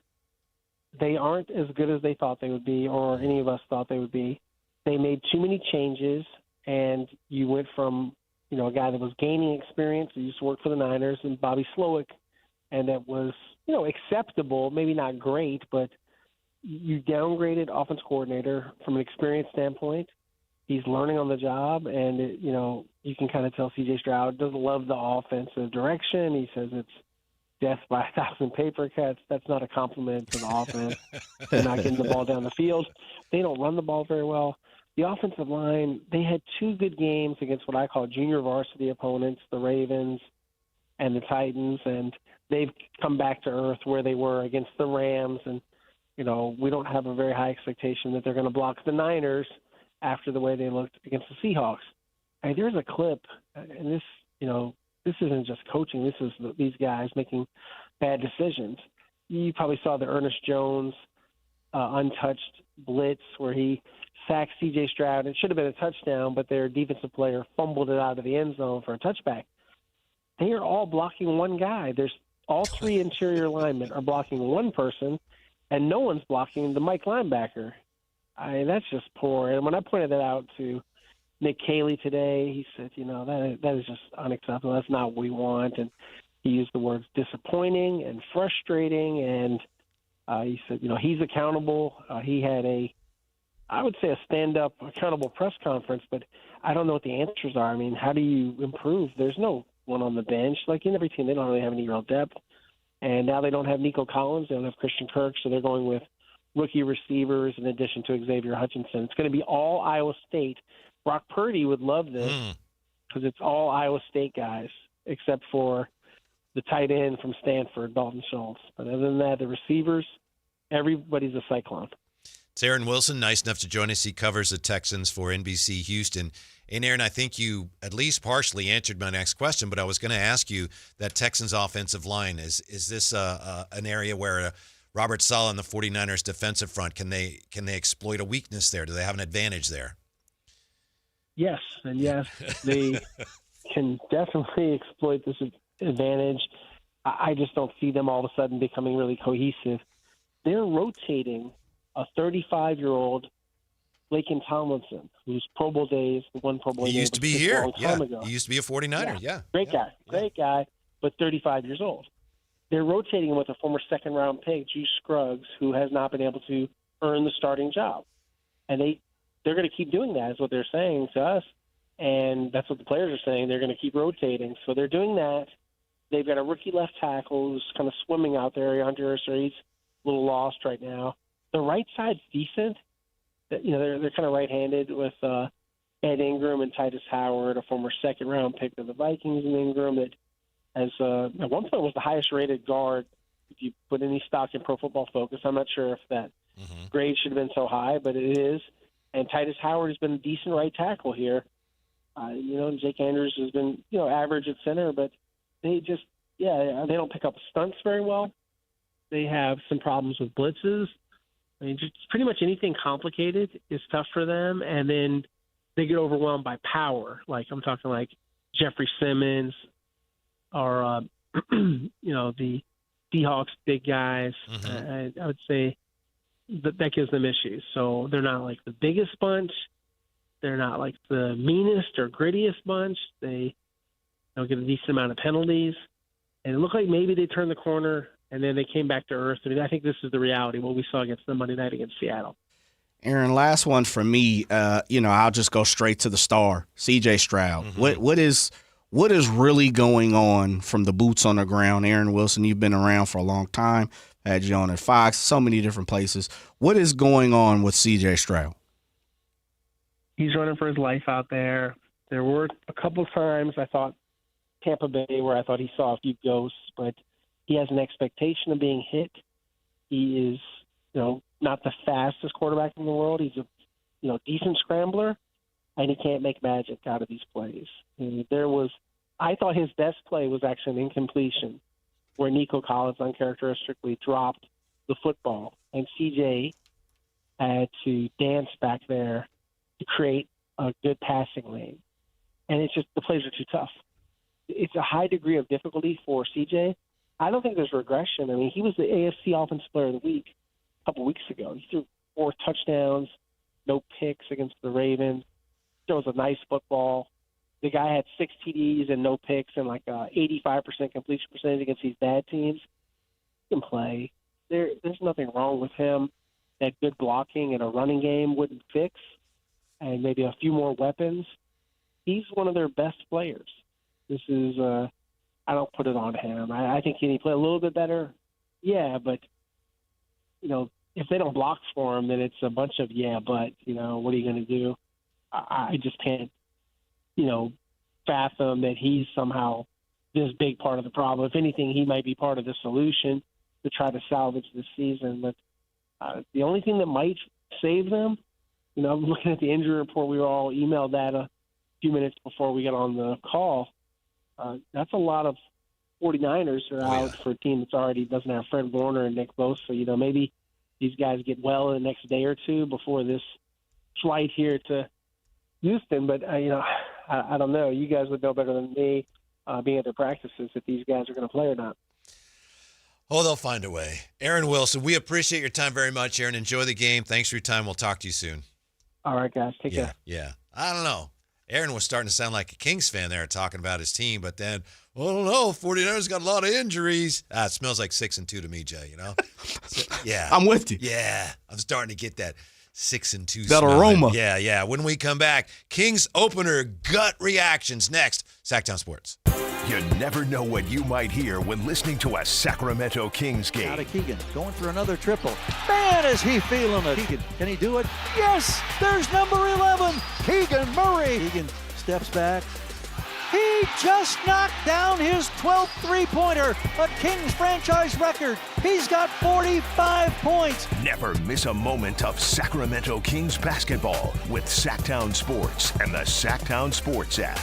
they aren't as good as they thought they would be, or any of us thought they would be. They made too many changes, and you went from, a guy that was gaining experience, that used to work for the Niners, and Bobby Slowick, and that was, acceptable, maybe not great, but you downgraded offense coordinator from an experience standpoint. He's learning on the job, and you can kind of tell C.J. Stroud doesn't love the offensive direction. He says it's death by 1,000 paper cuts. That's not a compliment to the offense. They're not getting the ball down the field. They don't run the ball very well. The offensive line, they had 2 good games against what I call junior varsity opponents, the Ravens and the Titans, and they've come back to earth where they were against the Rams, and we don't have a very high expectation that they're going to block the Niners after the way they looked against the Seahawks. And there's a clip, and this, this isn't just coaching. This is these guys making bad decisions. You probably saw the Ernest Jones untouched blitz where he sacked C.J. Stroud. It should have been a touchdown, but their defensive player fumbled it out of the end zone for a touchback. They are all blocking one guy. There's all 3 interior linemen are blocking one person, and no one's blocking the Mike linebacker. That's just poor. And when I pointed that out to Nick Cayley today, he said, that is just unacceptable. That's not what we want. And he used the words disappointing and frustrating. And he said, he's accountable. He had I would say a stand-up accountable press conference, but I don't know what the answers are. I mean, how do you improve? There's no one on the bench. Like in every team, they don't really have any real depth. And now they don't have Nico Collins. They don't have Christian Kirk, so they're going with rookie receivers in addition to Xavier Hutchinson. It's going to be all Iowa State. Brock Purdy would love this because it's all Iowa State guys except for the tight end from Stanford, Dalton Schultz. But other than that, the receivers, everybody's a Cyclone. It's Aaron Wilson, nice enough to join us. He covers the Texans for NBC Houston. And, Aaron, I think you at least partially answered my next question, but I was going to ask you that Texans offensive line. Is this an area where Robert Saleh and the 49ers defensive front, can they exploit a weakness there? Do they have an advantage there? Yes, and yes, they can definitely exploit this advantage. I just don't see them all of a sudden becoming really cohesive. They're rotating a 35-year-old Laken Tomlinson, whose Pro Bowl days, the one Pro Bowl he game used to be was here. a long time ago. He used to be a 49er. Yeah. Great guy, but 35 years old. They're rotating him with a former second-round pick, Juice Scruggs, who has not been able to earn the starting job. And they're going to keep doing that, is what they're saying to us. And that's what the players are saying. They're going to keep rotating. So they're doing that. They've got a rookie left tackle who's kind of swimming out there. Andre He's a little lost right now. The right side's decent. They're kind of right-handed with Ed Ingram and Titus Howard, a former second-round pick of the Vikings, and Ingram that has at one point was the highest-rated guard if you put any stock in Pro Football Focus. I'm not sure if that grade should have been so high, but it is. And Titus Howard has been a decent right tackle here. Jake Andrews has been, average at center, but they just, they don't pick up stunts very well. They have some problems with blitzes. I mean, just pretty much anything complicated is tough for them. And then they get overwhelmed by power. Like I'm talking like Jeffrey Simmons or, the Seahawks big guys. I would say that gives them issues. So they're not like the biggest bunch. They're not like the meanest or grittiest bunch. They don't get a decent amount of penalties. And it looked like maybe they turned the corner and then they came back to earth. I mean, I think this is the reality, what we saw against them Monday night against Seattle. Aaron, last one for me. I'll just go straight to the star, C.J. Stroud. What is really going on from the boots on the ground? Aaron Wilson, you've been around for a long time. Had you on at Fox, so many different places. What is going on with C.J. Stroud? He's running for his life out there. There were a couple of times I thought Tampa Bay where I thought he saw a few ghosts, but he has an expectation of being hit. He is, not the fastest quarterback in the world. He's a, decent scrambler, and he can't make magic out of these plays. And I thought his best play was actually an incompletion where Nico Collins uncharacteristically dropped the football, and CJ had to dance back there to create a good passing lane. And it's just the plays are too tough. It's a high degree of difficulty for CJ. I don't think there's regression. I mean, he was the AFC Offensive Player of the Week a couple weeks ago. He threw 4 touchdowns, no picks against the Ravens. Throws a nice football. The guy had 6 TDs and no picks and like 85% completion percentage against these bad teams. He can play. There's nothing wrong with him. That good blocking and a running game wouldn't fix, and maybe a few more weapons. He's one of their best players. This is I don't put it on him. I think can he play a little bit better? Yeah, but if they don't block for him, then it's a bunch of but what are you going to do? I just can't fathom that he's somehow this big part of the problem. If anything, he might be part of the solution to try to salvage this season. But the only thing that might save them, I'm looking at the injury report. We were all emailed that a few minutes before we got on the call. That's a lot of 49ers are out for a team that's already doesn't have Fred Warner and Nick Bosa. Maybe these guys get well in the next day or two before this flight here to Houston. But, I don't know. You guys would know better than me being at their practices if these guys are going to play or not. Oh, they'll find a way. Aaron Wilson, we appreciate your time very much, Aaron. Enjoy the game. Thanks for your time. We'll talk to you soon. All right, guys. Take care. Yeah. I don't know. Aaron was starting to sound like a Kings fan there talking about his team, but then, I don't know, 49ers got a lot of injuries. It smells like 6-2 to me, Jay, So, yeah. I'm with you. Yeah. I'm starting to get that 6-2 that smell. aroma. Yeah. When we come back, Kings opener gut reactions next. Sactown Sports. You never know what you might hear when listening to a Sacramento Kings game. Out of Keegan, going for another triple. Man, is he feeling it. Keegan, can he do it? Yes, there's number 11, Keegan Murray. Keegan steps back. He just knocked down his 12th three-pointer, a Kings franchise record. He's got 45 points. Never miss a moment of Sacramento Kings basketball with Sactown Sports and the Sactown Sports app.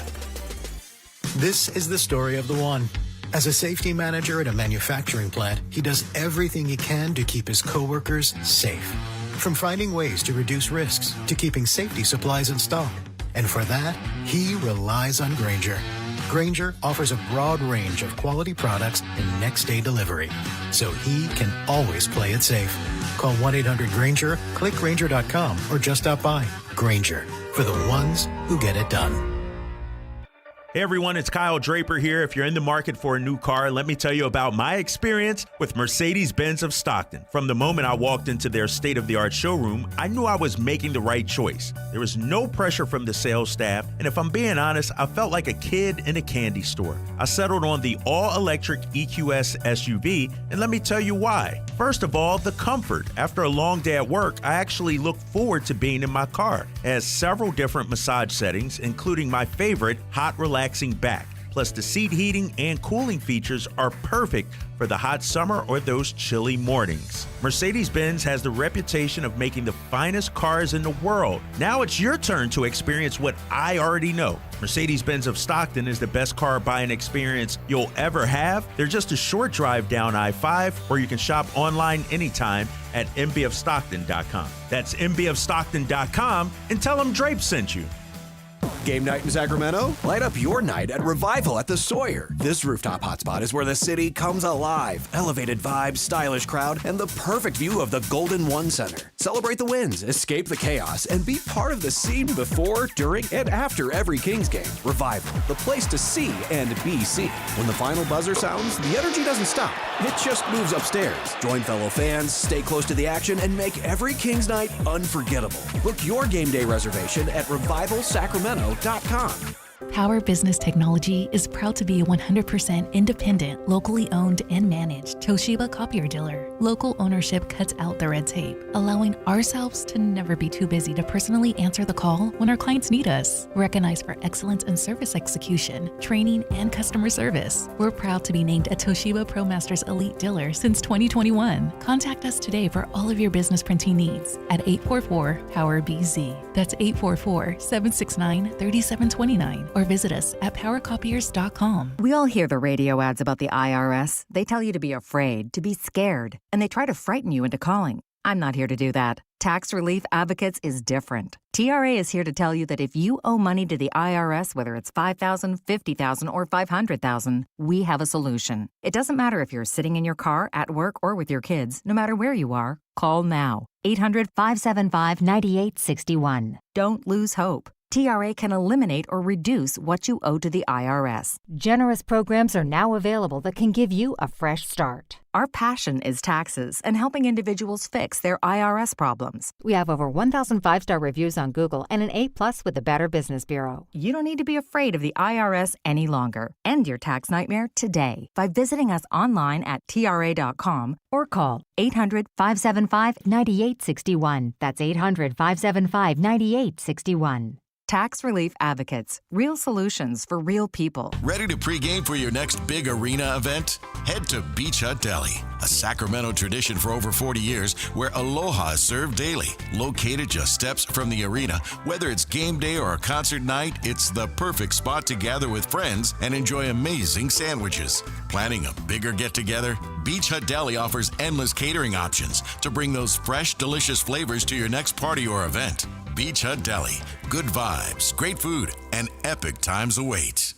This is the story of the one. As a safety manager at a manufacturing plant, he does everything he can to keep his coworkers safe. From finding ways to reduce risks to keeping safety supplies in stock. And for that, he relies on Grainger. Grainger offers a broad range of quality products and next-day delivery, so he can always play it safe. Call 1-800-GRAINGER, click Grainger.com, or just stop by. Grainger, for the ones who get it done. Hey everyone, it's Kyle Draper here. If you're in the market for a new car, let me tell you about my experience with Mercedes-Benz of Stockton. From the moment I walked into their state-of-the-art showroom, I knew I was making the right choice. There was no pressure from the sales staff, and if I'm being honest, I felt like a kid in a candy store. I settled on the all-electric EQS SUV, and let me tell you why. First of all, the comfort. After a long day at work, I actually look forward to being in my car. It has several different massage settings, including my favorite, hot relaxing back. Plus, the seat heating and cooling features are perfect for the hot summer or those chilly mornings. Mercedes-Benz has the reputation of making the finest cars in the world. Now it's your turn to experience what I already know. Mercedes-Benz of Stockton is the best car buying experience you'll ever have. They're just a short drive down I-5, or you can shop online anytime at mbofstockton.com. That's mbofstockton.com, and tell them Drape sent you. Game night in Sacramento? Light up your night at Revival at the Sawyer. This rooftop hotspot is where the city comes alive. Elevated vibes, stylish crowd, and the perfect view of the Golden One Center. Celebrate the wins, escape the chaos, and be part of the scene before, during, and after every Kings game. Revival, the place to see and be seen. When the final buzzer sounds, the energy doesn't stop. It just moves upstairs. Join fellow fans, stay close to the action, and make every Kings night unforgettable. Book your game day reservation at revivalsacramento.com. Power Business Technology is proud to be a 100% independent, locally owned and managed Toshiba copier dealer. Local ownership cuts out the red tape, allowing ourselves to never be too busy to personally answer the call when our clients need us. Recognized for excellence in service execution, training, and customer service, we're proud to be named a Toshiba ProMasters Elite Dealer since 2021. Contact us today for all of your business printing needs at 844-POWER-BZ. That's 844-769-3729. Or visit us at powercopiers.com. We all hear the radio ads about the IRS. They tell you to be afraid, to be scared, and they try to frighten you into calling. I'm not here to do that. Tax Relief Advocates is different. TRA is here to tell you that if you owe money to the IRS, whether it's $5,000, $50,000, or $500,000, we have a solution. It doesn't matter if you're sitting in your car, at work, or with your kids. No matter where you are, call now. 800-575-9861. Don't lose hope. TRA can eliminate or reduce what you owe to the IRS. Generous programs are now available that can give you a fresh start. Our passion is taxes and helping individuals fix their IRS problems. We have over 1,000 5-star reviews on Google and an A+ with the Better Business Bureau. You don't need to be afraid of the IRS any longer. End your tax nightmare today by visiting us online at TRA.com or call 800-575-9861. That's 800-575-9861. Tax Relief Advocates. Real solutions for real people. Ready to pregame for your next big arena event? Head to Beach Hut Deli, a Sacramento tradition for over 40 years where aloha is served daily. Located just steps from the arena, whether it's game day or a concert night, it's the perfect spot to gather with friends and enjoy amazing sandwiches. Planning a bigger get-together? Beach Hut Deli offers endless catering options to bring those fresh, delicious flavors to your next party or event. Beach Hut Deli. Good vibes, great food, and epic times await.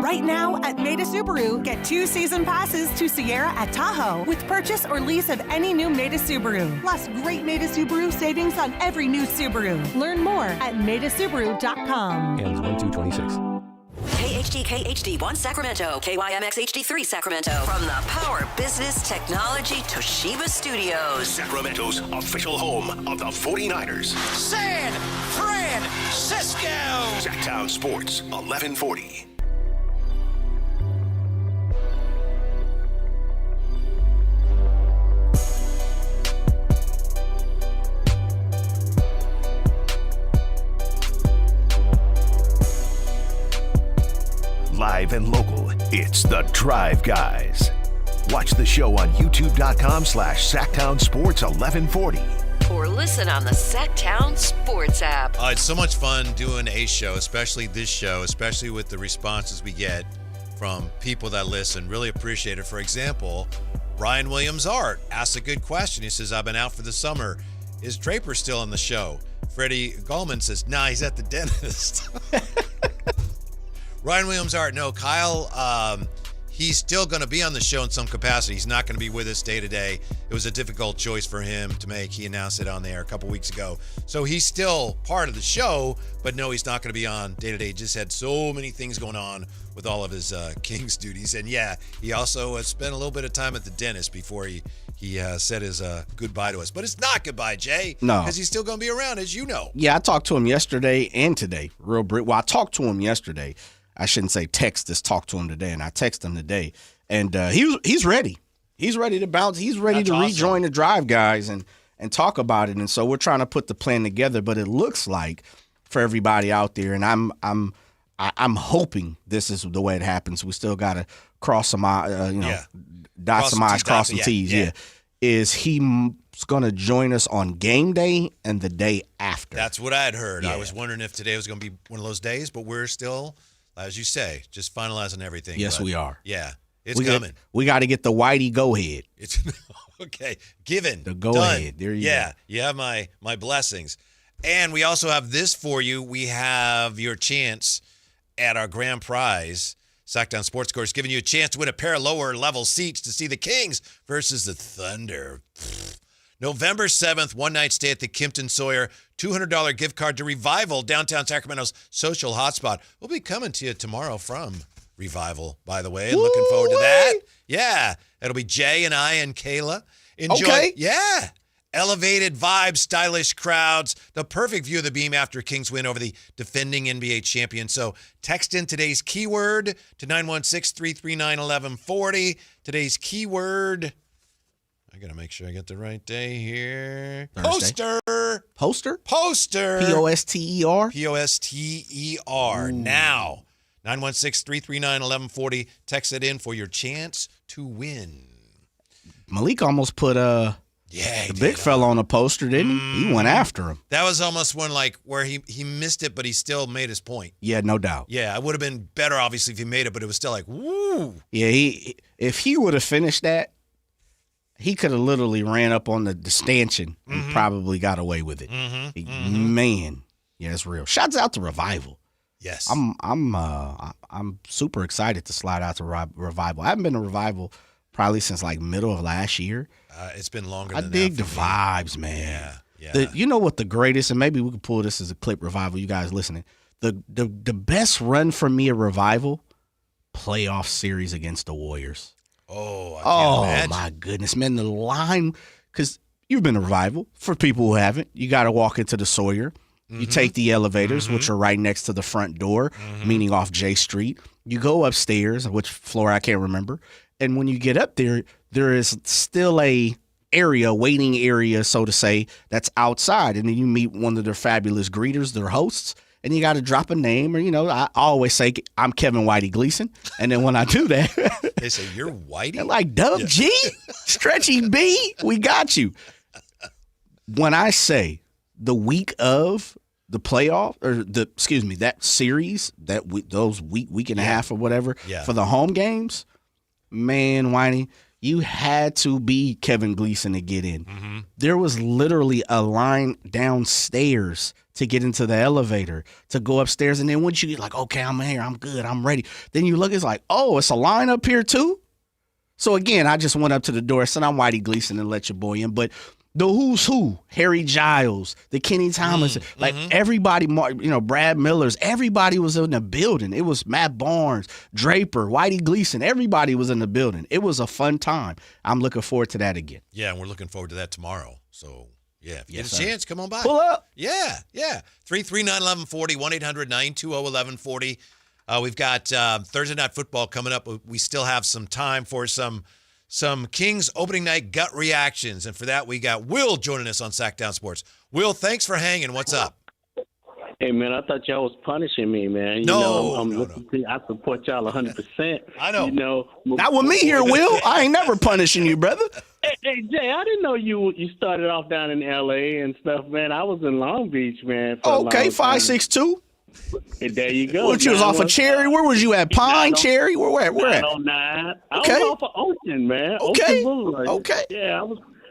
Right now at Maida Subaru, get 2 season passes to Sierra at Tahoe with purchase or lease of any new Maida Subaru. Plus, great Maida Subaru savings on every new Subaru. Learn more at maidasubaru.com. Ends 1/2/26. KHD HD1 Sacramento, KYMX HD3 Sacramento. From the Power Business Technology Toshiba Studios. Sacramento's official home of the 49ers. San Francisco. Sactown Sports 1140. Live and local, it's The Drive Guys. Watch the show on youtube.com/Sactown Sports 1140. Or listen on the Sactown Sports app. It's so much fun doing a show, especially this show, especially with the responses we get from people that listen. Really appreciate it. For example, Brian Williams Art asked a good question. He says, I've been out for the summer. Is Draper still on the show? Freddie Gallman says, nah, he's at the dentist. Ryan Williams Art, no, Kyle, he's still going to be on the show in some capacity. He's not going to be with us day to day. It was a difficult choice for him to make. He announced it on the air a couple weeks ago. So he's still part of the show, but no, he's not going to be on day to day. Just had so many things going on with all of his Kings duties. And yeah, he also spent a little bit of time at the dentist before he said his goodbye to us. But it's not goodbye, Jay. No. Because he's still going to be around, as you know. Yeah, I talked to him yesterday and today. Well, I talked to him yesterday. I shouldn't say text this, talk to him today. And I texted him today. And he's ready. He's ready to bounce. He's ready to rejoin the Drive Guys and talk about it. And so we're trying to put the plan together. But it looks like for everybody out there, and I'm hoping this is the way it happens. We still got to cross some dot some I's, cross some T's. Yeah. Is he going to join us on game day and the day after? That's what I had heard. Yeah. I was wondering if today was going to be one of those days, but we're still, as you say, just finalizing everything. Yes, we are. Yeah, it's coming. We got to get the Whitey go-ahead. It's okay. Given. The go-ahead. There you go. Yeah, you have my blessings. And we also have this for you. We have your chance at our grand prize. Sactown Sports Course giving you a chance to win a pair of lower-level seats to see the Kings versus the Thunder. November 7th, one-night stay at the Kimpton Sawyer, $200 gift card to Revival, downtown Sacramento's social hotspot. We'll be coming to you tomorrow from Revival, by the way. Looking forward to that. Yeah, it'll be Jay and I and Kayla. Enjoy. Okay. Yeah. Elevated vibes, stylish crowds, the perfect view of the beam after Kings win over the defending NBA champion. So text in today's keyword to 916-339-1140. Today's keyword, I got to make sure I get the right day here. Thursday. Poster. Poster. Poster. Poster. Now, 916-339-1140. Text it in for your chance to win. Malik almost put the big fella on a poster, didn't he? He went after him. That was almost one where he missed it, but he still made his point. Yeah, no doubt. Yeah, it would have been better, obviously, if he made it, but it was still like, woo. Yeah, if he would have finished that, he could have literally ran up on the stanchion and probably got away with it. Man, yeah, it's real. Shouts out to Revival. Yes, I'm super excited to slide out to Revival. I haven't been to Revival probably since middle of last year. It's been longer than that. I dig the vibes, man. Yeah. You know what the greatest, and maybe we could pull this as a clip, Revival, you guys listening. The best run for me at Revival, playoff series against the Warriors. Oh, I can't imagine. My goodness, man. The line, because you've been to Revival. For people who haven't, you got to walk into the Sawyer. You take the elevators, which are right next to the front door, meaning off J Street. You go upstairs, which floor I can't remember. And when you get up there, there is still waiting area, so to say, that's outside. And then you meet one of their fabulous greeters, their hosts, and you got to drop a name. Or, I always say, I'm Kevin Whitey Gleason. And then when I do that, they say, you're Whitey? They're like, Dub G, Stretchy B, we got you. When I say the week of the playoff, or that series, those week and a half or whatever, for the home games, man, Whitey, you had to be Kevin Gleason to get in. There was literally a line downstairs to get into the elevator, to go upstairs. And then once you get like, okay, I'm here, I'm good, I'm ready. Then you look, it's like, oh, it's a line up here too? So again, I just went up to the door, said, I'm Whitey Gleason, and let your boy in. But the who's who, Harry Giles, the Kenny Thomas, like everybody, Brad Millers, everybody was in the building. It was Matt Barnes, Draper, Whitey Gleason, everybody was in the building. It was a fun time. I'm looking forward to that again. Yeah, and we're looking forward to that tomorrow. So, yeah, if you Yes, get a sir. chance, come on by. Pull up. Yeah. 339-1140, 1-800-920-1140. We've got Thursday Night Football coming up. We still have some time for some Kings opening night gut reactions. And for that, we got Will joining us on Sactown Sports. Will, thanks for hanging. What's up? Hey, man, I thought y'all was punishing me, man. I support y'all 100%. I know. Not with me here, Will. I ain't never punishing you, brother. Hey, Jay, I didn't know you started off down in L.A. and stuff, man. I was in Long Beach, man. Okay, 5'6". And there you go. What, you was off of Cherry? Where was you at? Pine, Cherry? Where at? 909. Okay. I was off of Ocean, man. Okay. Ocean Boulevard. Okay. Yeah,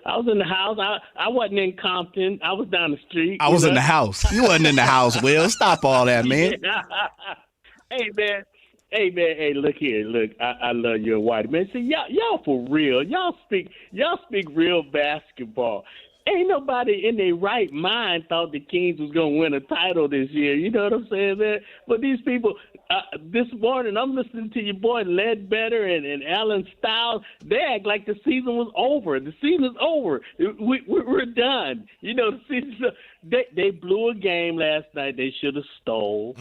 I was in the house. I wasn't in Compton. I was down the street. I was in the house. You wasn't in the house, Will. Stop all that, man. Hey, man. Hey, look here. Look, I love you and Whitey. Man, see, y'all for real. Y'all speak real basketball. Ain't nobody in their right mind thought the Kings was going to win a title this year. You know what I'm saying, man? But these people, this morning, I'm listening to your boy Ledbetter and Alan Stiles. They act like the season was over. The season's over. We're done. You know, the season. They blew a game last night. They should have stole.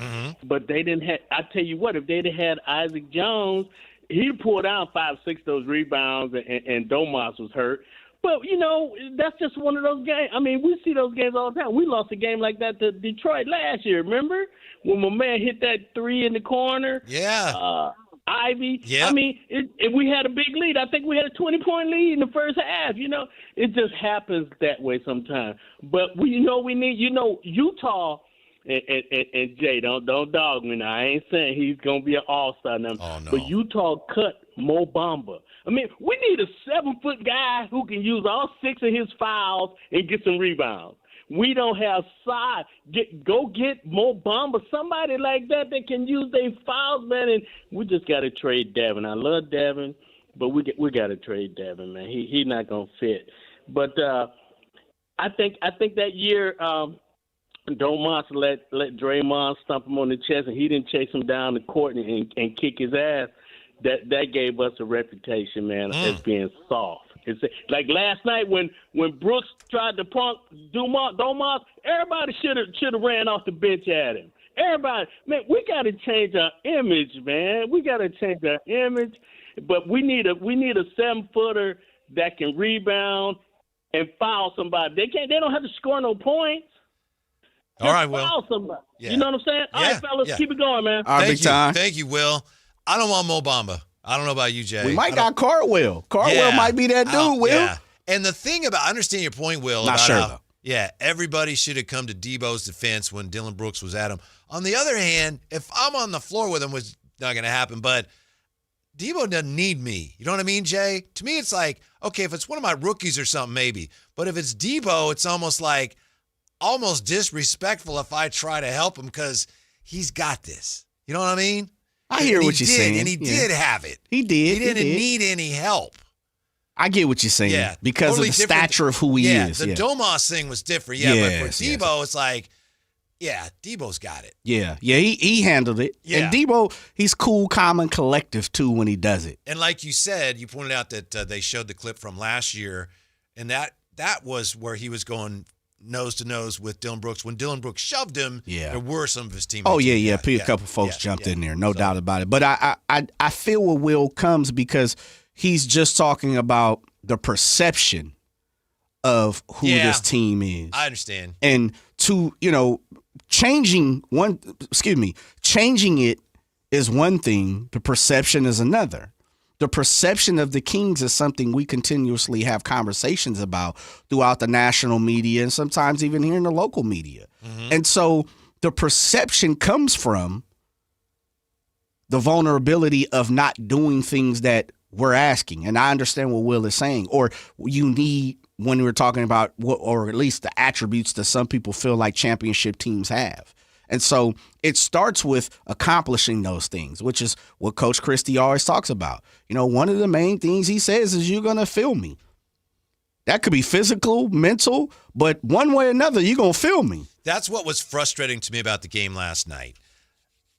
But they didn't have. I tell you what, if they'd have had Isaac Jones, he'd pull down 5-6 those rebounds, and Domas was hurt. But, you know, that's just one of those games. I mean, we see those games all the time. We lost a game like that to Detroit last year, remember? When my man hit that three in the corner. Yeah. Ivy. Yep. I mean, if we had a big lead. I think we had a 20-point lead in the first half. You know, it just happens that way sometimes. But we need, Utah. And Jay, don't dog me now. I ain't saying he's gonna be an all-star now. Oh, no. But Utah cut Mo Bamba. I mean, we need a 7-foot guy who can use all 6 of his fouls and get some rebounds. We don't have size. Go get Mo Bamba, somebody like that can use their fouls, man. And we just got to trade Devin. I love Devin, but we got to trade Devin, man. He's not gonna fit. But I think that year. Domas let Draymond stomp him on the chest, and he didn't chase him down the court and kick his ass. That gave us a reputation, man, as being soft. It's like last night when Brooks tried to punk Domas, everybody should have ran off the bench at him. Everybody, man, we got to change our image, man. We got to change our image, but we need a 7-footer that can rebound and foul somebody. They don't have to score no points. All right, Will. Yeah. You know what I'm saying? All right, fellas, keep it going, man. All right, big time. Thank you, Will. I don't want Mo Bamba. I don't know about you, Jay. We might got Cardwell. Cardwell might be that dude, Will. Yeah. And the thing about, I understand your point, Will. Not about sure, how, though. Yeah, everybody should have come to Debo's defense when Dylan Brooks was at him. On the other hand, if I'm on the floor with him, which is not going to happen, but Debo doesn't need me. You know what I mean, Jay? To me, it's like, okay, if it's one of my rookies or something, maybe. But if it's Debo, it's almost disrespectful if I try to help him because he's got this. You know what I mean? I hear what you're saying. And he did have it. He did. He didn't need any help. I get what you're saying. Yeah. Because totally of the stature of who he is. The Domas thing was different. Yeah, but for Debo, it's like, yeah, Debo's got it. Yeah, he handled it. Yeah. And Debo, he's cool, calm, and collective, too, when he does it. And like you said, you pointed out that they showed the clip from last year, and that was where he was going nose to nose with Dylan Brooks. When Dylan Brooks shoved him, there were some of his teammates. Oh, yeah. A couple folks jumped in there, no doubt about it. But I feel where Will comes because he's just talking about the perception of who this team is. I understand. And changing it is one thing, the perception is another. The perception of the Kings is something we continuously have conversations about throughout the national media and sometimes even here in the local media. Mm-hmm. And so the perception comes from the vulnerability of not doing things that we're asking. And I understand what Will is saying. Or you need, when we're talking about what, or at least the attributes that some people feel like championship teams have. And so it starts with accomplishing those things, which is what Coach Christie always talks about. One of the main things he says is you're going to feel me. That could be physical, mental, but one way or another, you're going to feel me. That's what was frustrating to me about the game last night.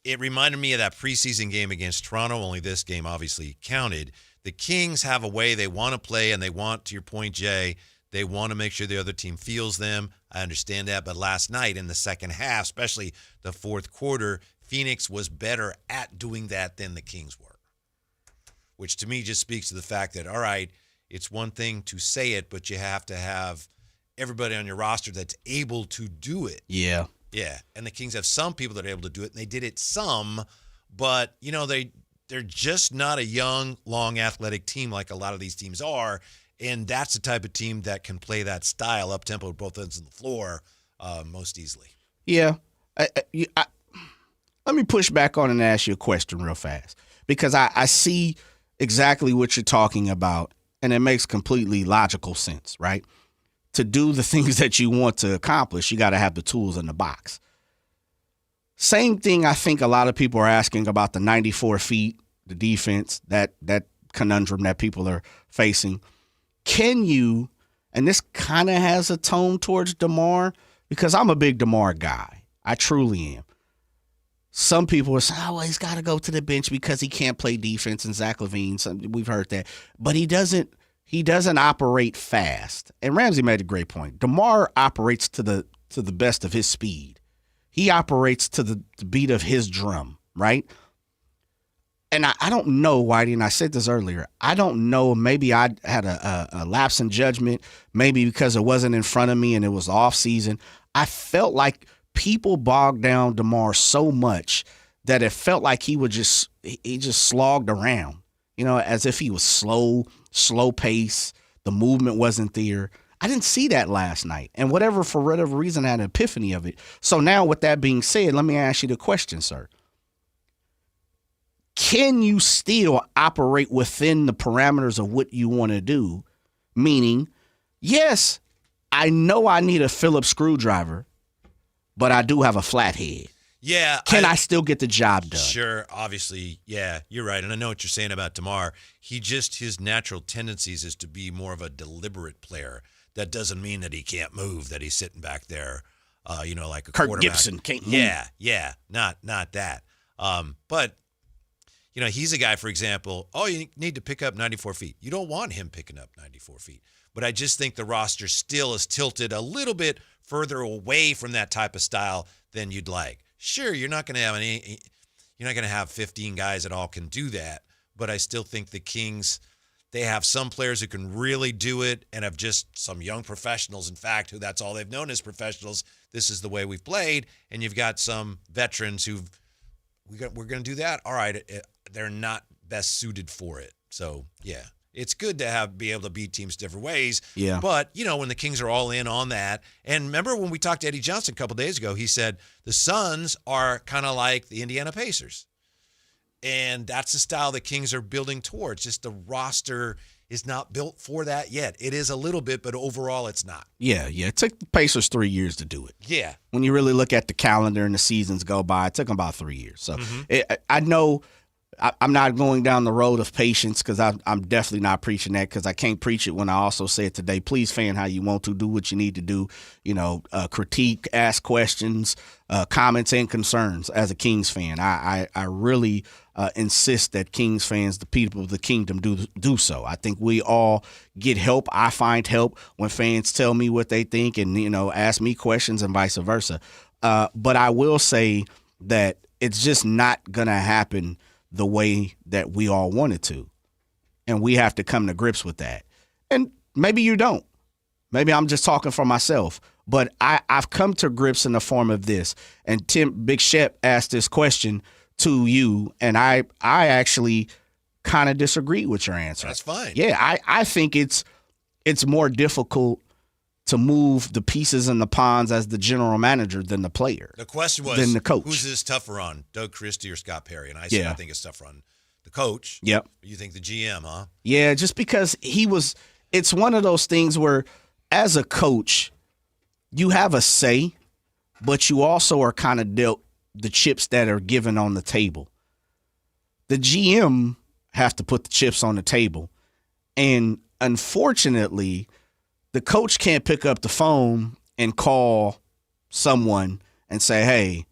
It reminded me of that preseason game against Toronto, only this game obviously counted. The Kings have a way they want to play, and they want, to your point, Jay, they want to make sure the other team feels them. I understand that. But last night in the second half, especially the fourth quarter, Phoenix was better at doing that than the Kings were, which to me just speaks to the fact that, all right, it's one thing to say it, but you have to have everybody on your roster that's able to do it. Yeah. Yeah. And the Kings have some people that are able to do it, and they did it some, but, they're just not a young, long, athletic team like a lot of these teams are. And that's the type of team that can play that style up-tempo at both ends of the floor most easily. Yeah. Let me push back on and ask you a question real fast, because I see exactly what you're talking about, and it makes completely logical sense, right? To do the things that you want to accomplish, you got to have the tools in the box. Same thing I think a lot of people are asking about the 94 feet, the defense, that conundrum that people are facing. Can you, and this kind of has a tone towards DeMar, because I'm a big DeMar guy. I truly am. Some people are saying, well, he's got to go to the bench because he can't play defense, and Zach LaVine, we've heard that. But he doesn't operate fast. And Ramsey made a great point. DeMar operates to the best of his speed. He operates to the beat of his drum, right? And I don't know, Whitey, and I said this earlier, I don't know, maybe I had a lapse in judgment, maybe because it wasn't in front of me and it was off season. I felt like people bogged down DeMar so much that it felt like he just slogged around, as if he was slow pace, the movement wasn't there. I didn't see that last night. And for whatever reason, I had an epiphany of it. So now with that being said, let me ask you the question, sir. Can you still operate within the parameters of what you want to do? Meaning, yes, I know I need a Phillips screwdriver, but I do have a flathead. Yeah. Can I still get the job done? Sure. Obviously, yeah, you're right. And I know what you're saying about DeMar. His natural tendencies is to be more of a deliberate player. That doesn't mean that he can't move, that he's sitting back there, like a Kirk quarterback. Gibson can't move. Yeah, not that. But he's a guy, for example, you need to pick up 94 feet. You don't want him picking up 94 feet. But I just think the roster still is tilted a little bit further away from that type of style than you'd like. Sure, you're not going to have 15 guys that all can do that, but I still think the Kings, they have some players who can really do it and have just some young professionals, in fact, who that's all they've known as professionals. This is the way we've played. And you've got some veterans we're going to do that. All right, they're not best suited for it. So, yeah, it's good to be able to beat teams different ways. Yeah. But, when the Kings are all in on that. And remember when we talked to Eddie Johnson a couple days ago, he said the Suns are kind of like the Indiana Pacers. And that's the style the Kings are building towards. Just the roster is not built for that yet. It is a little bit, but overall it's not. Yeah. It took the Pacers 3 years to do it. Yeah. When you really look at the calendar and the seasons go by, it took them about 3 years. So I know I'm not going down the road of patience, because I'm definitely not preaching that, because I can't preach it when I also said today, please fan how you want to, do what you need to do, critique, ask questions, comments and concerns as a Kings fan. I really insist that Kings fans, the people of the kingdom, do so. I think we all get help. I find help when fans tell me what they think and, ask me questions and vice versa. But I will say that it's just not going to happen the way that we all want it to. And we have to come to grips with that. And maybe you don't. Maybe I'm just talking for myself. But I've come to grips in the form of this. And Big Shep asked this question to you, and I actually kind of disagree with your answer. That's fine. Yeah, I think it's more difficult to move the pieces and the pawns as the general manager than the player. The question was, than the coach. Who's this tougher on, Doug Christie or Scott Perry? And I said I think it's tougher on the coach. Yep. You think the GM, huh? Yeah, just because it's one of those things where as a coach, you have a say, but you also are kind of dealt the chips that are given on the table. The GM have to put the chips on the table. And unfortunately, the coach can't pick up the phone and call someone and say, hey,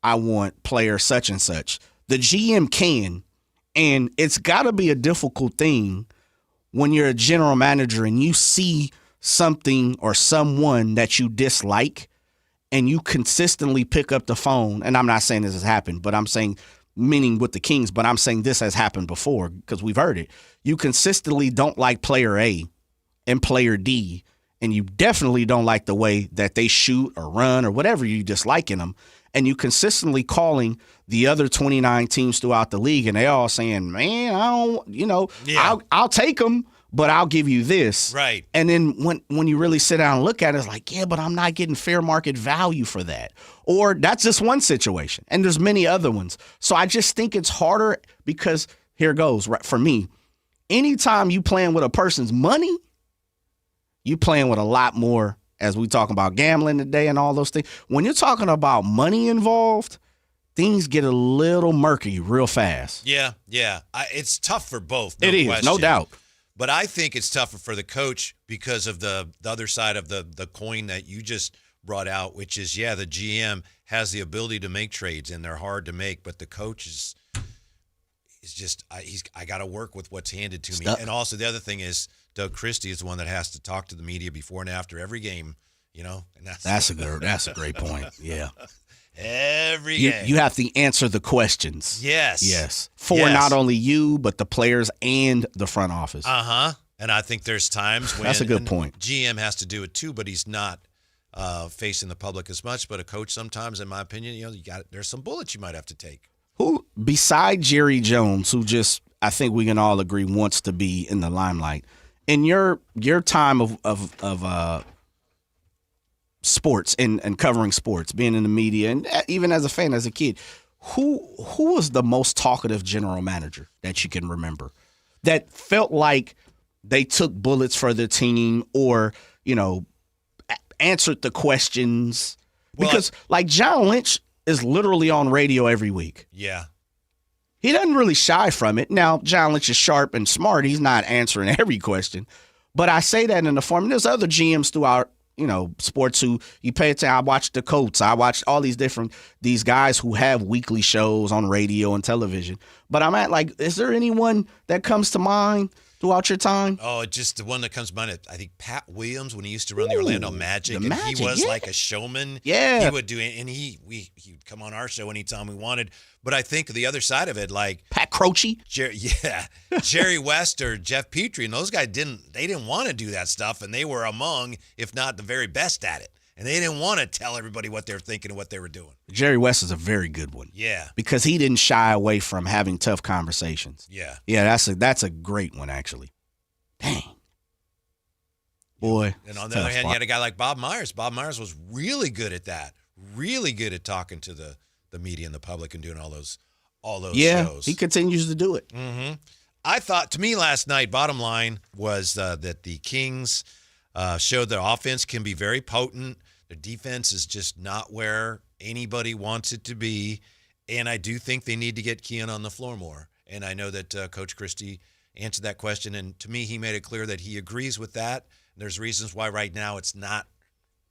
I want player such and such. The GM can, and it's got to be a difficult thing when you're a general manager and you see something or someone that you dislike and you consistently pick up the phone. And I'm not saying this has happened, but I'm saying, meaning with the Kings, but I'm saying this has happened before because we've heard it. You consistently don't like player A and player D, and you definitely don't like the way that they shoot or run or whatever you dislike in them. And you consistently calling the other 29 teams throughout the league, and they all saying, man, I'll take them, but I'll give you this. Right. And then when you really sit down and look at it, it's like, yeah, but I'm not getting fair market value for that. Or that's just one situation, and there's many other ones. So I just think it's harder because here goes, right, for me, anytime you playing with a person's money, you playing with a lot more, as we talking about gambling today and all those things. When you're talking about money involved, things get a little murky real fast. Yeah. It's tough for both. No it is, question. no doubt. But I think it's tougher for the coach because of the other side of the coin that you just brought out, which is, the GM has the ability to make trades, and they're hard to make, but the coach is just I got to work with what's handed to me. And also the other thing is Doug Christie is the one that has to talk to the media before and after every game, and that's a great point. Yeah. Every game. You have to answer the questions. Yes. For not only you, but the players and the front office. And I think there's times when that's a good point. GM has to do it too, but he's not facing the public as much. But a coach sometimes, in my opinion, there's some bullets you might have to take. Who, beside Jerry Jones, who just, I think we can all agree, wants to be in the limelight, in your time of sports and covering sports, being in the media, and even as a fan, as a kid, who was the most talkative general manager that you can remember that felt like they took bullets for their team or, answered the questions? Because like John Lynch is literally on radio every week. Yeah. He doesn't really shy from it. Now, John Lynch is sharp and smart. He's not answering every question. But I say that in the form, and there's other GMs throughout, sports who you pay attention. I watch the Colts. I watch all these guys who have weekly shows on radio and television. But I'm is there anyone that comes to mind throughout your time? Oh, just the one that comes to mind, I think Pat Williams, when he used to run the Orlando Magic, and he was like a showman. Yeah. He would do it, and he would come on our show anytime we wanted. But I think the other side of it, like Pat Croce, Jerry West or Jeff Petrie, and those guys didn't want to do that stuff, and they were among, if not the very best at it. And they didn't want to tell everybody what they were thinking and what they were doing. Jerry West is a very good one. Yeah. Because he didn't shy away from having tough conversations. Yeah. Yeah, that's a great one, actually. Dang. Boy. And on the other hand, you had a guy like Bob Myers. Bob Myers was really good at that. Really good at talking to the media and the public and doing all those shows. Yeah, he continues to do it. Mm-hmm. I thought, to me last night, bottom line was that the Kings showed their offense can be very potent. Their defense is just not where anybody wants it to be. And I do think they need to get Keon on the floor more. And I know that Coach Christie answered that question. And to me, he made it clear that he agrees with that. And there's reasons why right now it's not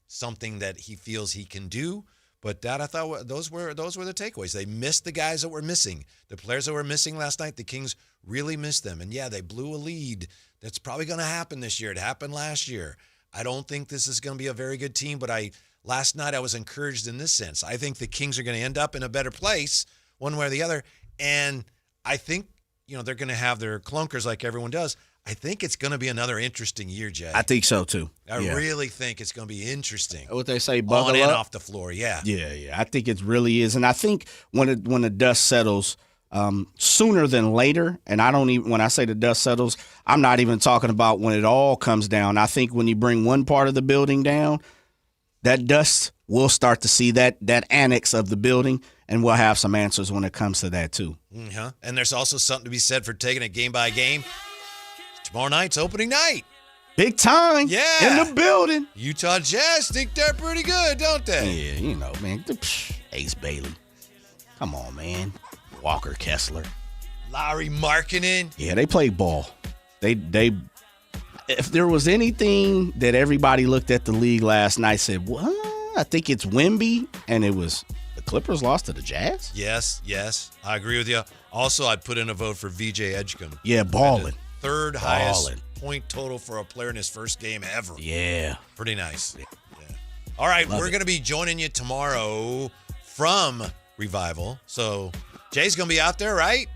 something that he feels he can do. But that, I thought, those were the takeaways. They missed the guys that were missing. The players that were missing last night, the Kings really missed them. And, they blew a lead. That's probably going to happen this year. It happened last year. I don't think this is going to be a very good team, but last night I was encouraged in this sense. I think the Kings are going to end up in a better place one way or the other. And I think, they're going to have their clunkers like everyone does. I think it's going to be another interesting year, Jay. I think so, too. I really think it's going to be interesting. What they say, buckle on and up. off the floor, yeah. Yeah. I think it really is. And I think when the dust settles, sooner than later, and when I say the dust settles, I'm not even talking about when it all comes down. I think when you bring one part of the building down, that dust we'll start to see that annex of the building, and we'll have some answers when it comes to that too. Mm-hmm. And there's also something to be said for taking it game by game. Tomorrow night's opening night. Big time. Yeah. In the building. Utah Jazz think they're pretty good, don't they? Yeah, man. Ace Bailey. Come on, man. Walker Kessler. Lauri Markkanen. Yeah, they play ball. They if there was anything that everybody looked at the league last night said, well, I think it's Wemby, and it was the Clippers lost to the Jazz? Yes. I agree with you. Also, I'd put in a vote for VJ Edgecombe. Yeah, balling. Third highest point total for a player in his first game ever. Yeah. Pretty nice. Yeah. All right, we're going to be joining you tomorrow from Revival. So Jay's going to be out there, right?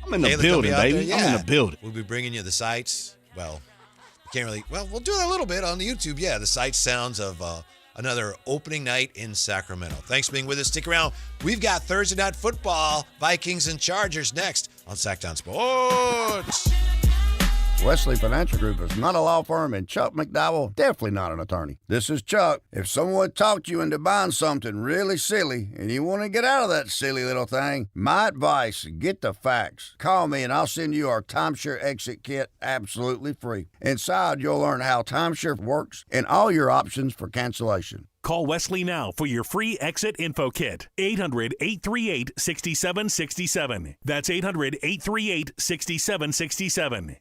I'm in the building, baby. Yeah. I'm in the building. We'll be bringing you the sights. Well, we'll do that a little bit on the YouTube. Yeah, the sights, sounds of another opening night in Sacramento. Thanks for being with us. Stick around. We've got Thursday Night Football, Vikings and Chargers next on Sactown Sports. Wesley Financial Group is not a law firm, and Chuck McDowell, definitely not an attorney. This is Chuck. If someone talked you into buying something really silly and you want to get out of that silly little thing, my advice, get the facts. Call me and I'll send you our timeshare exit kit absolutely free. Inside, you'll learn how timeshare works and all your options for cancellation. Call Wesley now for your free exit info kit. 800-838-6767. That's 800-838-6767.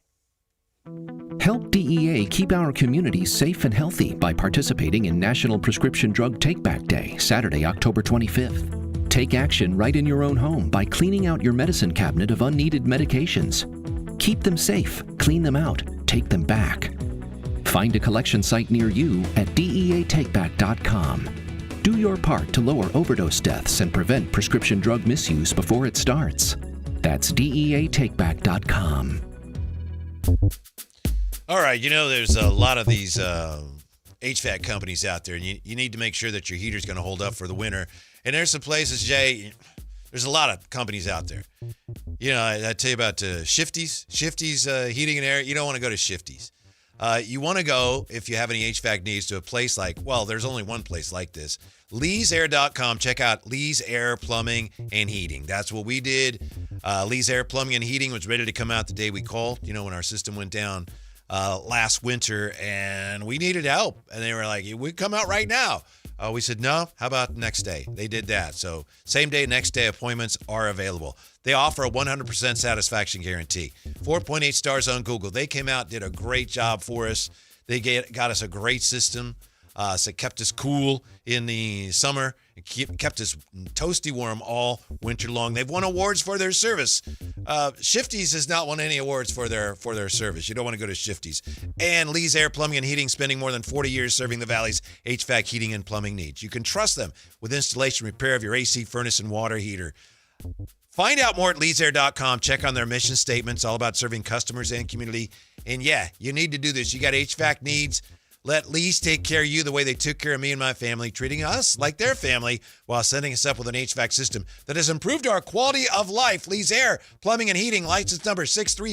Help DEA keep our communities safe and healthy by participating in National Prescription Drug Take-Back Day, Saturday, October 25th. Take action right in your own home by cleaning out your medicine cabinet of unneeded medications. Keep them safe, clean them out, take them back. Find a collection site near you at DEATakeback.com. Do your part to lower overdose deaths and prevent prescription drug misuse before it starts. That's DEATakeback.com. All right, there's a lot of these HVAC companies out there, and you need to make sure that your heater's going to hold up for the winter. And there's some places, Jay, there's a lot of companies out there. I tell you about Shifty's Heating and Air. You don't want to go to Shifty's. You want to go, if you have any HVAC needs, to a place there's only one place like this. Lee'sAir.com. Check out Lee's Air Plumbing and Heating. That's what we did. Lee's Air Plumbing and Heating was ready to come out the day we called, when our system went down last winter, and we needed help. And they were like, we come out right now. We said, no, how about next day? They did that. So same day, next day appointments are available. They offer a 100% satisfaction guarantee. 4.8 stars on Google. They came out, did a great job for us. They got us a great system. So it kept us cool in the summer. It kept us toasty warm all winter long. They've won awards for their service. Shifty's has not won any awards for their service. You don't want to go to Shifty's. And Lee's Air Plumbing and Heating, spending more than 40 years serving the Valley's HVAC heating and plumbing needs. You can trust them with installation repair of your AC, furnace, and water heater. Find out more at leesair.com. Check on their mission statements, all about serving customers and community. And yeah, you need to do this. You got HVAC needs. Let Lee's take care of you the way they took care of me and my family, treating us like their family while setting us up with an HVAC system that has improved our quality of life. Lee's Air Plumbing and Heating, license number 635.